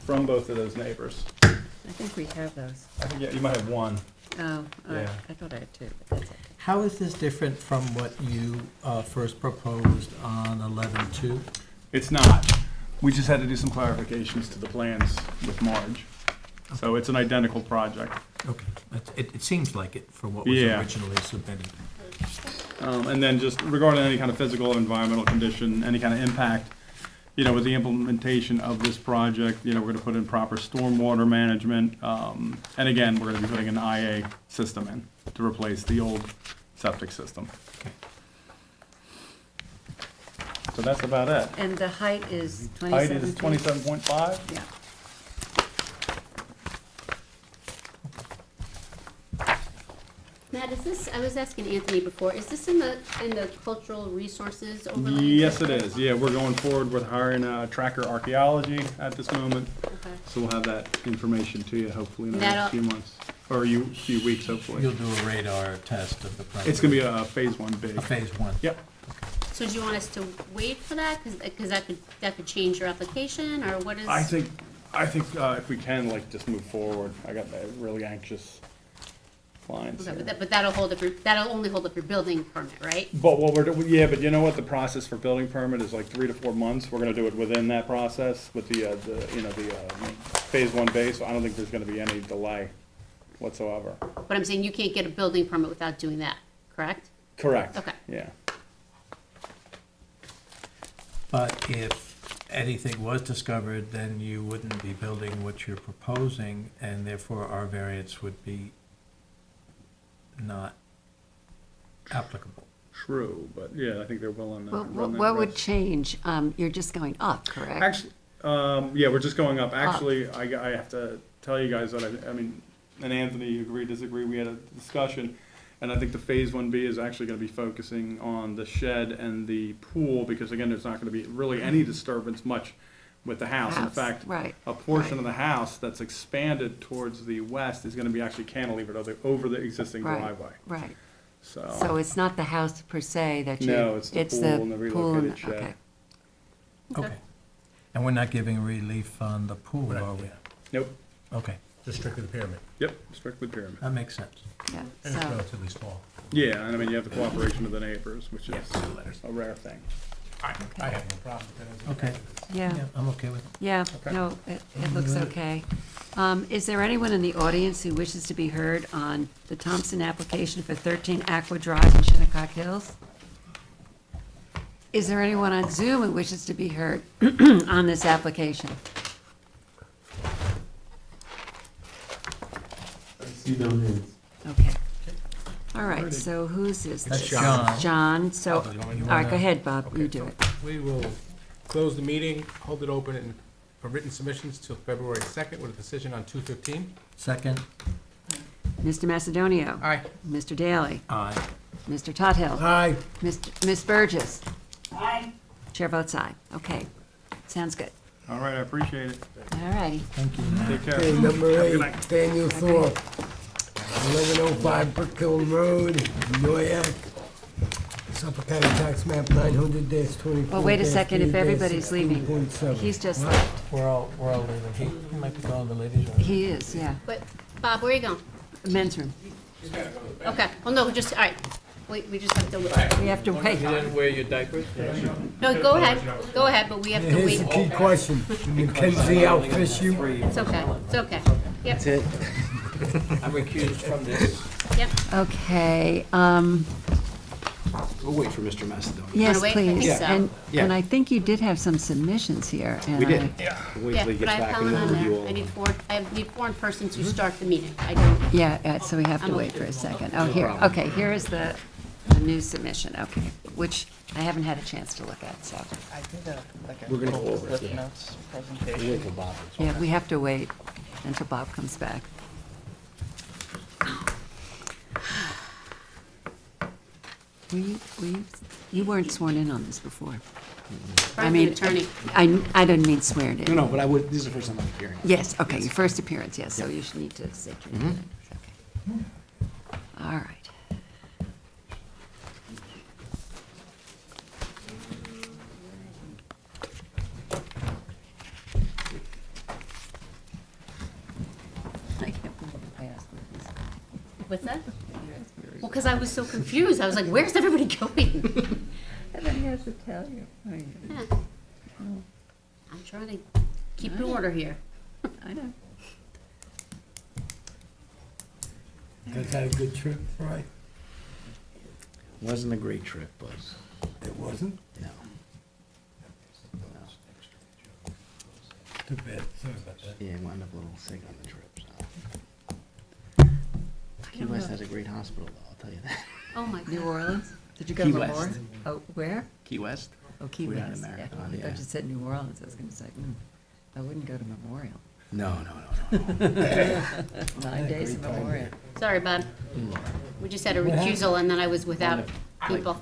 Speaker 4: from both of those neighbors.
Speaker 1: I think we have those.
Speaker 4: I think, yeah, you might have one.
Speaker 1: Oh, all right.
Speaker 4: Yeah.
Speaker 1: I thought I had 2, but that's okay.
Speaker 3: How is this different from what you first proposed on 11-2?
Speaker 4: It's not. We just had to do some clarifications to the plans with Marge. So it's an identical project.
Speaker 3: Okay, it seems like it for what was
Speaker 4: Yeah.
Speaker 3: originally submitted.
Speaker 4: And then just regarding any kind of physical or environmental condition, any kind of impact, with the implementation of this project, we're gonna put in proper stormwater management. And again, we're gonna be putting an IA system in to replace the old septic system. So that's about it.
Speaker 1: And the height is 27
Speaker 4: Height is
Speaker 1: feet?
Speaker 4: 27.5?
Speaker 1: Yeah.
Speaker 6: Matt, is this, I was asking Anthony before, is this in the cultural resources overlay?
Speaker 4: Yes, it is. Yeah, we're going forward with hiring Tracker Archaeology at this moment.
Speaker 6: Okay.
Speaker 4: So we'll have that information to you hopefully in the
Speaker 6: That'll-
Speaker 4: next few months, or few weeks hopefully.
Speaker 3: You'll do a radar test of the project?
Speaker 4: It's gonna be a phase 1B.
Speaker 3: A phase 1?
Speaker 4: Yep.
Speaker 6: So do you want us to wait for that? Because that could change your application, or what is?
Speaker 4: I think if we can, just move forward. I got really anxious fine.
Speaker 6: Okay, but that'll hold up that'll only hold up your building permit, right?
Speaker 4: But what we're doing, yeah, but you know what, the process for building permit is like 3 to 4 months. We're gonna do it within that process with the phase 1B, so I don't think there's gonna be any delay whatsoever.
Speaker 6: But I'm saying you can't get a building permit without doing that, correct?
Speaker 4: Correct.
Speaker 6: Okay.
Speaker 4: Yeah.
Speaker 3: But if anything was discovered, then you wouldn't be building what you're proposing, and therefore our variance would be not applicable.
Speaker 4: True, but yeah, I think they're willing to
Speaker 1: Well,
Speaker 4: run that
Speaker 1: what would
Speaker 4: risk.
Speaker 1: change? You're just going up, correct?
Speaker 4: Actually, yeah, we're just going up. Actually, I have to tell you guys that I mean, and Anthony, agree, disagree, we had a discussion, and I think the phase 1B is actually gonna be focusing on the shed and the pool, because again, there's not gonna be really any disturbance much with the house. In fact,
Speaker 1: right,
Speaker 4: a portion of the house that's expanded towards the west is gonna be actually cantilevered over the existing
Speaker 1: Right,
Speaker 4: driveway.
Speaker 1: right.
Speaker 4: So,
Speaker 1: So it's not the house per se that you...
Speaker 4: no, it's the pool and the
Speaker 1: pool and-
Speaker 4: relocated shed.
Speaker 1: okay.
Speaker 3: Okay. And we're not giving relief on the pool, are we?
Speaker 4: Nope.
Speaker 3: Okay,
Speaker 5: Just strictly the pyramid.
Speaker 4: Yep, strictly pyramid.
Speaker 3: that makes sense.
Speaker 1: Yeah,
Speaker 5: And it's
Speaker 1: so,
Speaker 5: relatively small.
Speaker 4: Yeah, and I mean, you have the cooperation of the neighbors, which is
Speaker 3: Yes.
Speaker 4: a rare thing.
Speaker 5: I have no problem with that.
Speaker 3: Okay.
Speaker 1: yeah,
Speaker 3: I'm okay with it.
Speaker 1: yeah,
Speaker 4: Okay.
Speaker 1: no, it looks okay. Is there anyone in the audience who wishes to be heard on the Thompson application for 13 Aqua Drive in Shinnecock Hills? Is there anyone on Zoom who wishes to be heard on this application? Okay. All right, so who's this?
Speaker 3: That's John.
Speaker 1: John, so,
Speaker 5: You
Speaker 1: all
Speaker 5: wanna-
Speaker 1: right, go ahead, Bob, you
Speaker 5: Okay,
Speaker 1: do
Speaker 5: so
Speaker 1: it.
Speaker 5: We will close the meeting, hold it open for written submissions till February 2nd with a decision on 2/15.
Speaker 3: Second?
Speaker 1: Mr. Macedonio?
Speaker 5: Aye.
Speaker 1: Mr. Daly?
Speaker 3: Aye.
Speaker 1: Mr. Tuthill?
Speaker 2: Aye.
Speaker 1: Miss Burgess?
Speaker 8: Aye.
Speaker 1: Chair votes aye. Okay, sounds good.
Speaker 4: All right, I appreciate it.
Speaker 1: All righty.
Speaker 3: Thank you.
Speaker 4: Take care.
Speaker 2: Okay, number
Speaker 4: Have a good
Speaker 2: 8,
Speaker 4: night.
Speaker 2: Daniel Thorpe, 1105 Brick Hill Road, Noyak, Suffolk County Tax Map 900-24.
Speaker 1: Well, wait a second, if everybody's leaving,
Speaker 2: 16.7.
Speaker 1: he's just left.
Speaker 3: We're all leaving. He might be going to the ladies' room.
Speaker 1: He is, yeah.
Speaker 6: But, Bob, where are you going?
Speaker 1: Men's room.
Speaker 6: Okay, well, no, just, all right, we just have to wait.
Speaker 1: We have to wait.
Speaker 3: didn't wear your diapers?
Speaker 6: No, go ahead, but we have to
Speaker 2: Here's
Speaker 6: wait.
Speaker 2: the key question. Can Mackenzie outfish you?
Speaker 6: It's okay, Yep,
Speaker 3: I'm recused from this.
Speaker 6: yep.
Speaker 1: Okay,
Speaker 9: We'll wait for Mr. Macedonia.
Speaker 1: yes,
Speaker 6: wait? I think
Speaker 1: please.
Speaker 6: so.
Speaker 1: And
Speaker 9: Yeah.
Speaker 1: I think you did have some submissions here. and
Speaker 9: We did.
Speaker 1: I-
Speaker 9: Yeah. Wait
Speaker 6: Yeah,
Speaker 9: till he
Speaker 6: but
Speaker 9: gets
Speaker 6: I have
Speaker 9: back and
Speaker 6: Helen
Speaker 9: we'll
Speaker 6: on
Speaker 9: review
Speaker 6: there.
Speaker 9: all
Speaker 6: I
Speaker 9: of
Speaker 6: need
Speaker 9: them.
Speaker 6: need four in person to start the meeting. I don't,
Speaker 1: Yeah, so we have to
Speaker 6: I'm
Speaker 1: wait
Speaker 6: okay.
Speaker 1: for a second. Oh, here,
Speaker 9: problem.
Speaker 1: okay, here is the new submission, okay, which I haven't had a chance to look at, so.
Speaker 9: I did We're gonna go over it, yeah. We'll wait till Bob is.
Speaker 1: Yeah, we have to wait until Bob comes back. You weren't sworn in on this before. I
Speaker 6: private
Speaker 1: mean,
Speaker 6: attorney.
Speaker 1: I didn't mean swearing in.
Speaker 9: No, but I would, this is the first time I'm hearing. it.
Speaker 1: Yes, okay, your first appearance, yes, so you should need to state your name. Okay. All right. I can't believe I asked for this.
Speaker 6: What's that? Well, because I was so confused. I was like, where's everybody going?
Speaker 1: And then he has to tell you.
Speaker 6: Yeah. I'm trying to keep in order here.
Speaker 1: I know.
Speaker 2: Guys had a good trip, right?
Speaker 9: Wasn't a great trip, but
Speaker 2: It wasn't?
Speaker 9: no.
Speaker 2: Too bad, sorry about that.
Speaker 9: Yeah, wound up a little sick on the trip, so. Key West has a great hospital, though, I'll tell you that.
Speaker 6: Oh, my God.
Speaker 1: New Orleans? Did you go
Speaker 9: Key
Speaker 1: to
Speaker 9: West.
Speaker 1: Memorial? Oh, where?
Speaker 9: Key West?
Speaker 1: Oh, Key
Speaker 9: We're down in
Speaker 1: West, yeah.
Speaker 9: Marathon,
Speaker 1: I thought
Speaker 9: yeah.
Speaker 1: you said New Orleans, I was gonna say, I wouldn't go to Memorial.
Speaker 9: No.
Speaker 1: 9 days of Memorial.
Speaker 6: Sorry, Bob. We just had a recusal and then I was without people.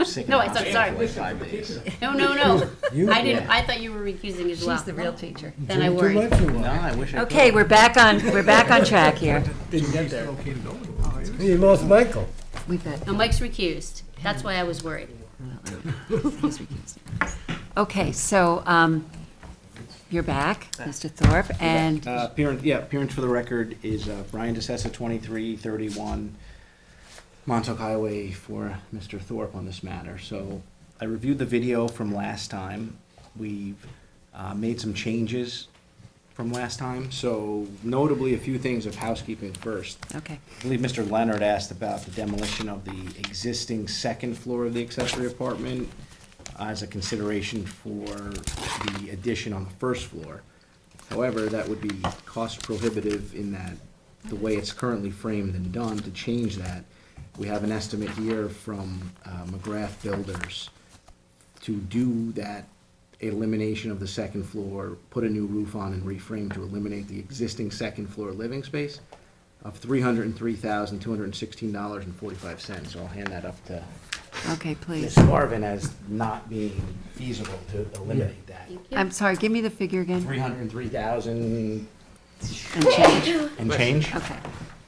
Speaker 9: Sick in
Speaker 6: No,
Speaker 9: the
Speaker 6: I said,
Speaker 9: hospital
Speaker 6: sorry.
Speaker 9: for like 5 days.
Speaker 6: No.
Speaker 2: You?
Speaker 6: I didn't,
Speaker 9: Yeah.
Speaker 6: I thought you were recusing as well.
Speaker 1: She's the real teacher.
Speaker 6: Then I
Speaker 2: Drink too
Speaker 6: worried.
Speaker 2: much or
Speaker 9: No,
Speaker 2: what?
Speaker 9: I wish I could.
Speaker 1: Okay, we're back on track here.
Speaker 2: Didn't get there. You lost Michael.
Speaker 1: We've got,
Speaker 6: No, Mike's recused. That's why I was worried.
Speaker 1: he's recused. Okay, so, You're back, Mr. Thorpe, and
Speaker 9: Appearance for the record is Brian DeSessa, 2331 Montauk Highway, for Mr. Thorpe on this matter. So I reviewed the video from last time. We've made some changes from last time. So notably, a few things of housekeeping first.
Speaker 1: okay.
Speaker 9: I believe Mr. Leonard asked about the demolition of the existing second floor of the accessory apartment as a consideration for the addition on the first floor. However, that would be cost prohibitive in that the way it's currently framed and done, to change that, we have an estimate here from McGrath Builders to do that elimination of the second floor, put a new roof on and reframe to eliminate the existing second floor living space of $303,216.45. So I'll hand that up to
Speaker 1: Okay, please.
Speaker 9: Ms. Marvin as not being feasible to eliminate that.
Speaker 6: Thank you.
Speaker 1: I'm sorry, give me the figure again.
Speaker 9: 303,000
Speaker 1: And change.
Speaker 9: and change.
Speaker 1: Okay.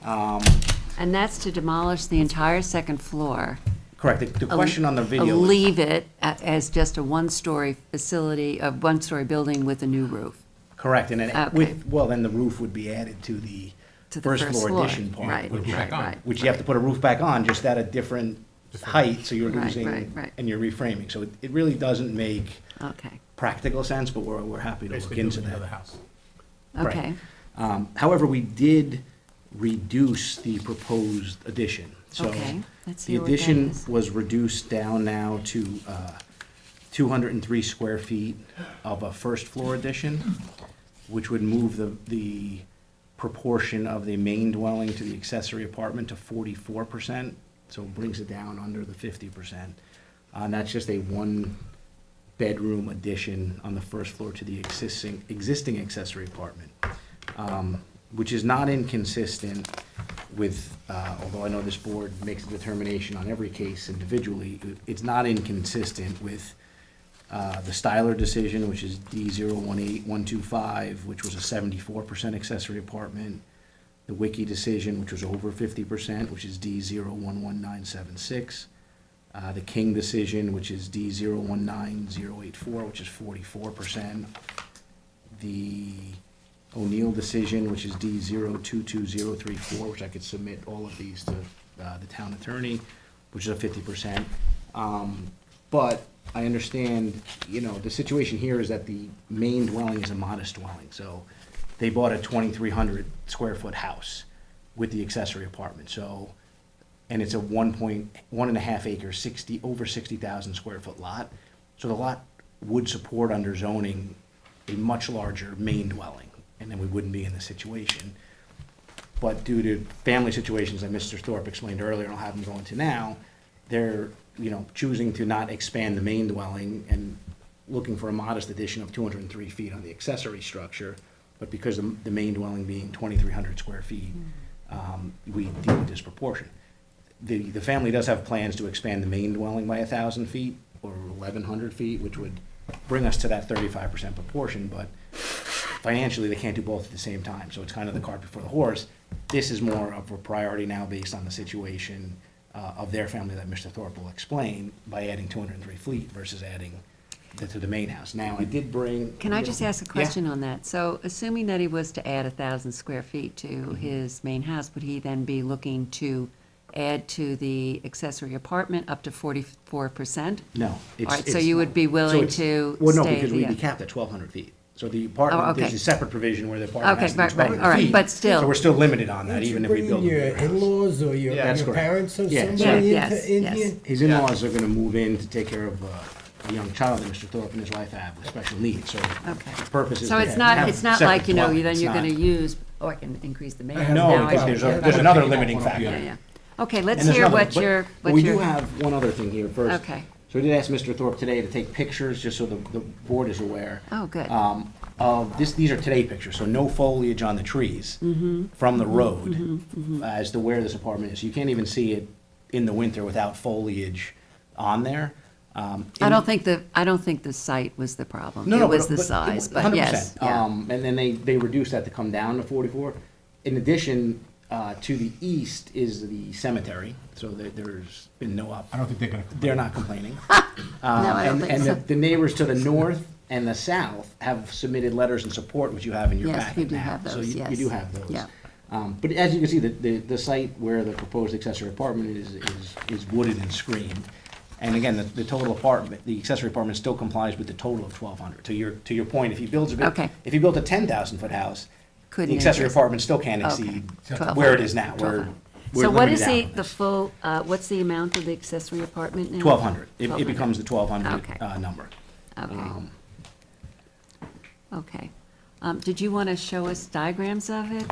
Speaker 1: And that's to demolish the entire second floor.
Speaker 9: Correct. The question on the video is,
Speaker 1: Leave it as just a one-story facility, a one-story building with a new roof.
Speaker 9: correct, and then
Speaker 1: Okay.
Speaker 9: then the roof would be added to the
Speaker 1: To the
Speaker 9: first
Speaker 1: first
Speaker 9: floor
Speaker 1: floor.
Speaker 9: addition part.
Speaker 1: Right,
Speaker 9: which-
Speaker 1: right.
Speaker 9: Which you have to put a roof back on, just at a different height, so you're
Speaker 1: Right,
Speaker 9: losing,
Speaker 1: right.
Speaker 9: and you're reframing. So it really doesn't make
Speaker 1: Okay,
Speaker 9: practical sense, but we're happy to look
Speaker 5: Basically
Speaker 9: into
Speaker 5: doing
Speaker 9: that.
Speaker 5: another house.
Speaker 9: Right.
Speaker 1: okay.
Speaker 9: However, we did reduce the proposed addition. So
Speaker 1: Okay, let's
Speaker 9: the
Speaker 1: hear what that
Speaker 9: addition
Speaker 1: is.
Speaker 9: was reduced down now to 203 square feet of a first floor addition, which would move the proportion of the main dwelling to the accessory apartment to 44%, so it brings it down under the 50%. And that's just a one-bedroom addition on the first floor to the existing accessory apartment, which is not inconsistent with, although I know this board makes a determination on every case individually, it's not inconsistent with the Styler decision, which is D018125, which was a 74% accessory apartment. The Wiki decision, which was over 50%, which is D011976. The King decision, which is D019084, which is 44%. The O'Neill decision, which is D022034, which I could submit all of these to the town attorney, which is a 50%. But I understand, the situation here is that the main dwelling is a modest dwelling. So they bought a 2,300 square foot house with the accessory apartment. So, and it's a 1.5 acre, over 60,000 square foot lot. So the lot would support under zoning a much larger main dwelling, and then we wouldn't be in this situation. But due to family situations that Mr. Thorpe explained earlier, and I'll have him go into now, they're, choosing to not expand the main dwelling and looking for a modest addition of 203 feet on the accessory structure. But because the main dwelling being 2,300 square feet, we deem it disproportionate. The family does have plans to expand the main dwelling by 1,000 feet or 1,100 feet, which would bring us to that 35% proportion, but financially, they can't do both at the same time, so it's kind of the cart before the horse. This is more of a priority now based on the situation of their family that Mr. Thorpe will explain by adding 203 feet versus adding to the main house. Now, I did bring...
Speaker 1: Can I just ask a question on that? So assuming that he was to add 1,000 square feet to his main house, would he then be looking to add to the accessory apartment up to 44%?
Speaker 9: No.
Speaker 1: All right, so you would be
Speaker 9: so
Speaker 1: willing
Speaker 9: it's-
Speaker 1: to
Speaker 9: Well, no,
Speaker 1: stay
Speaker 9: because
Speaker 1: the-
Speaker 9: we'd be capped at 1,200 feet. So the apartment,
Speaker 1: Oh, okay.
Speaker 9: there's a separate provision where the apartment
Speaker 1: Okay,
Speaker 9: has to be
Speaker 1: right,
Speaker 9: 1,200 feet.
Speaker 1: all right, but still.
Speaker 9: So we're still limited on that, even if we build a
Speaker 2: Your
Speaker 9: bigger house.
Speaker 2: in-laws or your
Speaker 9: That's correct.
Speaker 2: parents or
Speaker 9: Yeah,
Speaker 2: somebody
Speaker 1: yes,
Speaker 2: into
Speaker 1: yes.
Speaker 2: Indian?
Speaker 9: His in-laws are gonna move in to take care of a young child that Mr. Thorpe and his wife have with special needs, so
Speaker 1: Okay.
Speaker 9: the purpose is
Speaker 1: So
Speaker 9: to
Speaker 1: it's not,
Speaker 9: have
Speaker 1: it's not
Speaker 9: separate
Speaker 1: like, then
Speaker 9: dwellings.
Speaker 1: you're
Speaker 9: It's
Speaker 1: gonna
Speaker 9: not-
Speaker 1: use, I can increase the main.
Speaker 2: I have
Speaker 9: No,
Speaker 1: Now
Speaker 9: because
Speaker 1: I-
Speaker 9: there's another limiting factor.
Speaker 1: Yeah, yeah. Okay, let's
Speaker 9: And there's
Speaker 1: hear
Speaker 9: another-
Speaker 1: what
Speaker 9: but-
Speaker 1: your,
Speaker 9: but we do
Speaker 1: your,
Speaker 9: have one other thing here first.
Speaker 1: Okay.
Speaker 9: So we did ask Mr. Thorpe today to take pictures, just so the board is aware.
Speaker 1: Oh, good.
Speaker 9: These are today pictures, so no foliage on the trees
Speaker 1: Mm-hmm.
Speaker 9: from the road as to where this apartment is. You can't even see it in the winter without foliage on there.
Speaker 1: I don't think the site was the problem.
Speaker 9: No,
Speaker 1: It
Speaker 9: no,
Speaker 1: was
Speaker 9: but-
Speaker 1: the size, but
Speaker 9: 100%.
Speaker 1: yes, yeah.
Speaker 9: And then they reduced that to come down to 44. In addition, to the east is the cemetery, so there's been no
Speaker 5: I don't think they're gonna.
Speaker 9: They're not complaining.
Speaker 1: I don't think
Speaker 9: And
Speaker 1: so.
Speaker 9: the neighbors to the north and the south have submitted letters in support, which you have in your
Speaker 1: Yes,
Speaker 9: packet
Speaker 1: we do
Speaker 9: now.
Speaker 1: have
Speaker 9: So
Speaker 1: those,
Speaker 9: you
Speaker 1: yes.
Speaker 9: do have those.
Speaker 1: Yeah.
Speaker 9: But as you can see, the site where the proposed accessory apartment is wooded and screened. And again, the total apartment, the accessory apartment still complies with the total of 1,200. To your point, if he builds a
Speaker 1: Okay.
Speaker 9: if he built a 10,000-foot house,
Speaker 1: Couldn't
Speaker 9: the accessory
Speaker 1: exist.
Speaker 9: apartment still can't
Speaker 1: Okay.
Speaker 9: exceed
Speaker 1: 1,200.
Speaker 9: where it is now. We're
Speaker 1: So what
Speaker 9: limited
Speaker 1: is
Speaker 9: out.
Speaker 1: the full, what's the amount of the accessory apartment now?
Speaker 9: 1,200. It
Speaker 1: 1,200.
Speaker 9: becomes the 1,200
Speaker 1: Okay.
Speaker 9: number.
Speaker 1: Okay. Okay. Did you want to show us diagrams of it?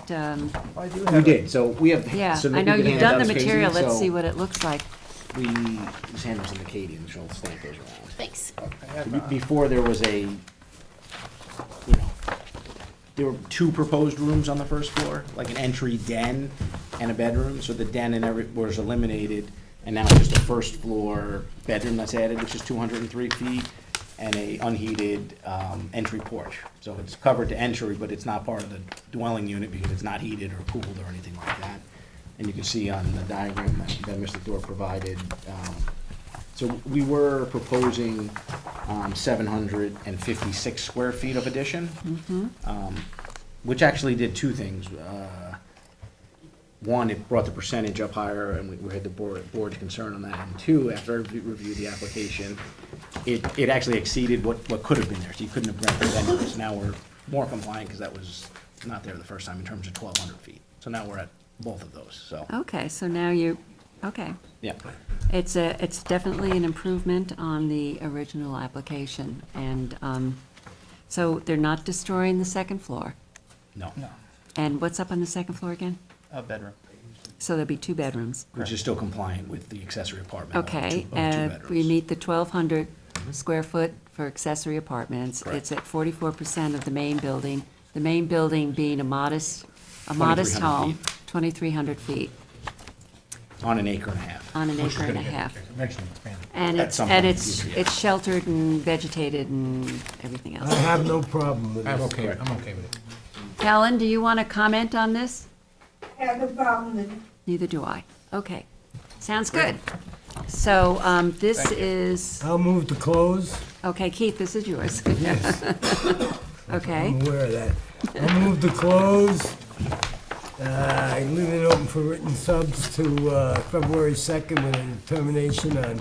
Speaker 9: We did, so we have.
Speaker 1: Yeah,
Speaker 9: so
Speaker 1: I know
Speaker 9: we can
Speaker 1: you've
Speaker 9: hand
Speaker 1: done the
Speaker 9: those to Casey,
Speaker 1: material. Let's
Speaker 9: so
Speaker 1: see what it looks like.
Speaker 9: We just hand those to Katie and she'll stamp those around.
Speaker 6: Thanks.
Speaker 9: Before there was there were 2 proposed rooms on the first floor, like an entry den and a bedroom. So the den and was eliminated, and now it's just a first floor bedroom that's added, which is 203 feet, and a unheated entry porch. So it's covered to entry, but it's not part of the dwelling unit because it's not heated or cooled or anything like that. And you can see on the diagram that Mr. Thor provided. So we were proposing 756 square feet of addition, which actually did 2 things. One, it brought the percentage up higher, and we had the board's concern on that. And 2, after I reviewed the application, it actually exceeded what could have been there. So you couldn't have granted it anyway. So now we're more compliant because that was not there the first time in terms of 1,200 feet. So now we're at both of those, so.
Speaker 1: Okay, so now okay.
Speaker 9: Yeah.
Speaker 1: It's definitely an improvement on the original application. And so they're not destroying the second floor?
Speaker 9: No.
Speaker 1: And what's up on the second floor again?
Speaker 11: A bedroom.
Speaker 1: So there'll be 2 bedrooms?
Speaker 9: Which is still compliant with the accessory apartment. of
Speaker 1: Okay,
Speaker 9: two bedrooms.
Speaker 1: we meet the 1,200 square foot for accessory apartments.
Speaker 9: Correct.
Speaker 1: It's at 44% of the main building being a modest
Speaker 9: 2,300
Speaker 1: home,
Speaker 9: feet.
Speaker 1: 2,300 feet
Speaker 9: On an acre and a half.
Speaker 1: on an
Speaker 5: Which is
Speaker 1: acre and a
Speaker 5: gonna get
Speaker 1: half.
Speaker 5: eventually expanded.
Speaker 1: And
Speaker 9: At
Speaker 1: it's,
Speaker 9: some
Speaker 1: and
Speaker 9: point,
Speaker 1: it's,
Speaker 9: yeah.
Speaker 1: it's sheltered and vegetated and everything
Speaker 2: I
Speaker 1: else.
Speaker 2: have no problem with
Speaker 5: I'm
Speaker 2: this.
Speaker 5: okay with it.
Speaker 1: Helen, do you want to comment on this?
Speaker 8: I have no problem with it.
Speaker 1: Neither do I. Okay, sounds good. So, this is,
Speaker 2: I'll move to close.
Speaker 1: okay, Keith, this is yours. Okay.
Speaker 2: I'm aware of that. I'll move to close. Leave it open for written subs to February 2nd with a determination on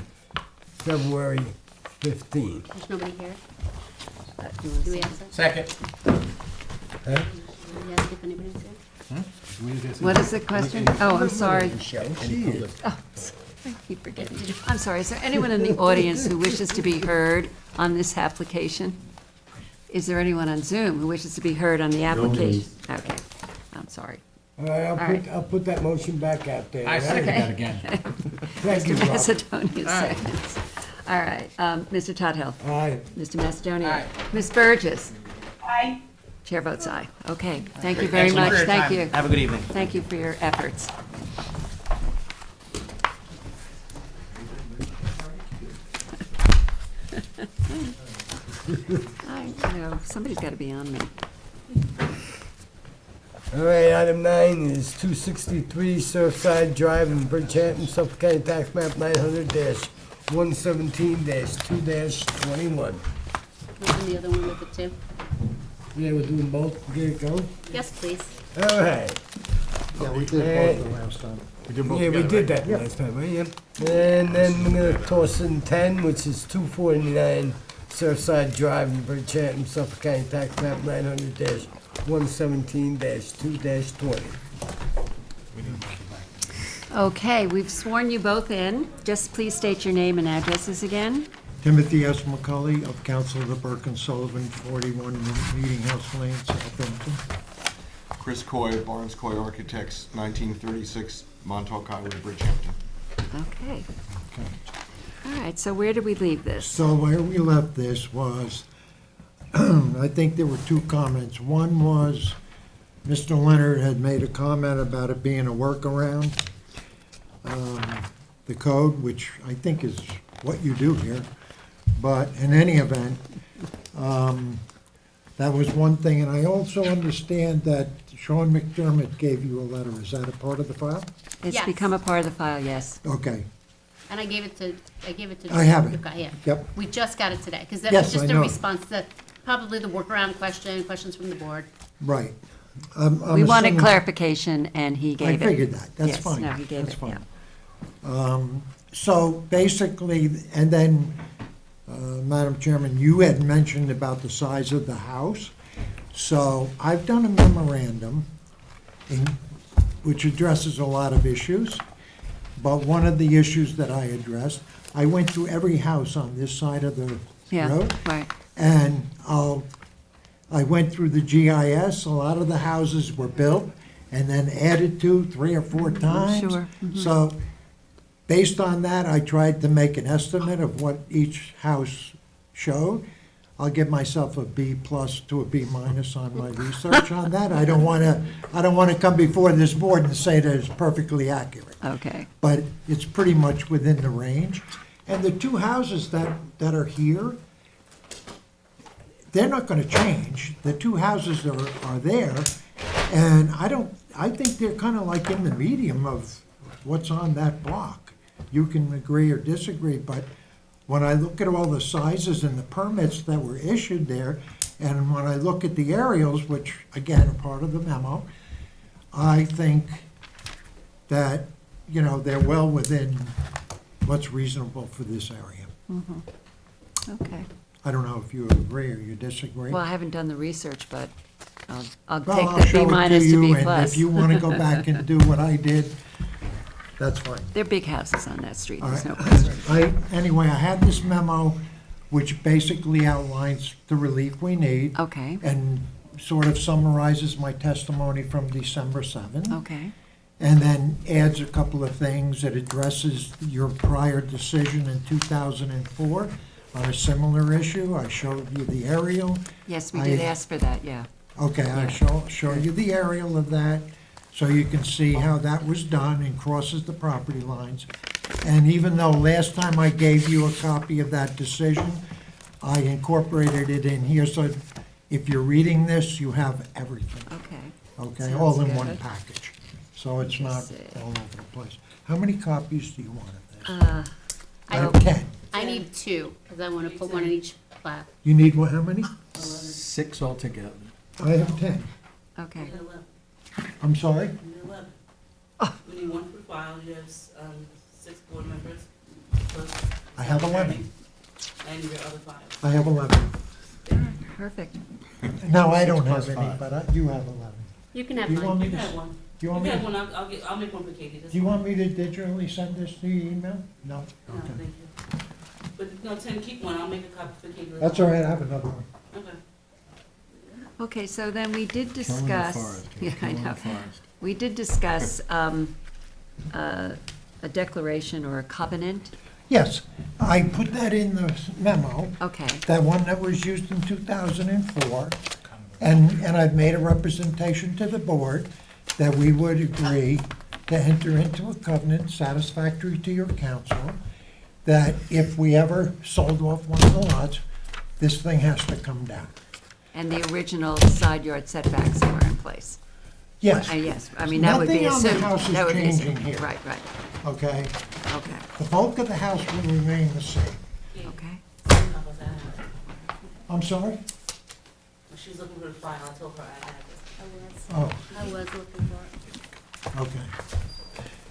Speaker 2: February 15th.
Speaker 6: There's nobody here. Do we ask that?
Speaker 5: Second.
Speaker 2: Huh?
Speaker 6: Do we ask if anybody's here?
Speaker 1: What is the question? Oh, I'm sorry.
Speaker 2: She is.
Speaker 1: Oh, I keep forgetting. I'm sorry, is there anyone in the audience who wishes to be heard on this application? Is there anyone on Zoom who wishes to be heard on the application? Okay, I'm sorry.
Speaker 2: All right,
Speaker 1: All right.
Speaker 2: I'll put that motion back out there.
Speaker 5: I second
Speaker 1: Okay.
Speaker 5: that again.
Speaker 2: Thank you,
Speaker 1: Mr.
Speaker 2: Rob.
Speaker 1: Macedonia seconds. All right, Mr. Tudhill.
Speaker 2: Aye.
Speaker 1: Mr. Macedonia.
Speaker 5: Aye.
Speaker 1: Ms. Burgess.
Speaker 8: Aye.
Speaker 1: Chair votes aye. Okay, thank you very
Speaker 5: Thanks for
Speaker 1: much.
Speaker 5: your
Speaker 1: Thank
Speaker 5: time.
Speaker 1: you.
Speaker 9: Have a good evening.
Speaker 1: Thank you for your efforts. Somebody's got to be on me.
Speaker 2: All right, item 9 is 263 Surfside Drive in Bridgehampton, Suffolk County Tax Map 900-117-2-21.
Speaker 6: And the other one with the 2?
Speaker 2: Yeah, we're doing both. Get it going?
Speaker 6: Yes, please.
Speaker 2: All right.
Speaker 11: Yeah, we
Speaker 2: did
Speaker 11: both the last time.
Speaker 2: Yeah, we did that last time, right? Yep. And then we're gonna toss in 10, which is 249 Surfside Drive in Bridgehampton, Suffolk County Tax Map 900-117-2-20.
Speaker 1: Okay, we've sworn you both in. Just please state your name and addresses again.
Speaker 12: Timothy S. McCully of Council of the Burke and Sullivan, 41 Meeting House Lane, Southampton.
Speaker 22: Chris Coy, Barnes Coy Architects, 1936 Montauk Highway, Bridgehampton.
Speaker 1: Okay. All right, so where did we leave this?
Speaker 12: So where we left this was, I think there were 2 comments. One was, Mr. Leonard had made a comment about it being a workaround, the code, which I think is what you do here. But in any event, that was one thing. And I also understand that Sean McDermott gave you a letter. Is that a part of the file?
Speaker 1: It's
Speaker 6: Yes.
Speaker 1: become a part of the file, yes.
Speaker 12: Okay.
Speaker 6: And I gave it to.
Speaker 12: I have it.
Speaker 6: Okay, yeah.
Speaker 12: Yep.
Speaker 6: We just got it today, because that
Speaker 12: Yes,
Speaker 6: was just
Speaker 12: I
Speaker 6: a
Speaker 12: know.
Speaker 6: response to probably the workaround questions from the board.
Speaker 12: Right.
Speaker 1: We wanted clarification, and he
Speaker 12: I
Speaker 1: gave it.
Speaker 12: figured that, that's
Speaker 1: Yes,
Speaker 12: fine.
Speaker 1: no, he gave
Speaker 12: That's
Speaker 1: it,
Speaker 12: fine.
Speaker 1: yeah.
Speaker 12: So basically, and then, Madam Chairman, you had mentioned about the size of the house. So I've done a memorandum which addresses a lot of issues. But one of the issues that I addressed, I went through every house on this side of the
Speaker 1: Yeah,
Speaker 12: road.
Speaker 1: right.
Speaker 12: And I went through the GIS, a lot of the houses were built and then added to 3 or 4 times.
Speaker 1: Sure, mhm.
Speaker 12: So, based on that, I tried to make an estimate of what each house showed. I'll give myself a B+ to a B- on my research on that. I don't wanna come before this board and say that it's perfectly accurate.
Speaker 1: Okay.
Speaker 12: But it's pretty much within the range. And the 2 houses that are here, they're not gonna change. The 2 houses are there, and I think they're kind of like in the medium of what's on that block. You can agree or disagree, but when I look at all the sizes and the permits that were issued there, and when I look at the aerials, which again are part of the memo, I think that, they're well within what's reasonable for this area.
Speaker 1: Okay.
Speaker 12: I don't know if you agree or you disagree.
Speaker 1: Well, I haven't done the research, but I'll
Speaker 12: Well,
Speaker 1: take
Speaker 12: I'll
Speaker 1: the
Speaker 12: show
Speaker 1: B-
Speaker 12: it to
Speaker 1: to
Speaker 12: you,
Speaker 1: B+.
Speaker 12: and if you want to go back and do what I did, that's fine.
Speaker 1: They're big houses on that street,
Speaker 12: All
Speaker 1: there's
Speaker 12: right.
Speaker 1: no question.
Speaker 12: Anyway, I had this memo, which basically outlines the relief we need.
Speaker 1: Okay.
Speaker 12: And sort of summarizes my testimony from December 7th.
Speaker 1: Okay.
Speaker 12: And then adds a couple of things. It addresses your prior decision in 2004 on a similar issue. I showed you the aerial.
Speaker 1: Yes, we did
Speaker 12: I-
Speaker 1: ask for that, yeah.
Speaker 12: Okay, I
Speaker 1: Yeah.
Speaker 12: show you the aerial of that, so you can see how that was done and crosses the property lines. And even though last time I gave you a copy of that decision, I incorporated it in here, so if you're reading this, you have everything. Okay, all in
Speaker 1: Sounds
Speaker 12: one
Speaker 1: good.
Speaker 12: package, so it's not
Speaker 1: see.
Speaker 12: all over the place. How many copies do you want of this?
Speaker 6: I
Speaker 12: I have 10.
Speaker 6: I need 2, because I want to put one in each flap.
Speaker 12: You need what, how many?
Speaker 3: 6 altogether.
Speaker 12: I have 10.
Speaker 1: Okay.
Speaker 12: I'm sorry?
Speaker 20: We need 1 for file, you have 6 board members. plus
Speaker 12: I have
Speaker 20: town
Speaker 12: 11.
Speaker 20: attorney, And your other files.
Speaker 12: I have 11.
Speaker 1: Perfect.
Speaker 12: No, I don't have
Speaker 4: Plus
Speaker 12: any,
Speaker 4: 5.
Speaker 12: but you have 11.
Speaker 6: You can have
Speaker 12: Do you want
Speaker 6: mine.
Speaker 12: me
Speaker 20: You
Speaker 12: to?
Speaker 20: can have one.
Speaker 12: Do you
Speaker 20: You
Speaker 12: want
Speaker 20: can
Speaker 12: me
Speaker 20: have
Speaker 12: to?
Speaker 20: one, I'll make one for Katie. That's
Speaker 12: Do you
Speaker 20: fine.
Speaker 12: want me to digitally send this to your email? No?
Speaker 20: No,
Speaker 12: Okay.
Speaker 20: thank you. But, no, Tim, keep one, I'll make a copy for Katie.
Speaker 12: That's all right, I have another one.
Speaker 20: Okay.
Speaker 1: Okay, so then we did
Speaker 3: Killing the
Speaker 1: discuss.
Speaker 3: forest,
Speaker 1: Yeah, I
Speaker 3: killing the
Speaker 1: know.
Speaker 3: forest.
Speaker 1: We did discuss a declaration or a covenant.
Speaker 12: Yes, I put that in the memo,
Speaker 1: Okay,
Speaker 12: that one that was used in 2004. And I've made a representation to the board that we would agree to enter into a covenant satisfactory to your council, that if we ever sold off one of the lots, this thing has to come down.
Speaker 1: and the original side yard setbacks were in place.
Speaker 12: Yes.
Speaker 1: Yes, I mean, that would be
Speaker 12: Nothing on the
Speaker 1: assumed.
Speaker 12: house is
Speaker 1: That would be
Speaker 12: changing
Speaker 1: assumed.
Speaker 12: here.
Speaker 1: Right, right,
Speaker 12: Okay?
Speaker 1: okay,
Speaker 12: The bulk of the house will remain the same.
Speaker 1: okay.
Speaker 20: How about that?
Speaker 12: I'm sorry?
Speaker 20: When she was looking for the file, I told her I had it.
Speaker 12: Oh.
Speaker 6: I was looking for it.
Speaker 12: Okay.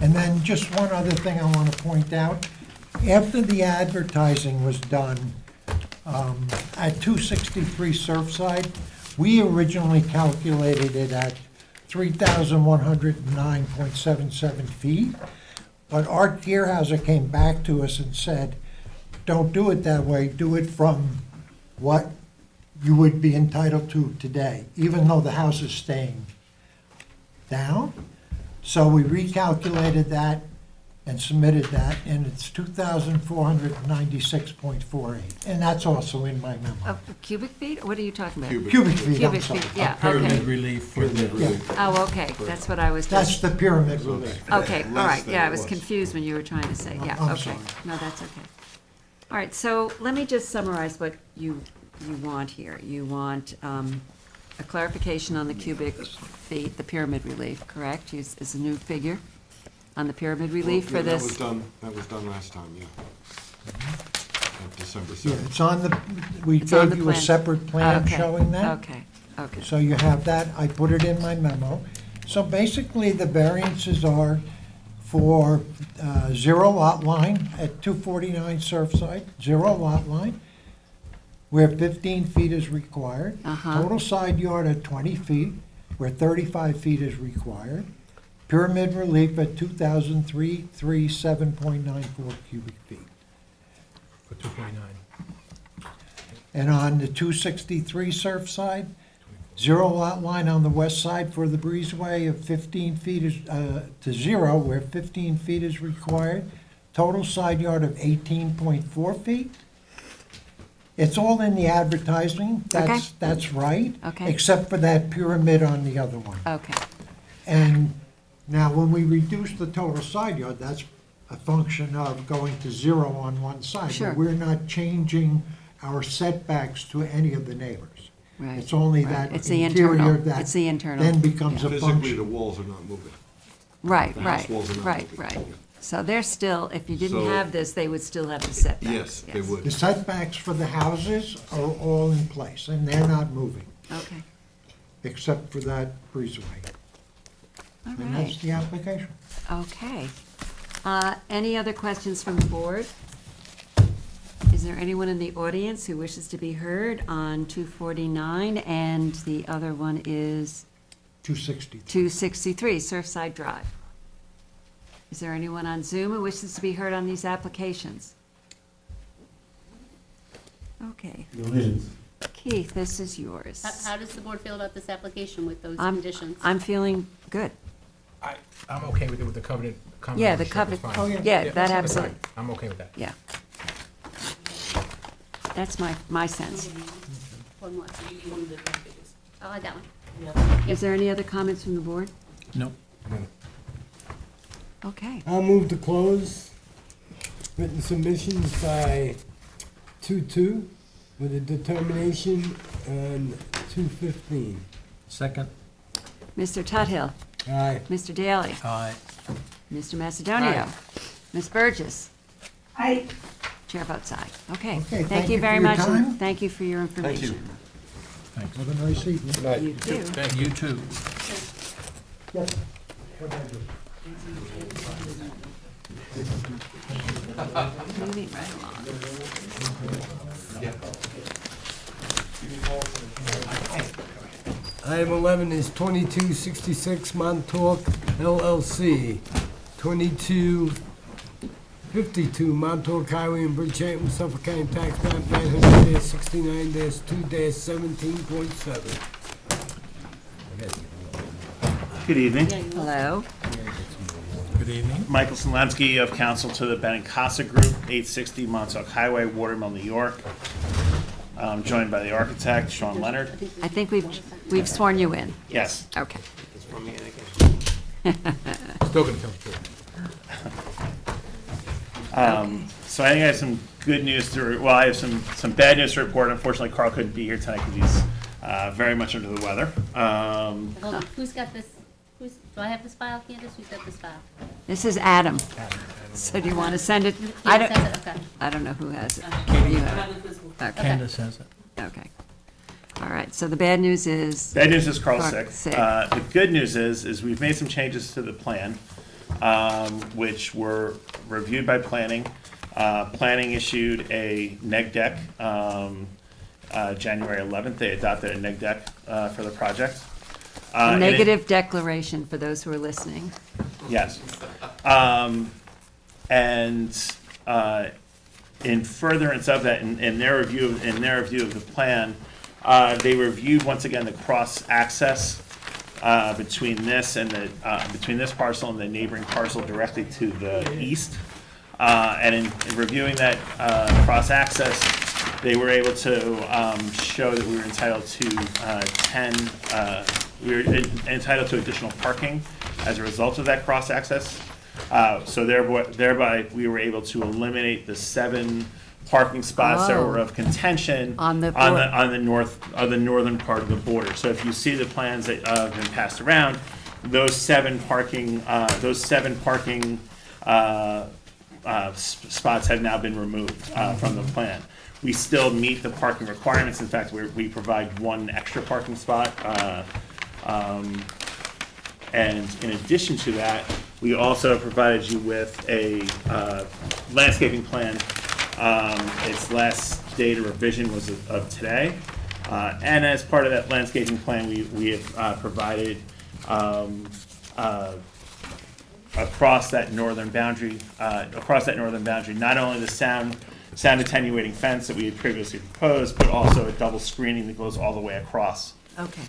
Speaker 12: And then just one other thing I want to point out. After the advertising was done at 263 Surfside, we originally calculated it at 3,109.77 feet. But Art Gearhauser came back to us and said, don't do it that way, do it from what you would be entitled to today, even though the house is staying down. So we recalculated that and submitted that, and it's 2,496.48. And that's also in my memo.
Speaker 1: Cubic feet, what are you talking about?
Speaker 12: Cubic feet, I'm
Speaker 1: Cubic
Speaker 12: sorry.
Speaker 1: feet, yeah,
Speaker 3: Pyramid
Speaker 1: okay.
Speaker 3: relief for the.
Speaker 1: Oh, okay, that's what I was
Speaker 12: That's
Speaker 1: just,
Speaker 12: the pyramid relief.
Speaker 1: okay, all
Speaker 13: Less
Speaker 1: right,
Speaker 13: than
Speaker 1: yeah, I
Speaker 13: it
Speaker 1: was
Speaker 13: was.
Speaker 1: confused when you were trying to say, yeah,
Speaker 12: I'm
Speaker 1: okay.
Speaker 12: sorry.
Speaker 1: No, that's okay. All right, so let me just summarize what you want here. You want a clarification on the cubic feet, the pyramid relief, correct? Is a new figure? on the pyramid relief for
Speaker 22: That was
Speaker 1: this?
Speaker 22: done last time, yeah. At December
Speaker 12: Yeah,
Speaker 22: 7th.
Speaker 12: it's on the, we
Speaker 1: It's on
Speaker 12: gave
Speaker 1: the
Speaker 12: you a
Speaker 1: plan.
Speaker 12: separate plan
Speaker 1: Okay,
Speaker 12: showing that.
Speaker 1: Okay, okay.
Speaker 12: So you have that, I put it in my memo. So basically, the variances are for zero lot line at 249 Surfside, zero lot line, where 15 feet is required.
Speaker 1: Uh-huh.
Speaker 12: Total side yard at 20 feet, where 35 feet is required. Pyramid relief at 2,337.94 cubic feet.
Speaker 5: For 249.
Speaker 12: And on the 263 Surfside, zero lot line on the west side for the breezeway of 15 feet is, to zero, where 15 feet is required. Total side yard of 18.4 feet. It's all in the advertising, that's right.
Speaker 1: Okay.
Speaker 12: Except for that pyramid on the other one.
Speaker 1: Okay,
Speaker 12: And now, when we reduce the total side yard, that's a function of going to zero on one side.
Speaker 1: Sure.
Speaker 12: But we're not changing our setbacks to any of the neighbors.
Speaker 1: right.
Speaker 12: It's only
Speaker 1: right.
Speaker 12: that
Speaker 1: It's the
Speaker 12: interior
Speaker 1: internal.
Speaker 12: that
Speaker 1: It's the internal.
Speaker 12: then becomes a
Speaker 22: Physically, the
Speaker 12: function.
Speaker 22: walls are not moving.
Speaker 1: Right,
Speaker 22: The house
Speaker 1: right,
Speaker 22: walls are not
Speaker 1: right,
Speaker 22: moving.
Speaker 1: right. So they're still, if you didn't
Speaker 22: So-
Speaker 1: have this, they would still have the setbacks.
Speaker 22: Yes, they would.
Speaker 12: The setbacks for the houses are all in place, and they're not moving,
Speaker 1: Okay,
Speaker 12: except for that breezeway.
Speaker 1: all
Speaker 12: And that's
Speaker 1: right,
Speaker 12: the application.
Speaker 1: okay. Any other questions from the board? Is there anyone in the audience who wishes to be heard on 249, and the other one is
Speaker 12: 260.
Speaker 1: 263 Surfside Drive? Is there anyone on Zoom who wishes to be heard on these applications? Okay. Keith, this is yours.
Speaker 6: How does the board feel about this application with those
Speaker 1: I'm-
Speaker 6: conditions?
Speaker 1: I'm feeling good.
Speaker 5: I'm okay with it with the covenant.
Speaker 1: Yeah, the
Speaker 5: covenant.
Speaker 1: covenant-
Speaker 5: Fine.
Speaker 1: yeah, that
Speaker 5: that's
Speaker 1: absolutely.
Speaker 5: fine. I'm okay with that.
Speaker 1: Yeah. That's my sense.
Speaker 6: One more. Oh, I got one.
Speaker 1: Is there any other comments from the board?
Speaker 3: No.
Speaker 1: Okay.
Speaker 2: I'll move to close written submissions by 2/2 with a determination on 2/15.
Speaker 3: Second?
Speaker 1: Mr. Tuthill.
Speaker 2: Aye.
Speaker 1: Mr. Daly.
Speaker 3: Aye.
Speaker 1: Mr. Macedonio. Ms. Burgess.
Speaker 8: I,
Speaker 1: Chair votes aye. Okay.
Speaker 12: Okay,
Speaker 1: Thank you
Speaker 12: for
Speaker 1: very
Speaker 12: your
Speaker 1: much. and
Speaker 12: time.
Speaker 1: Thank you for your information.
Speaker 3: Thanks.
Speaker 12: Have a nice evening.
Speaker 1: You too.
Speaker 3: You too.
Speaker 1: Moving right along.
Speaker 2: Item 11 is 2266 Montauk LLC, 2252 Montauk Highway in Bridgehampton, Suffolk County Tax Map 900-69-2-17.7.
Speaker 10: Good evening.
Speaker 1: Hello.
Speaker 3: Good evening.
Speaker 10: Michael Solemski of Counsel to the Benincasa Group, 860 Montauk Highway, Watermill, New York. I'm joined by the architect, Sean Leonard.
Speaker 1: I think we've sworn you in.
Speaker 10: Yes.
Speaker 1: Okay.
Speaker 5: Still gonna come through.
Speaker 10: So I think I have some good news to, well, I have some bad news to report. Unfortunately, Carl couldn't be here tonight because he's very much under the weather.
Speaker 6: Hold on, who's got this? Do I have this file, Candace? Who's got this file?
Speaker 1: This is Adam. So do you want to send it?
Speaker 6: Candace has it? Okay.
Speaker 1: I don't know who has it.
Speaker 3: Katie.
Speaker 1: You have it. Okay.
Speaker 3: Candace has it.
Speaker 1: Okay. All right, so the bad news is?
Speaker 10: Bad news is Carl's
Speaker 1: Carl's
Speaker 10: sick.
Speaker 1: sick.
Speaker 10: The good news is we've made some changes to the plan, which were reviewed by planning. Planning issued a neg deck January 11th. They adopted a neg deck for the project.
Speaker 1: A
Speaker 10: And it-
Speaker 1: negative declaration for those who are listening.
Speaker 10: Yes. And in furtherance of that, in their review of the plan, they reviewed once again the cross-access between this and between this parcel and the neighboring parcel directly to the east. And in reviewing that cross-access, they were able to show that we were entitled to entitled to additional parking as a result of that cross-access. So thereby, we were able to eliminate the 7 parking spots that were of contention
Speaker 1: On the
Speaker 10: northern part of the border. So if you see the plans that have been passed around, those seven parking spots have now been removed from the plan. We still meet the parking requirements. In fact, we provide one extra parking spot. And in addition to that, we also provided you with a landscaping plan. Its last date of revision was of today. And as part of that landscaping plan, we have provided across that northern boundary, not only the sound attenuating fence that we had previously proposed, but also a double screening that goes all the way across.
Speaker 1: Okay.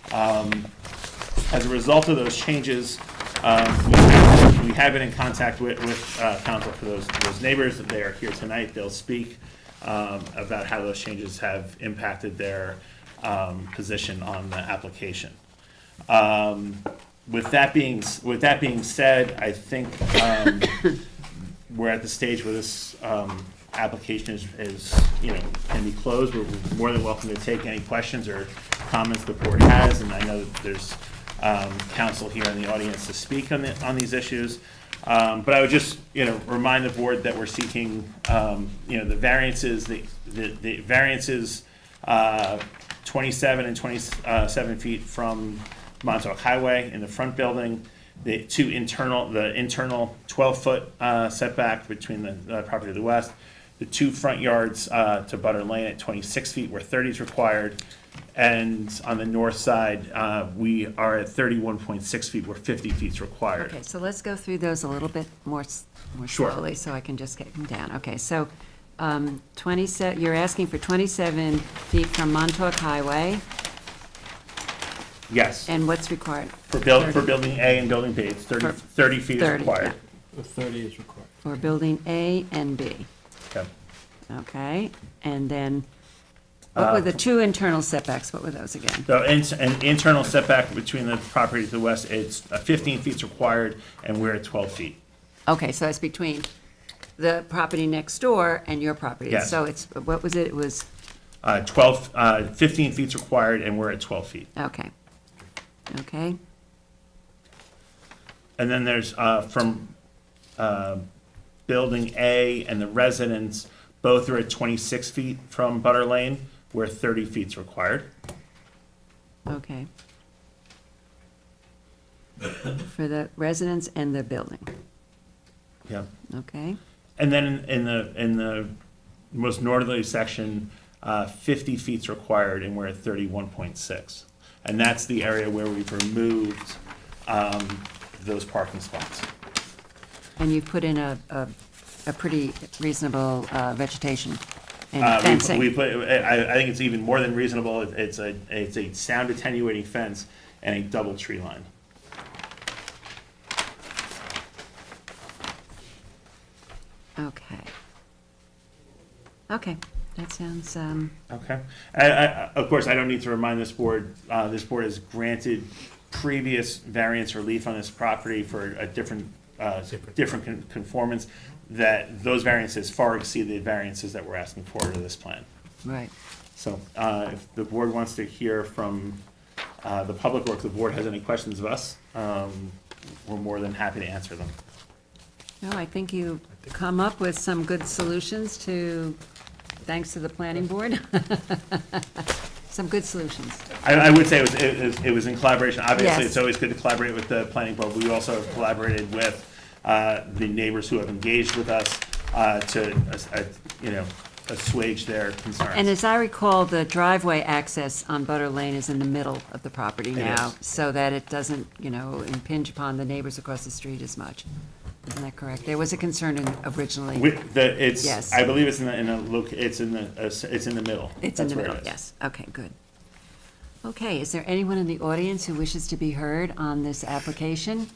Speaker 10: As a result of those changes, we have been in contact with counsel for those neighbors. They are here tonight. They'll speak about how those changes have impacted their position on the application. With that being said, I think we're at the stage where this application is can be closed. We're more than welcome to take any questions or comments the board has, and I know that there's counsel here in the audience to speak on these issues. But I would just remind the board that we're seeking the variances. The variances 27 and 27 feet from Montauk Highway in the front building. The internal 12-foot setback between the property to the west. The two front yards to Butter Lane at 26 feet where 30 is required. And on the north side, we are at 31.6 feet where 50 feet is required.
Speaker 1: Okay, so let's go through those a little bit more
Speaker 10: Sure.
Speaker 1: slowly so I can just get them down. Okay, so 27, you're asking for 27 feet from Montauk Highway,
Speaker 10: Yes.
Speaker 1: and what's required?
Speaker 10: For building A and building B, it's 30 feet is
Speaker 1: 30,
Speaker 10: required.
Speaker 3: The 30 is required.
Speaker 1: For building A and B.
Speaker 10: Okay.
Speaker 1: Okay, and then, what were the two internal setbacks? What were those again?
Speaker 10: So an internal setback between the property to the west, it's 15 feet is required, and we're at 12 feet.
Speaker 1: Okay, so that's between the property next door and your property.
Speaker 10: Yes.
Speaker 1: So it's, what was it? It was,
Speaker 10: 15 feet is required, and we're at 12 feet.
Speaker 1: okay. Okay,
Speaker 10: And then there's from building A and the residence, both are at 26 feet from Butter Lane, where 30 feet is required.
Speaker 1: okay. For the residence and the building,
Speaker 10: Yeah.
Speaker 1: okay?
Speaker 10: And then in the most northerly section, 50 feet is required, and we're at 31.6. And that's the area where we've removed those parking spots.
Speaker 1: And you've put in a pretty reasonable vegetation and fencing.
Speaker 10: I think it's even more than reasonable. It's a sound attenuating fence and a double tree line.
Speaker 1: Okay. Okay, that sounds,
Speaker 10: Okay. Of course, I don't need to remind this board has granted previous variance relief on this property for a different conformance, that those variances far exceed the variances that we're asking for to this plan.
Speaker 1: right.
Speaker 10: So if the board wants to hear from the public, or if the board has any questions of us, we're more than happy to answer them.
Speaker 1: No, I think you come up with some good solutions thanks to the planning board. Some good solutions.
Speaker 10: I would say it was in collaboration. Obviously,
Speaker 1: Yes.
Speaker 10: it's always good to collaborate with the planning board. We also have collaborated with the neighbors who have engaged with us to assuage their concerns.
Speaker 1: And as I recall, the driveway access on Butter Lane is in the middle of the property
Speaker 10: It
Speaker 1: now,
Speaker 10: is.
Speaker 1: so that it doesn't, impinge upon the neighbors across the street as much. Isn't that correct? There was a concern originally. Yes.
Speaker 10: I believe it's in the middle.
Speaker 1: It's in
Speaker 10: That's
Speaker 1: the
Speaker 10: where it
Speaker 1: middle,
Speaker 10: is.
Speaker 1: yes. Okay, good. Okay, is there anyone in the audience who wishes to be heard on this application?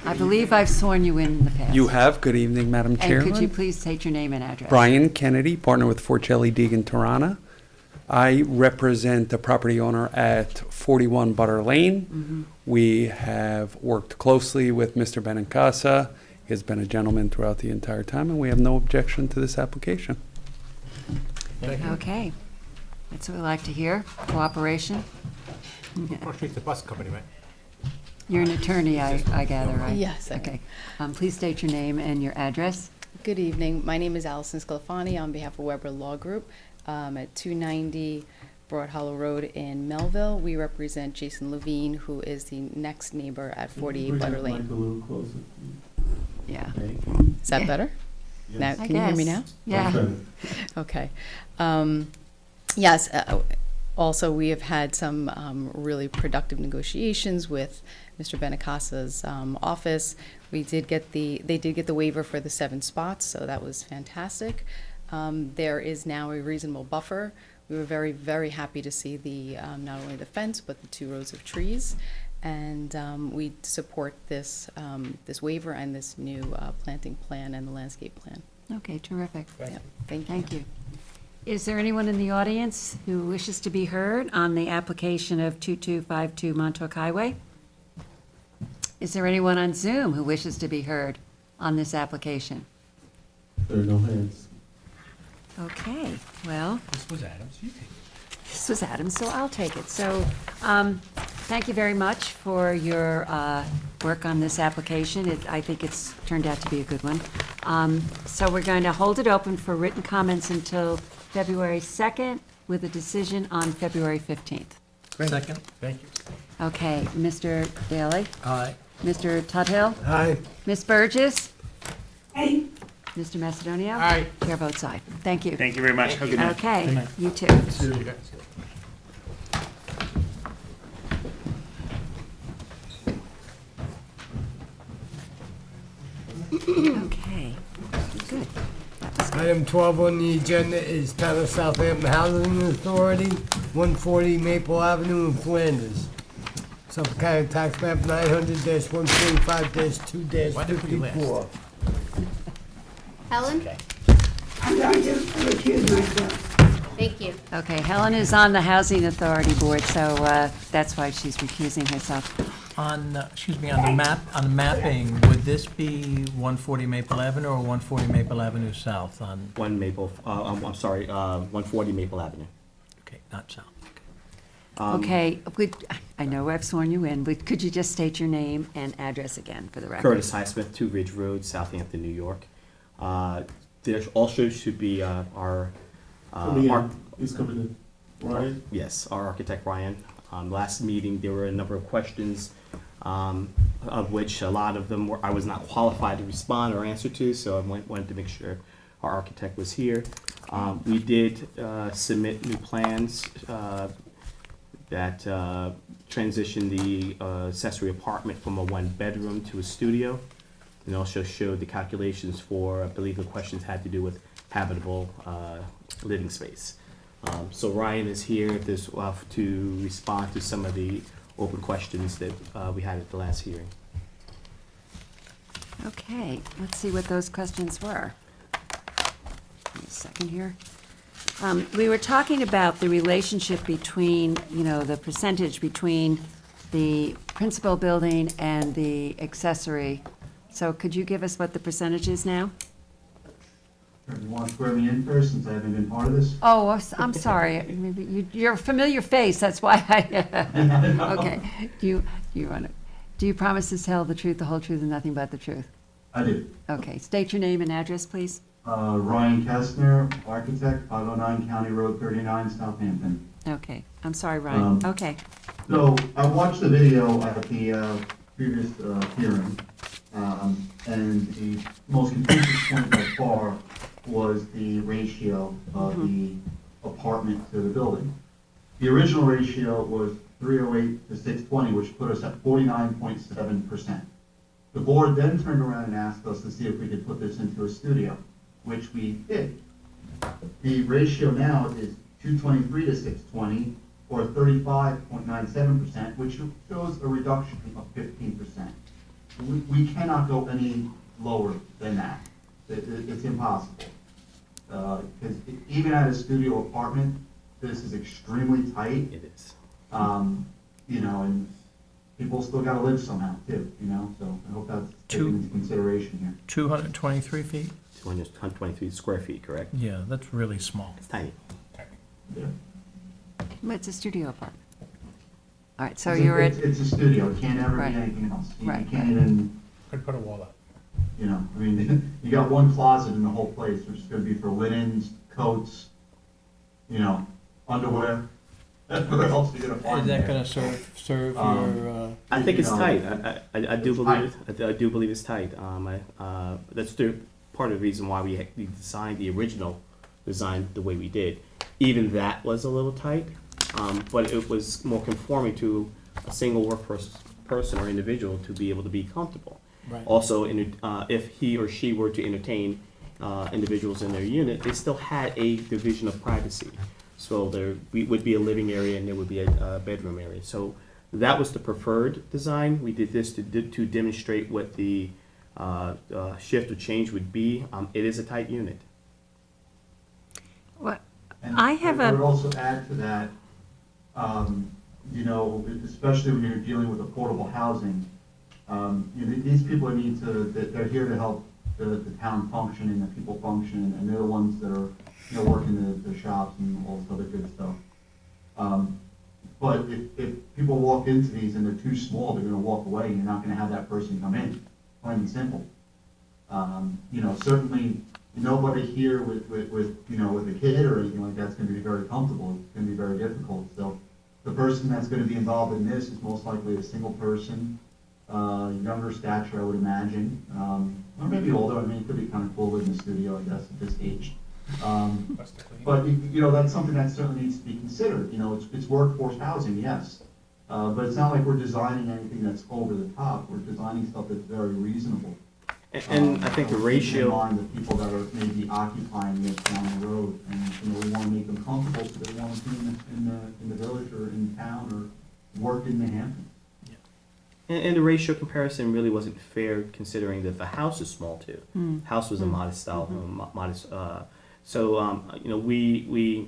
Speaker 1: I believe I've sworn you in the past.
Speaker 14: You have. Good evening, Madam Chairman.
Speaker 1: And could you please state your name and address?
Speaker 14: Brian Kennedy, partner with Forcelli Deegan Tirana. I represent the property owner at 41 Butter Lane. We have worked closely with Mr. Benincasa. He has been a gentleman throughout the entire time, and we have no objection to this application.
Speaker 1: Okay. That's what we like to hear, cooperation.
Speaker 5: Across the bus company, right?
Speaker 1: You're an attorney, I gather, right?
Speaker 16: Yes, I am.
Speaker 1: Okay. Please state your name and your address.
Speaker 16: Good evening. My name is Allison Sclafani on behalf of Weber Law Group at 290 Broad Hollow Road in Melville. We represent Jason Levine, who is the next neighbor at 48 Butter Lane.
Speaker 1: Yeah.
Speaker 16: Is that better? Now,
Speaker 1: I
Speaker 16: can you hear me now?
Speaker 1: guess. Yeah.
Speaker 16: Okay. Yes, also, we have had some really productive negotiations with Mr. Benicasa's office. They did get the waiver for the 7 spots, so that was fantastic. There is now a reasonable buffer. We were very, very happy to see the not only the fence, but the 2 rows of trees. And we support this waiver and this new planting plan and the landscape plan.
Speaker 1: Okay, terrific.
Speaker 16: Yep, thank you.
Speaker 1: Thank you. Is there anyone in the audience who wishes to be heard on the application of 2252 Montauk Highway? Is there anyone on Zoom who wishes to be heard on this application?
Speaker 17: There are no hands.
Speaker 1: Okay, well,
Speaker 5: This was Adams. You take it.
Speaker 1: this was Adam, so I'll take it. So, thank you very much for your work on this application. I think it's turned out to be a good one. So we're going to hold it open for written comments until February 2nd, with a decision on February 15th.
Speaker 3: Second?
Speaker 5: Thank you.
Speaker 1: Okay, Mr. Daly?
Speaker 3: Aye.
Speaker 1: Mr. Tudhill?
Speaker 2: Aye.
Speaker 1: Ms. Burgess?
Speaker 8: Aye.
Speaker 1: Mr. Macedonio?
Speaker 5: Aye.
Speaker 1: Chair votes aye. Thank you.
Speaker 10: Thank you very much. Have a good night.
Speaker 1: Okay,
Speaker 3: Good night.
Speaker 1: you too. Okay, good.
Speaker 2: Item 12 on the agenda is Town of Southampton Housing Authority, 140 Maple Avenue in Flanders. Suffolk County Tax Map 900-145-2-54.
Speaker 6: Helen?
Speaker 8: I'm going to recuse myself.
Speaker 6: Thank you.
Speaker 1: Okay, Helen is on the Housing Authority Board, so that's why she's recusing herself.
Speaker 3: On, excuse me, on the mapping, would this be 140 Maple Avenue or 140 Maple Avenue South on,
Speaker 9: 140 Maple Avenue.
Speaker 3: okay, not south.
Speaker 1: Okay, I know I've sworn you in, but could you just state your name and address again for the record?
Speaker 9: Curtis Highsmith, 2 Ridge Road, Southampton, New York. There also should be our
Speaker 17: He's coming in. Ryan?
Speaker 9: Yes, our architect Ryan. Last meeting, there were a number of questions, of which a lot of them I was not qualified to respond or answer to, so I wanted to make sure our architect was here. We did submit new plans that transitioned the accessory apartment from a 1-bedroom to a studio, and also showed the calculations for, I believe the questions had to do with habitable living space. So Ryan is here to respond to some of the open questions that we had at the last hearing.
Speaker 1: Okay, let's see what those questions were. Give me a second here. We were talking about the relationship between, the percentage between the principal building and the accessory. So could you give us what the percentage is now?
Speaker 23: You want to swear me in first, since I haven't been part of this?
Speaker 1: Oh, I'm sorry. Maybe you're a familiar face, that's why okay. Do you promise to tell the truth, the whole truth, and nothing but the truth?
Speaker 23: I do.
Speaker 1: Okay, state your name and address, please.
Speaker 23: Ryan Kestner, architect, 509 County Road 39, Southampton.
Speaker 1: Okay, I'm sorry, Ryan. Okay.
Speaker 23: So I watched the video at the previous hearing, and the most confusing point by far was the ratio of the apartment to the building. The original ratio was 308 to 620, which put us at 49.7%. The board then turned around and asked us to see if we could put this into a studio, which we did. The ratio now is 223 to 620, or 35.97%, which shows a reduction of 15%. We cannot go any lower than that. It's impossible. Because even at a studio apartment, this is extremely tight.
Speaker 9: It is.
Speaker 23: And people still gotta live somehow too, so I hope that's taken into consideration here.
Speaker 3: 223 feet?
Speaker 9: 223 square feet, correct?
Speaker 3: Yeah, that's really small.
Speaker 9: It's tiny.
Speaker 23: Yeah.
Speaker 1: It's a studio apartment. All right, so
Speaker 23: It's a-
Speaker 1: you're at,
Speaker 23: It's a studio, it can't ever be
Speaker 1: Right.
Speaker 23: anything else. You
Speaker 1: Right,
Speaker 23: can't even,
Speaker 5: Could put a wall up.
Speaker 23: you know, I mean, you got one closet in the whole place, which is gonna be for linens, coats, you know, underwear. Where else are you gonna find
Speaker 3: Is that
Speaker 23: there?
Speaker 3: gonna serve your,
Speaker 23: I think it's
Speaker 9: tight. I do
Speaker 23: It's
Speaker 9: believe I do believe it's tight. That's the part of the reason why we designed the original design the way we did. Even that was a little tight, but it was more conforming to a single work person or individual to be able to be comfortable.
Speaker 3: Right.
Speaker 9: Also, if he or she were to entertain individuals in their unit, they still had a division of privacy. So there would be a living area and there would be a bedroom area. So that was the preferred design. We did this to demonstrate what the shift or change would be. It is a tight unit.
Speaker 1: what,
Speaker 23: And
Speaker 1: I have
Speaker 23: I would
Speaker 1: a,
Speaker 23: also add to that, you know, especially when you're dealing with affordable housing, you know, these people need to, they're here to help the town function and the people function, and they're the ones that are, you know, working the shops and all this other good stuff. But if people walk into these and they're too small, they're gonna walk away, and you're not gonna have that person come in, plain and simple. You know, certainly, nobody here with, you know, with a kid or anything like that's gonna be very comfortable, it's gonna be very difficult, so the person that's gonna be involved in this is most likely a single person, younger stature, I would imagine, or maybe older. I mean, it could be kind of cool living in the studio, I guess, at this age. But, you know, that's something that certainly needs to be considered, you know, it's workforce housing, yes. But it's not like we're designing anything that's over the top, we're designing stuff that's very reasonable.
Speaker 9: And I think the ratio.
Speaker 23: In mind the people that are maybe occupying this down the road, and, you know, we wanna make them comfortable, so they wanna be in the village or in town or work in the Hamptons.
Speaker 9: And the ratio comparison really wasn't fair considering that the house is small too. House was a modest style, modest. So you know,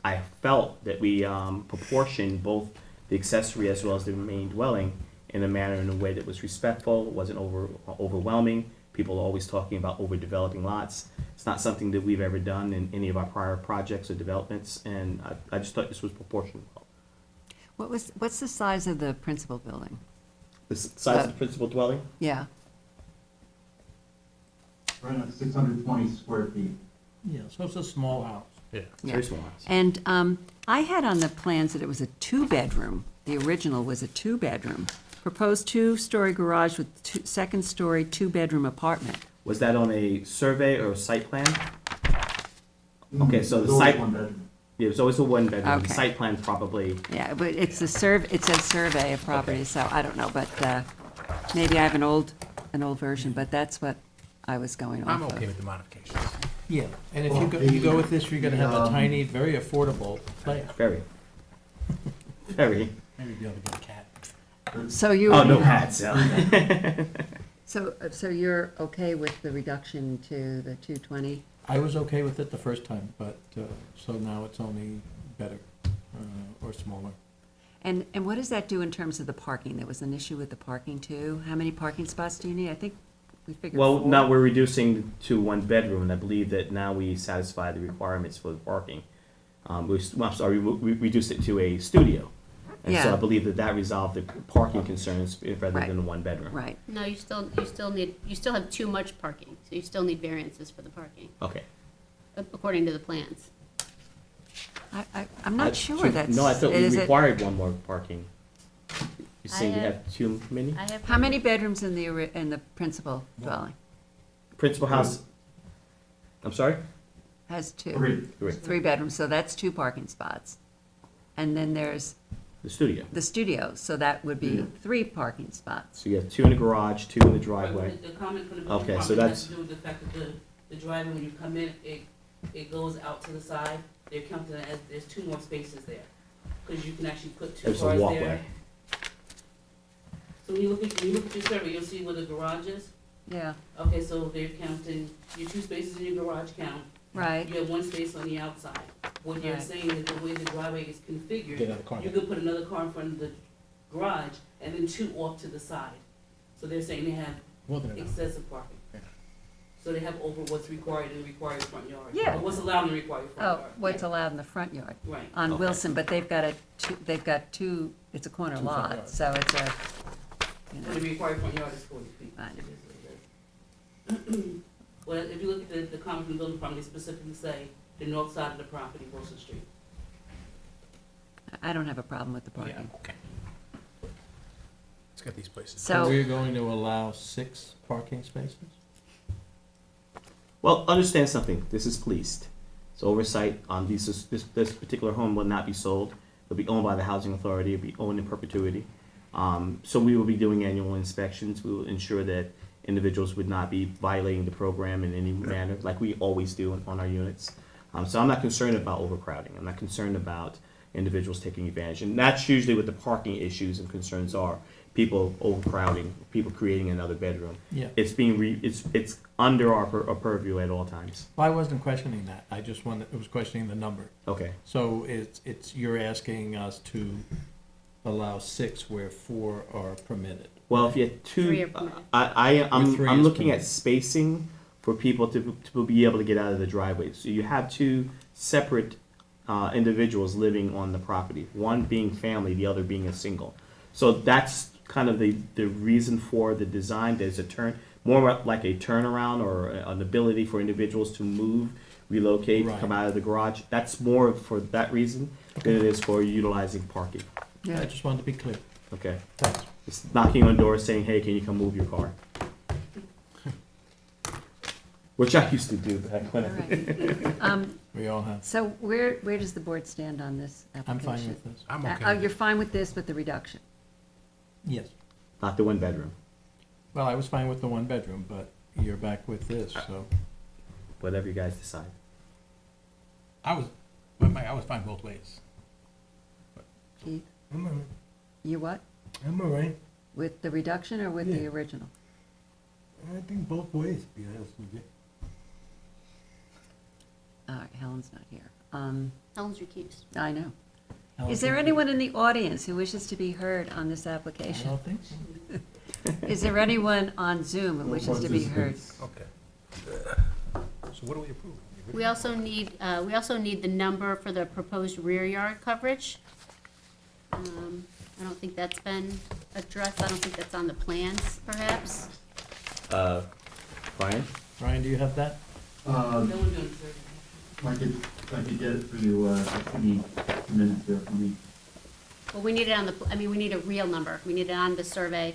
Speaker 9: I felt that we proportioned both the accessory as well as the main dwelling in a manner, in a way that was respectful, wasn't overwhelming. People are always talking about overdeveloping lots. It's not something that we've ever done in any of our prior projects or developments, and I just thought this was proportional.
Speaker 1: what's the size of the principal building?
Speaker 9: The size of the principal dwelling?
Speaker 1: Yeah,
Speaker 23: Right now, 620 square feet.
Speaker 3: yeah, so it's a small house.
Speaker 5: Yeah.
Speaker 1: yeah.
Speaker 9: Very small house.
Speaker 1: And I had on the plans that it was a two-bedroom. The original was a two-bedroom. Proposed two-story garage with second-story, two-bedroom apartment.
Speaker 9: Was that on a survey or a site plan? Okay, so
Speaker 23: There's
Speaker 9: the
Speaker 23: always
Speaker 9: site,
Speaker 23: one bedroom.
Speaker 9: yeah, it was always a one bedroom.
Speaker 1: Okay.
Speaker 9: The site plan probably,
Speaker 1: Yeah, but it's it says survey of property, so I don't know, but maybe I have an old version, but that's what I was going off
Speaker 5: I'm
Speaker 1: of.
Speaker 5: okay with the modifications.
Speaker 3: Yeah, and if you go with this, you're gonna have a tiny, very affordable place.
Speaker 9: very.
Speaker 5: Maybe be able to get a cat.
Speaker 1: So you.
Speaker 9: Oh, no hats,
Speaker 1: So you're okay with the reduction to the 220?
Speaker 3: I was okay with it the first time, but, so now it's only better, or smaller.
Speaker 1: And what does that do in terms of the parking? There was an issue with the parking too. How many parking spots do you need? I think we figured
Speaker 9: Well,
Speaker 1: 4.
Speaker 9: now we're reducing to one bedroom, and I believe that now we satisfy the requirements for the parking. We reduced it to a studio. And so
Speaker 1: Yeah.
Speaker 9: I believe that resolved the parking concerns rather
Speaker 1: Right.
Speaker 9: than a one bedroom.
Speaker 1: Right.
Speaker 6: No, you still have too much parking, so you still need variances for the parking,
Speaker 9: Okay.
Speaker 6: according to the plans.
Speaker 1: I'm not sure that's.
Speaker 9: No, I thought we
Speaker 1: is it-
Speaker 9: required one more parking. You're saying we
Speaker 6: have-
Speaker 9: have too many?
Speaker 6: I have.
Speaker 1: How many bedrooms in the principal dwelling?
Speaker 9: Principal house, I'm sorry?
Speaker 1: Has 2.
Speaker 23: Three.
Speaker 1: 3 bedrooms, so that's 2 parking spots. And then there's
Speaker 9: The studio.
Speaker 1: the studio, so that would be
Speaker 23: Yeah.
Speaker 1: 3 parking spots.
Speaker 9: So you have 2 in the garage, 2 in the driveway.
Speaker 20: The comment from the
Speaker 9: Okay,
Speaker 20: building
Speaker 9: so
Speaker 20: department
Speaker 9: that's-
Speaker 20: has to do with the fact that the driveway, when you come in, it goes out to the side. They're counting it as, there's 2 more spaces there. Because you can actually put 2
Speaker 9: There's a
Speaker 20: cars
Speaker 9: walkway.
Speaker 20: there. So when you look at your survey, you'll see where the garage is.
Speaker 1: Yeah,
Speaker 20: Okay, so they're counting, your 2 spaces in your garage count.
Speaker 1: right.
Speaker 20: You have 1 space on the outside. What you're
Speaker 1: Right.
Speaker 20: saying is the way the driveway is configured,
Speaker 5: Get another car.
Speaker 20: you could put another car in front of the garage and then 2 off to the side. So they're saying they have
Speaker 5: More than enough.
Speaker 20: excessive parking. So they have over what's required in the required front yard.
Speaker 1: Yeah.
Speaker 20: Or what's allowed in the required front
Speaker 1: Oh,
Speaker 20: yard.
Speaker 1: what's
Speaker 20: Yeah.
Speaker 1: allowed in the front yard.
Speaker 20: Right.
Speaker 1: On
Speaker 20: Okay.
Speaker 1: Wilson, but they've got it's a corner
Speaker 3: Two front
Speaker 1: lot,
Speaker 3: yards.
Speaker 1: so it's a, you
Speaker 20: So the
Speaker 1: know.
Speaker 20: required front yard is 40 feet.
Speaker 1: Fine.
Speaker 20: It is what it is. Well, if you look at the comment from the building department, they specifically say the north side of the property, Wilson Street.
Speaker 1: I don't have a problem with the parking.
Speaker 5: Okay. Let's get these places.
Speaker 1: So-
Speaker 3: We're going to allow 6 parking spaces?
Speaker 15: Well, understand something, this is policed. It's oversight on this particular home will not be sold. It'll be owned by the housing authority, it'll be owned in perpetuity. So we will be doing annual inspections, we will ensure that individuals would not be violating the program in any manner, like we always do on our units. So I'm not concerned about overcrowding, I'm not concerned about individuals taking advantage. And that's usually what the parking issues and concerns are, people overcrowding, people creating another bedroom.
Speaker 3: Yeah.
Speaker 15: It's being it's under our purview at all times.
Speaker 3: Well, I wasn't questioning that, I just was questioning the number.
Speaker 15: Okay.
Speaker 3: So you're asking us to allow 6 where 4 are permitted.
Speaker 15: Well, if you had 2,
Speaker 6: 3 are permitted.
Speaker 15: I'm
Speaker 3: 3
Speaker 15: I'm
Speaker 3: is
Speaker 15: looking at
Speaker 3: permitted.
Speaker 15: spacing for people to be able to get out of the driveway. So you have 2 separate individuals living on the property, one being family, the other being a single. So that's kind of the reason for the design. There's more like a turnaround or an ability for individuals to move, relocate,
Speaker 3: Right.
Speaker 15: come out of the garage. That's more for that reason than it is for utilizing parking.
Speaker 3: I just wanted to be clear.
Speaker 15: Okay.
Speaker 3: Thanks.
Speaker 15: It's knocking on doors saying, hey, can you come move your car? Which I used to do back when.
Speaker 1: All right.
Speaker 3: We all have.
Speaker 1: So where does the board stand on this
Speaker 3: I'm
Speaker 1: application?
Speaker 3: fine with this.
Speaker 5: I'm okay.
Speaker 1: Oh, you're fine with this, with the reduction?
Speaker 3: Yes.
Speaker 15: Not the 1 bedroom.
Speaker 3: Well, I was fine with the 1 bedroom, but you're back with this, so.
Speaker 15: Whatever you guys decide.
Speaker 5: I was fine both ways.
Speaker 1: Keith,
Speaker 2: I'm all right.
Speaker 1: you what?
Speaker 2: I'm all right.
Speaker 1: With the reduction or with the
Speaker 2: Yeah.
Speaker 1: original?
Speaker 2: I think both ways, to be honest with you.
Speaker 1: All right, Helen's not here.
Speaker 6: Helen's recused.
Speaker 1: I know.
Speaker 3: Helen,
Speaker 1: Is there
Speaker 3: can you-
Speaker 1: anyone in the audience who wishes to be heard on this
Speaker 3: I
Speaker 1: application?
Speaker 3: don't think so.
Speaker 1: Is there anyone on Zoom who wishes to be heard?
Speaker 5: Okay. So what do we approve?
Speaker 6: We also need the number for the proposed rear yard coverage. I don't think that's been addressed. I don't think that's on the plans, perhaps.
Speaker 15: Brian?
Speaker 3: Ryan, do you have that?
Speaker 20: No one's doing the survey.
Speaker 23: I could get it for you, if you need a minute there for me.
Speaker 6: Well, we need it on we need a real number. We need it on the survey.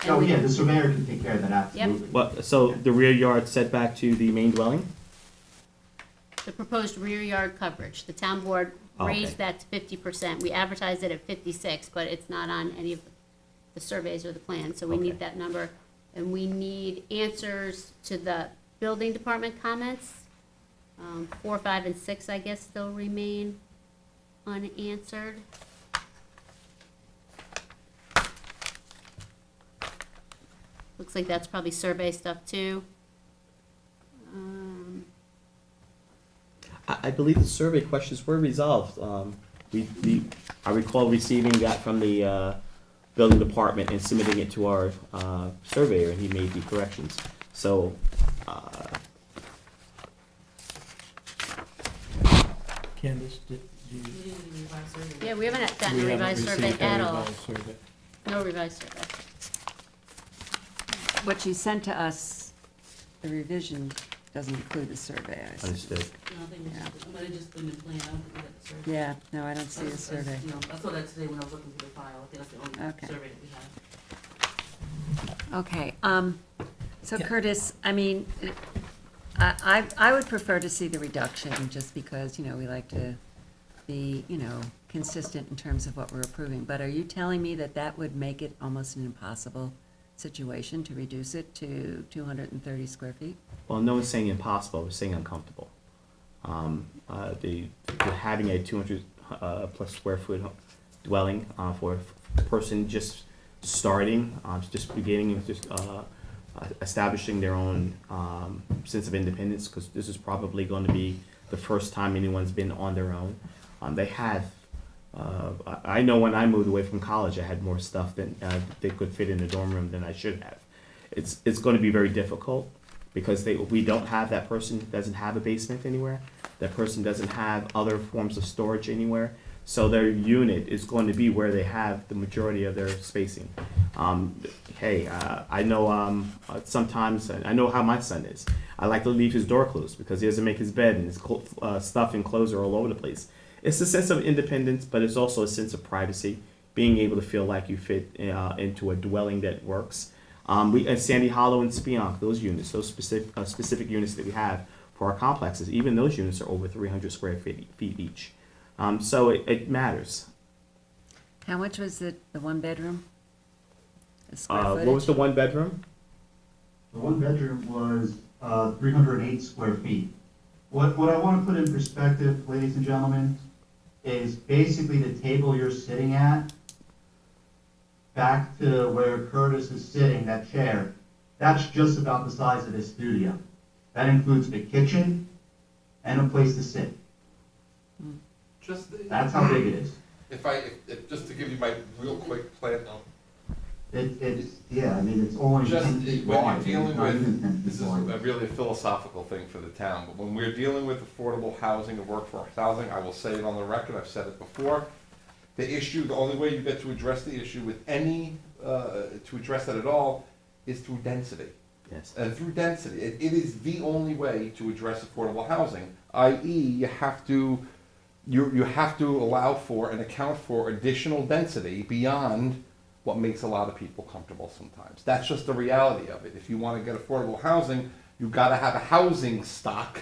Speaker 6: And
Speaker 23: Oh,
Speaker 6: we-
Speaker 23: yeah, the surveyor can take care of that, absolutely.
Speaker 15: What, so the rear yard setback to the main dwelling?
Speaker 6: The proposed rear yard coverage. The town board
Speaker 15: Oh, okay.
Speaker 6: raised that to 50%. We advertised it at 56, but it's not on any of the surveys or the plans, so we
Speaker 15: Okay.
Speaker 6: need that number. And we need answers to the building department comments. 4, 5, and 6, I guess, still remain unanswered. Looks like that's probably survey stuff too.
Speaker 15: I believe the survey questions were resolved. I recall receiving that from the building department and submitting it to our surveyor, and he made the corrections. So,
Speaker 3: Candace, did you?
Speaker 20: We didn't do the revised survey.
Speaker 6: Yeah, we haven't done
Speaker 3: We
Speaker 6: a
Speaker 3: haven't
Speaker 6: revised survey
Speaker 3: received a
Speaker 6: at all.
Speaker 3: revised survey.
Speaker 6: No revised survey.
Speaker 1: What you sent to us, the revision, doesn't include the survey, I see.
Speaker 15: understood.
Speaker 20: No, I think it's just, I might have just been in plan, I don't think we got the survey.
Speaker 1: Yeah, no, I don't see a
Speaker 20: That's-
Speaker 1: survey.
Speaker 20: you know, I saw that today when I was looking through the file, I think that's the only
Speaker 1: Okay.
Speaker 20: survey that we have.
Speaker 1: Okay, so
Speaker 3: Yeah.
Speaker 1: Curtis, I mean, I would prefer to see the reduction, just because, we like to be, consistent in terms of what we're approving. But are you telling me that that would make it almost an impossible situation to reduce it to 230 square feet?
Speaker 15: Well, no one's saying impossible, we're saying uncomfortable. Having a 200 plus square foot dwelling for a person just starting, just beginning, just establishing their own sense of independence, because this is probably going to be the first time anyone's been on their own. They have, I know when I moved away from college, I had more stuff than they could fit in a dorm room than I should have. It's going to be very difficult because we don't have, that person doesn't have a basement anywhere, that person doesn't have other forms of storage anywhere, so their unit is going to be where they have the majority of their spacing. I know sometimes, I know how my son is. I like to leave his door closed because he doesn't make his bed and his stuff and clothes are all over the place. It's a sense of independence, but it's also a sense of privacy, being able to feel like you fit into a dwelling that works. We at Sandy Hollow and Spionk, those units, those specific units that we have for our complexes, even those units are over 300 square feet each. So it matters.
Speaker 1: How much was the one bedroom? The square
Speaker 15: What was
Speaker 1: footage?
Speaker 15: the one bedroom?
Speaker 23: The one bedroom was 308 square feet. What I want to put in perspective, ladies and gentlemen, is basically the table you're sitting at, back to where Curtis is sitting, that chair, that's just about the size of this studio. That includes the kitchen and a place to sit. That's how big it is.
Speaker 7: If just to give you my real quick plan,
Speaker 23: Yeah, I mean, it's only
Speaker 7: just
Speaker 23: 10 feet
Speaker 7: when you're
Speaker 23: wide.
Speaker 7: dealing
Speaker 23: It's not even 10
Speaker 7: with,
Speaker 23: feet
Speaker 7: this is
Speaker 23: wide.
Speaker 7: really a philosophical thing for the town, but when we're dealing with affordable housing and workforce housing, I will say it on the record, I've said it before, the only way you get to address the issue with to address that at all, is through density.
Speaker 15: Yes.
Speaker 7: And through density, it is the only way to address affordable housing, i.e. you have to allow for and account for additional density beyond what makes a lot of people comfortable sometimes. That's just the reality of it. If you want to get affordable housing, you've got to have a housing stock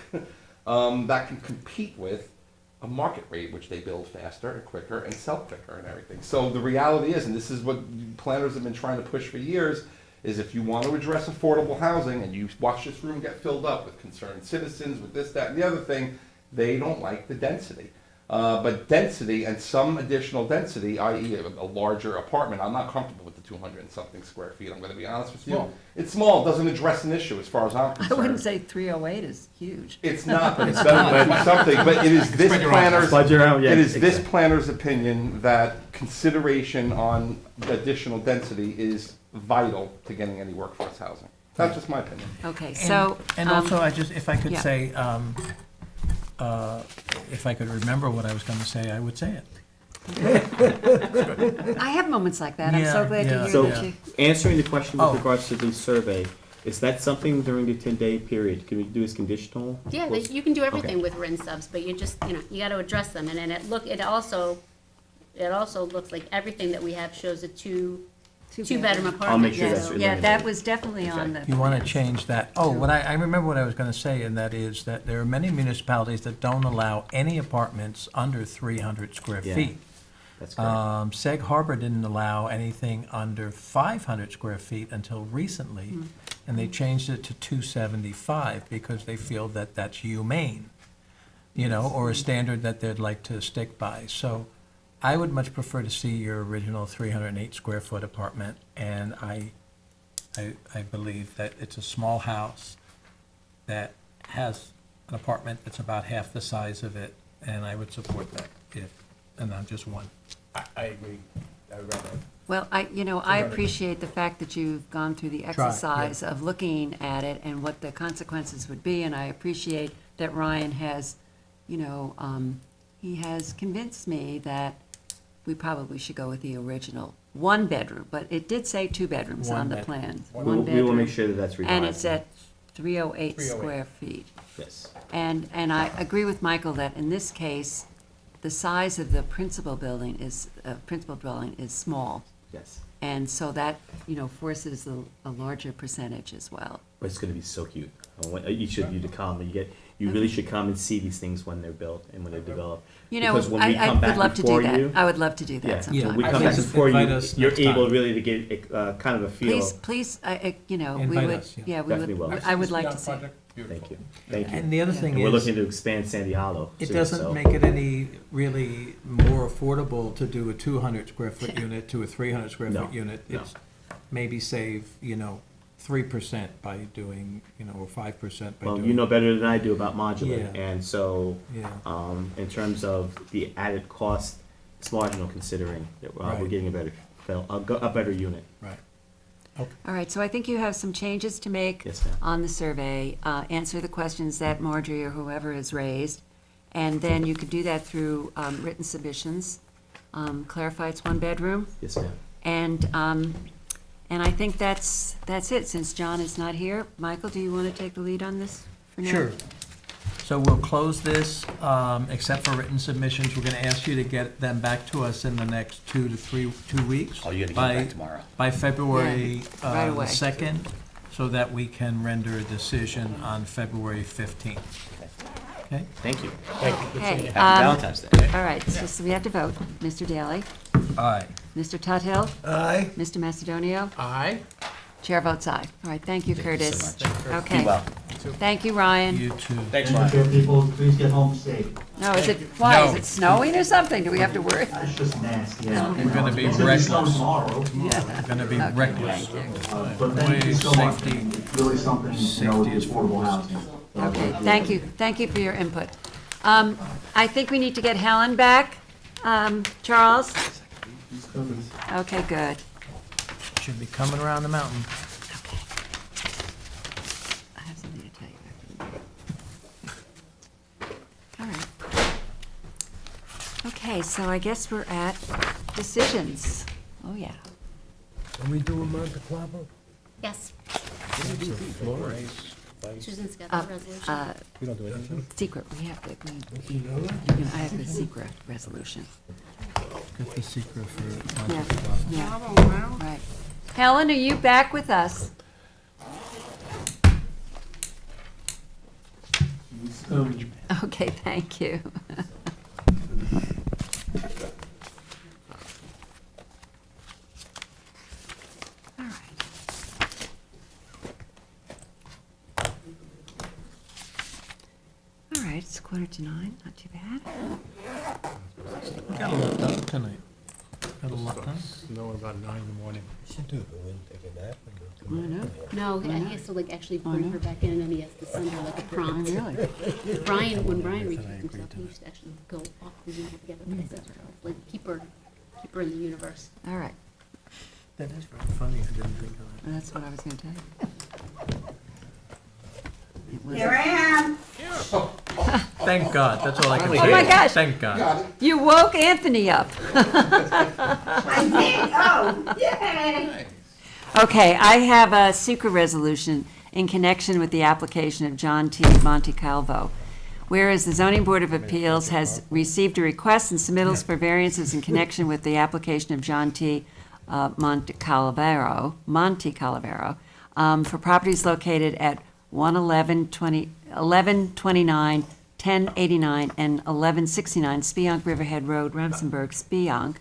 Speaker 7: that can compete with a market rate, which they build faster and quicker and sell quicker and everything. So the reality is, and this is what planners have been trying to push for years, is if you want to address affordable housing, and you watch this room get filled up with concerned citizens, with this, that, and the other thing, they don't like the density. But density and some additional density, i.e. a larger apartment, I'm not comfortable with the 200 and something square feet, I'm going to be honest with you.
Speaker 1: Small.
Speaker 7: It's small, it doesn't address an issue as far as I'm
Speaker 1: I
Speaker 7: concerned.
Speaker 1: wouldn't say 308 is huge.
Speaker 7: It's not, but it's better than something, but it is this planner's, this planner's opinion that consideration on additional density is vital to getting any workforce housing. That's just my opinion.
Speaker 1: Okay, so.
Speaker 3: And also, if I could
Speaker 1: yeah.
Speaker 3: say, if I could remember what I was going to say, I would say it.
Speaker 1: I have moments like that. I'm so glad to hear
Speaker 15: So,
Speaker 1: that you.
Speaker 15: answering the question with
Speaker 3: Oh.
Speaker 15: regards to the survey, is that something during the 10-day period? Can we do as conditional?
Speaker 6: Yeah, you can do everything with written subs, but you just, you gotta address them, and then it also looks like everything that we have shows a two-bedroom apartment.
Speaker 15: I'll make sure
Speaker 1: Yes.
Speaker 15: that's
Speaker 1: Yeah,
Speaker 15: eliminated.
Speaker 1: that was definitely on the.
Speaker 3: You want to
Speaker 1: plans.
Speaker 3: change that. Oh, what I remember what I was going to say, and that is that there are many municipalities that don't allow any apartments under 300 square
Speaker 15: Yeah.
Speaker 3: feet.
Speaker 15: That's correct.
Speaker 3: Sag Harbor didn't allow anything under 500 square feet until recently, and they changed it to 275 because they feel that that's humane, or a standard that they'd like to stick by. So I would much prefer to see your original 308 square foot apartment, and I believe that it's a small house that has an apartment that's about half the size of it, and I would support that and not just one.
Speaker 5: I agree. I would rather.
Speaker 1: Well, I appreciate the fact that you've gone through the exercise of looking at it and what the consequences would be, and I appreciate that Ryan has, he has convinced me that we probably should go with the original one bedroom, but it did say two bedrooms on the plan.
Speaker 15: We will make sure that that's revised.
Speaker 1: And it's at 308 square feet.
Speaker 15: Yes.
Speaker 1: And I agree with Michael that in this case, the size of the principal dwelling is small.
Speaker 15: Yes.
Speaker 1: And so that, forces a larger percentage as well.
Speaker 15: But it's going to be so cute. I want each of you to come. You really should come and see these things when they're built and when they're developed. Because when we
Speaker 1: I
Speaker 15: come
Speaker 1: would
Speaker 15: back
Speaker 1: love to
Speaker 15: before
Speaker 1: do that.
Speaker 15: you,
Speaker 1: I would love to do that
Speaker 15: yeah,
Speaker 1: sometime.
Speaker 15: when we come back
Speaker 3: Please
Speaker 15: before
Speaker 3: invite
Speaker 15: you,
Speaker 3: us
Speaker 15: you're
Speaker 3: next
Speaker 15: able
Speaker 3: time.
Speaker 15: really to get kind of a feel.
Speaker 1: Please, we
Speaker 3: Invite
Speaker 1: would,
Speaker 3: us, yeah.
Speaker 1: yeah, we
Speaker 15: Definitely
Speaker 1: would,
Speaker 15: will.
Speaker 1: I would like to see.
Speaker 15: Thank you. Thank you.
Speaker 3: And the other thing
Speaker 15: And we're
Speaker 3: is,
Speaker 15: looking to expand Sandy Hollow.
Speaker 3: it
Speaker 15: soon,
Speaker 3: doesn't
Speaker 15: so-
Speaker 3: make it any really more affordable to do a 200 square foot unit to a 300 square
Speaker 15: No,
Speaker 3: foot unit.
Speaker 15: no.
Speaker 3: It's maybe save, 3% by doing, or 5% by doing.
Speaker 15: Well, you know better than I do about modular,
Speaker 3: Yeah.
Speaker 15: and so,
Speaker 3: Yeah.
Speaker 15: in terms of the added cost, it's marginal considering that we're
Speaker 3: Right.
Speaker 15: getting a better unit.
Speaker 3: Right.
Speaker 1: All right, so I think you have some changes to make
Speaker 15: Yes, ma'am.
Speaker 1: on the survey. Answer the questions that Marjorie or whoever has raised. And then you could do that through written submissions. Clarify it's one bedroom.
Speaker 15: Yes, ma'am.
Speaker 1: And I think that's it, since John is not here. Michael, do you want to take the lead on this for now?
Speaker 3: Sure. So we'll close this, except for written submissions. We're gonna ask you to get them back to us in the next 2 weeks.
Speaker 9: Oh, you gotta get
Speaker 3: by-
Speaker 9: back tomorrow.
Speaker 3: By February
Speaker 1: Yeah, right
Speaker 3: the
Speaker 1: away.
Speaker 3: 2nd, so that we can render a decision on February 15th. Okay?
Speaker 15: Thank you.
Speaker 1: Okay.
Speaker 15: Happy Valentine's Day.
Speaker 1: All right, so we have to vote. Mr. Daly?
Speaker 3: Aye.
Speaker 1: Mr. Tuthill?
Speaker 2: Aye.
Speaker 1: Mr. Macedonio?
Speaker 5: Aye.
Speaker 1: Chair votes aye. All right, thank you,
Speaker 15: Thank you so
Speaker 1: Curtis.
Speaker 15: much.
Speaker 1: Okay.
Speaker 15: Be well.
Speaker 1: Thank you, Ryan.
Speaker 3: You too.
Speaker 15: Thanks,
Speaker 23: And
Speaker 15: Ryan.
Speaker 23: sure people, please get home safe.
Speaker 1: No, is it, why, is
Speaker 3: No.
Speaker 1: it snowing or something? Do we have to worry?
Speaker 23: It's just nasty, yeah.
Speaker 3: We're gonna be
Speaker 23: It's gonna snow
Speaker 3: reckless.
Speaker 23: tomorrow.
Speaker 3: We're gonna be reckless.
Speaker 23: But thank you so much.
Speaker 3: Safety-
Speaker 23: It's really something, you know, with the affordable housing.
Speaker 1: Okay, thank you. Thank you for your input. I think we need to get Helen back. Charles?
Speaker 17: He's coming.
Speaker 1: Okay, good.
Speaker 3: Should be coming around the mountain.
Speaker 1: Okay. I have something to tell you after the meeting. All right. Okay, so I guess we're at decisions. Oh, yeah.
Speaker 2: Are we doing Monte Carlo?
Speaker 6: Yes, Susan's got the resolution.
Speaker 5: We don't do anything?
Speaker 1: Secret, we have to, I have the secret resolution.
Speaker 3: Get the secret for.
Speaker 1: Yeah, yeah, right. Helen, are you back with us?
Speaker 17: He's coming.
Speaker 1: Okay, thank you. All right. All right, it's 8:45, not too bad.
Speaker 3: Got a lot done tonight. Got a lot done.
Speaker 5: No, about 9 in the morning.
Speaker 1: I know.
Speaker 6: No, he has to like actually
Speaker 1: I
Speaker 6: bring
Speaker 1: know.
Speaker 6: her back in, and then he has to send her like a prompt.
Speaker 1: Really?
Speaker 6: Brian, when Brian recused himself, he used to actually go off the unit together, but I said, like, keep her in the universe.
Speaker 1: All right,
Speaker 3: That is very funny. I didn't think of that.
Speaker 1: that's what I was gonna tell you. It was-
Speaker 8: Here I am.
Speaker 3: Thank God. That's all I can say.
Speaker 1: Oh my gosh.
Speaker 3: Thank God.
Speaker 1: You woke Anthony up.
Speaker 8: I did, oh, yay.
Speaker 1: Okay, I have a secret resolution in connection with the application of John T. Montecalvo. Whereas the Zoning Board of Appeals has received a request and submittals for variances in connection with the application of John T. Montecalavero, for properties located at 1129, 1089, and 1169 Spionk Riverhead Road, Remsenburg, Spionk.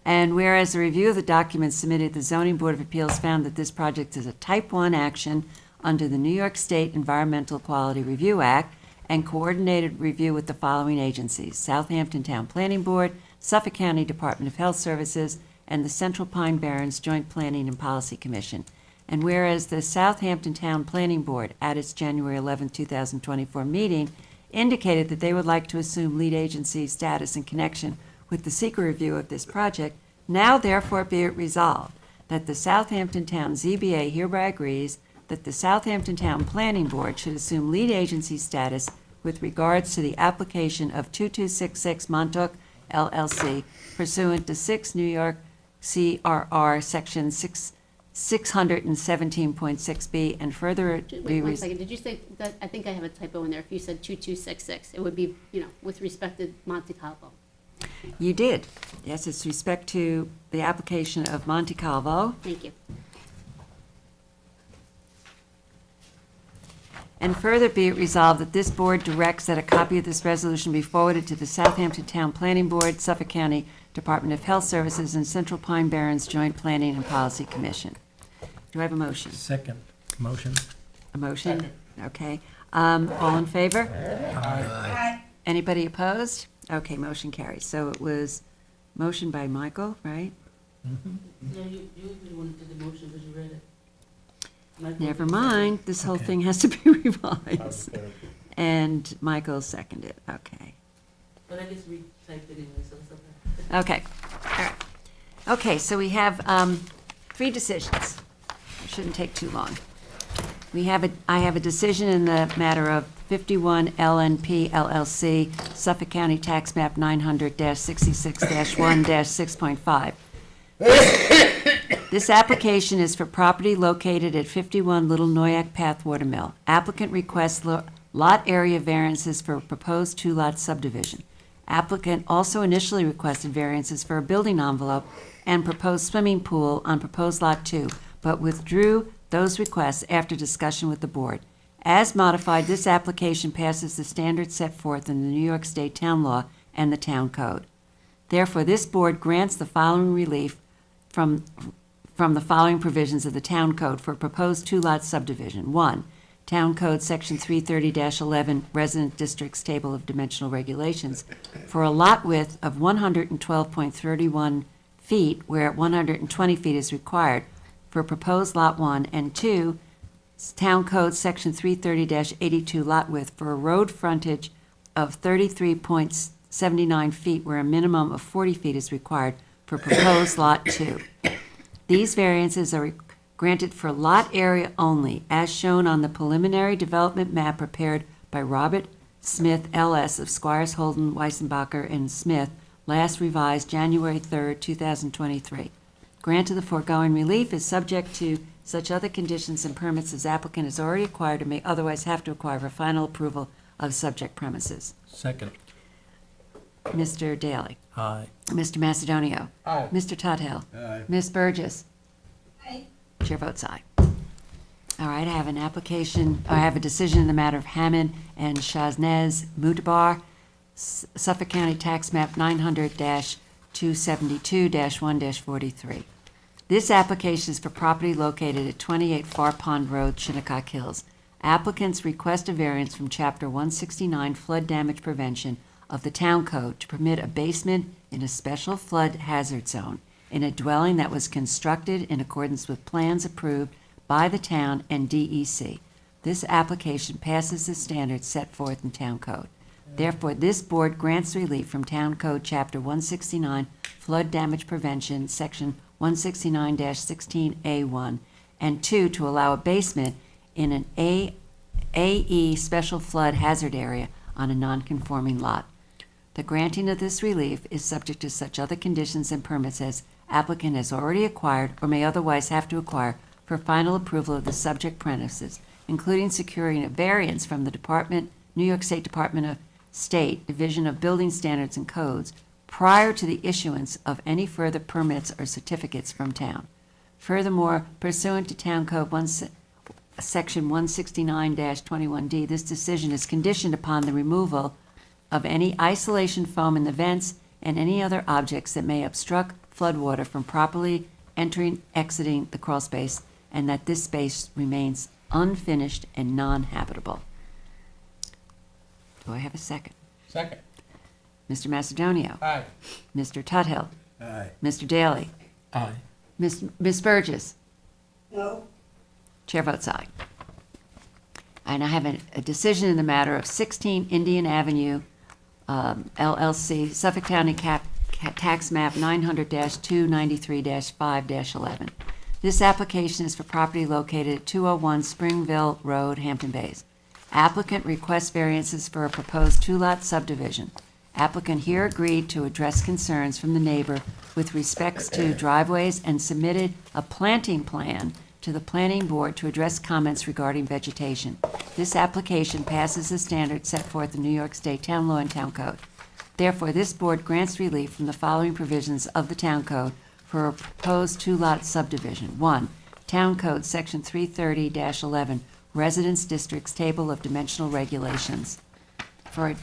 Speaker 1: And whereas a review of the documents submitted, the Zoning Board of Appeals found that this project is a Type 1 action under the New York State Environmental Quality Review Act and coordinated review with the following agencies: Southampton Town Planning Board, Suffolk County Department of Health Services, and the Central Pine Barrens Joint Planning and Policy Commission. And whereas the Southampton Town Planning Board, at its January 11, 2024 meeting, indicated that they would like to assume lead agency status in connection with the secret review of this project, now therefore be it resolved that the Southampton Town ZBA hereby agrees that the Southampton Town Planning Board should assume lead agency status with regards to the application of 2266 Montauk LLC pursuant to 6 New York CRR Section 617.6B, and further be
Speaker 6: Wait, 1 second, did you say that, I think I have a typo in there, if you said 2266, it would be, with respect to Monte Calvo.
Speaker 1: You did. Yes, it's respect to the application of Monte Calvo.
Speaker 6: Thank you.
Speaker 1: And further be it resolved that this board directs that a copy of this resolution be forwarded to the Southampton Town Planning Board, Suffolk County Department of Health Services, and Central Pine Barrens Joint Planning and Policy Commission. Do I have a motion?
Speaker 3: Second motion.
Speaker 1: A motion? Okay. All in favor?
Speaker 8: Aye.
Speaker 1: Anybody opposed? Okay, motion carries. So it was motion by Michael, right?
Speaker 20: No, you the one that did the motion because you read it. Michael
Speaker 1: Never
Speaker 20: did
Speaker 1: mind, this whole
Speaker 3: Okay.
Speaker 1: thing has to be revised. And Michael seconded, okay.
Speaker 20: But I just retyped it anyway, so it's okay.
Speaker 1: Okay, all right. Okay, so we have 3 decisions. shouldn't take too long. I have a decision in the matter of 51 LNP LLC, Suffolk County Tax Map 900-66-1-6.5. This application is for property located at 51 Little Noyak Path, Watermill. Applicant requests lot area variances for a proposed two-lot subdivision. Applicant also initially requested variances for a building envelope and proposed swimming pool on proposed Lot 2, but withdrew those requests after discussion with the board. As modified, this application passes the standards set forth in the New York State Town Law and the Town Code. Therefore, this board grants the following relief from the following provisions of the Town Code for a proposed two-lot subdivision. 1. Town Code Section 330-11, Resident Districts Table of Dimensional Regulations, for a lot width of 112.31 feet, where 120 feet is required, for proposed Lot 1, and 2, Town Code Section 330-82 lot width for a road frontage of 33.79 feet, where a minimum of 40 feet is required for proposed Lot 2. These variances are granted for lot area only, as shown on the preliminary development map prepared by Robert Smith, L.S. of Squires Holden, Weissenbacher, and Smith, last revised January 3rd, 2023. Grant of the foregoing relief is subject to such other conditions and permits as applicant has already acquired or may otherwise have to acquire for final approval of subject premises.
Speaker 3: Second.
Speaker 1: Mr. Daly.
Speaker 3: Aye.
Speaker 1: Mr. Macedonio.
Speaker 5: Aye.
Speaker 1: Mr. Tudhill.
Speaker 2: Aye.
Speaker 1: Ms. Burgess.
Speaker 8: Aye.
Speaker 1: Chair votes aye. All right, I have a decision in the matter of Hammond and Shaznez Mutabar, Suffolk County Tax Map 900-272-1-43. This application is for property located at 28 Far Pond Road, Shinnecock Hills. Applicants request a variance from Chapter 169 Flood Damage Prevention of the Town Code to permit a basement in a special flood hazard zone in a dwelling that was constructed in accordance with plans approved by the town and DEC. This application passes the standards set forth in Town Code. Therefore, this board grants relief from Town Code Chapter 169 Flood Damage Prevention, Section 169-16A1, and 2, to allow a basement in an AE Special Flood Hazard Area on a non-conforming lot. The granting of this relief is subject to such other conditions and permits as applicant has already acquired or may otherwise have to acquire for final approval of the subject premises, including securing a variance from the New York State Department of State, Division of Building Standards and Codes, prior to the issuance of any further permits or certificates from town. Furthermore, pursuant to Town Code Section 169-21D, this decision is conditioned upon the removal of any isolation foam in the vents and any other objects that may obstruct floodwater from properly entering, exiting the crawl space, and that this space remains unfinished and non-habitable. Do I have a second?
Speaker 5: Second.
Speaker 1: Mr. Macedonio.
Speaker 5: Aye.
Speaker 1: Mr. Tudhill.
Speaker 2: Aye.
Speaker 1: Mr. Daly.
Speaker 3: Aye.
Speaker 1: Ms. Burgess.
Speaker 8: No.
Speaker 1: Chair votes aye. And I have a decision in the matter of 16 Indian Avenue, LLC, Suffolk County Tax Map 900-293-5-11. This application is for property located at 201 Springville Road, Hampton Bays. Applicant requests variances for a proposed two-lot subdivision. Applicant here agreed to address concerns from the neighbor with respects to driveways and submitted a planting plan to the planning board to address comments regarding vegetation. This application passes the standards set forth in New York State Town Law and Town Code. Therefore, this board grants relief from the following provisions of the Town Code for a proposed two-lot subdivision. 1. Town Code Section 330-11, Residence Districts Table of Dimensional Regulations. For a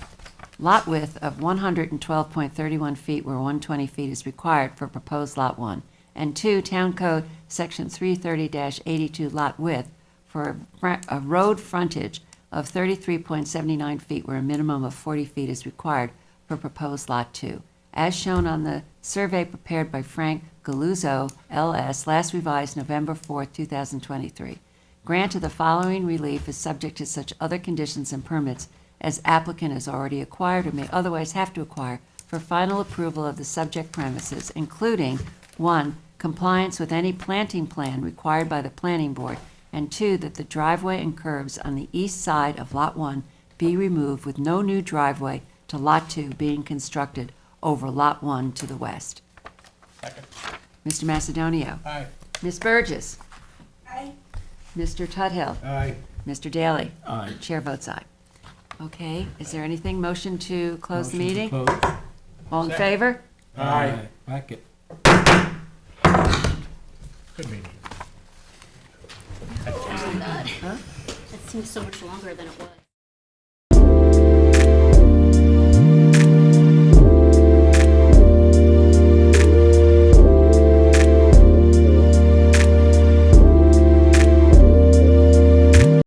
Speaker 1: lot width of 112.31 feet where 120 feet is required for proposed Lot 1. And 2, Town Code Section 330-82 lot width for a road frontage of 33.79 feet where a minimum of 40 feet is required for proposed Lot 2, as shown on the survey prepared by Frank Galuzzo, L.S., last revised November 4, 2023. Grant of the following relief is subject to such other conditions and permits as applicant has already acquired or may otherwise have to acquire for final approval of the subject premises, including 1. compliance with any planting plan required by the planning board, and 2, that the driveway and curbs on the east side of Lot 1 be removed with no new driveway to Lot 2 being constructed over Lot 1 to the west. Mr. Macedonio?
Speaker 5: Aye.
Speaker 1: Ms. Burgess?
Speaker 8: Aye.
Speaker 1: Mr. Tudhill?
Speaker 2: Aye.
Speaker 1: Mr. Daly?
Speaker 3: Aye.
Speaker 1: Chair votes aye. Okay, is there anything, motion to close the
Speaker 3: Motion to
Speaker 1: meeting?
Speaker 3: close.
Speaker 1: All in favor?
Speaker 3: Aye. Back it.
Speaker 5: Good meeting.
Speaker 6: Oh my God. That seems so much longer than it was.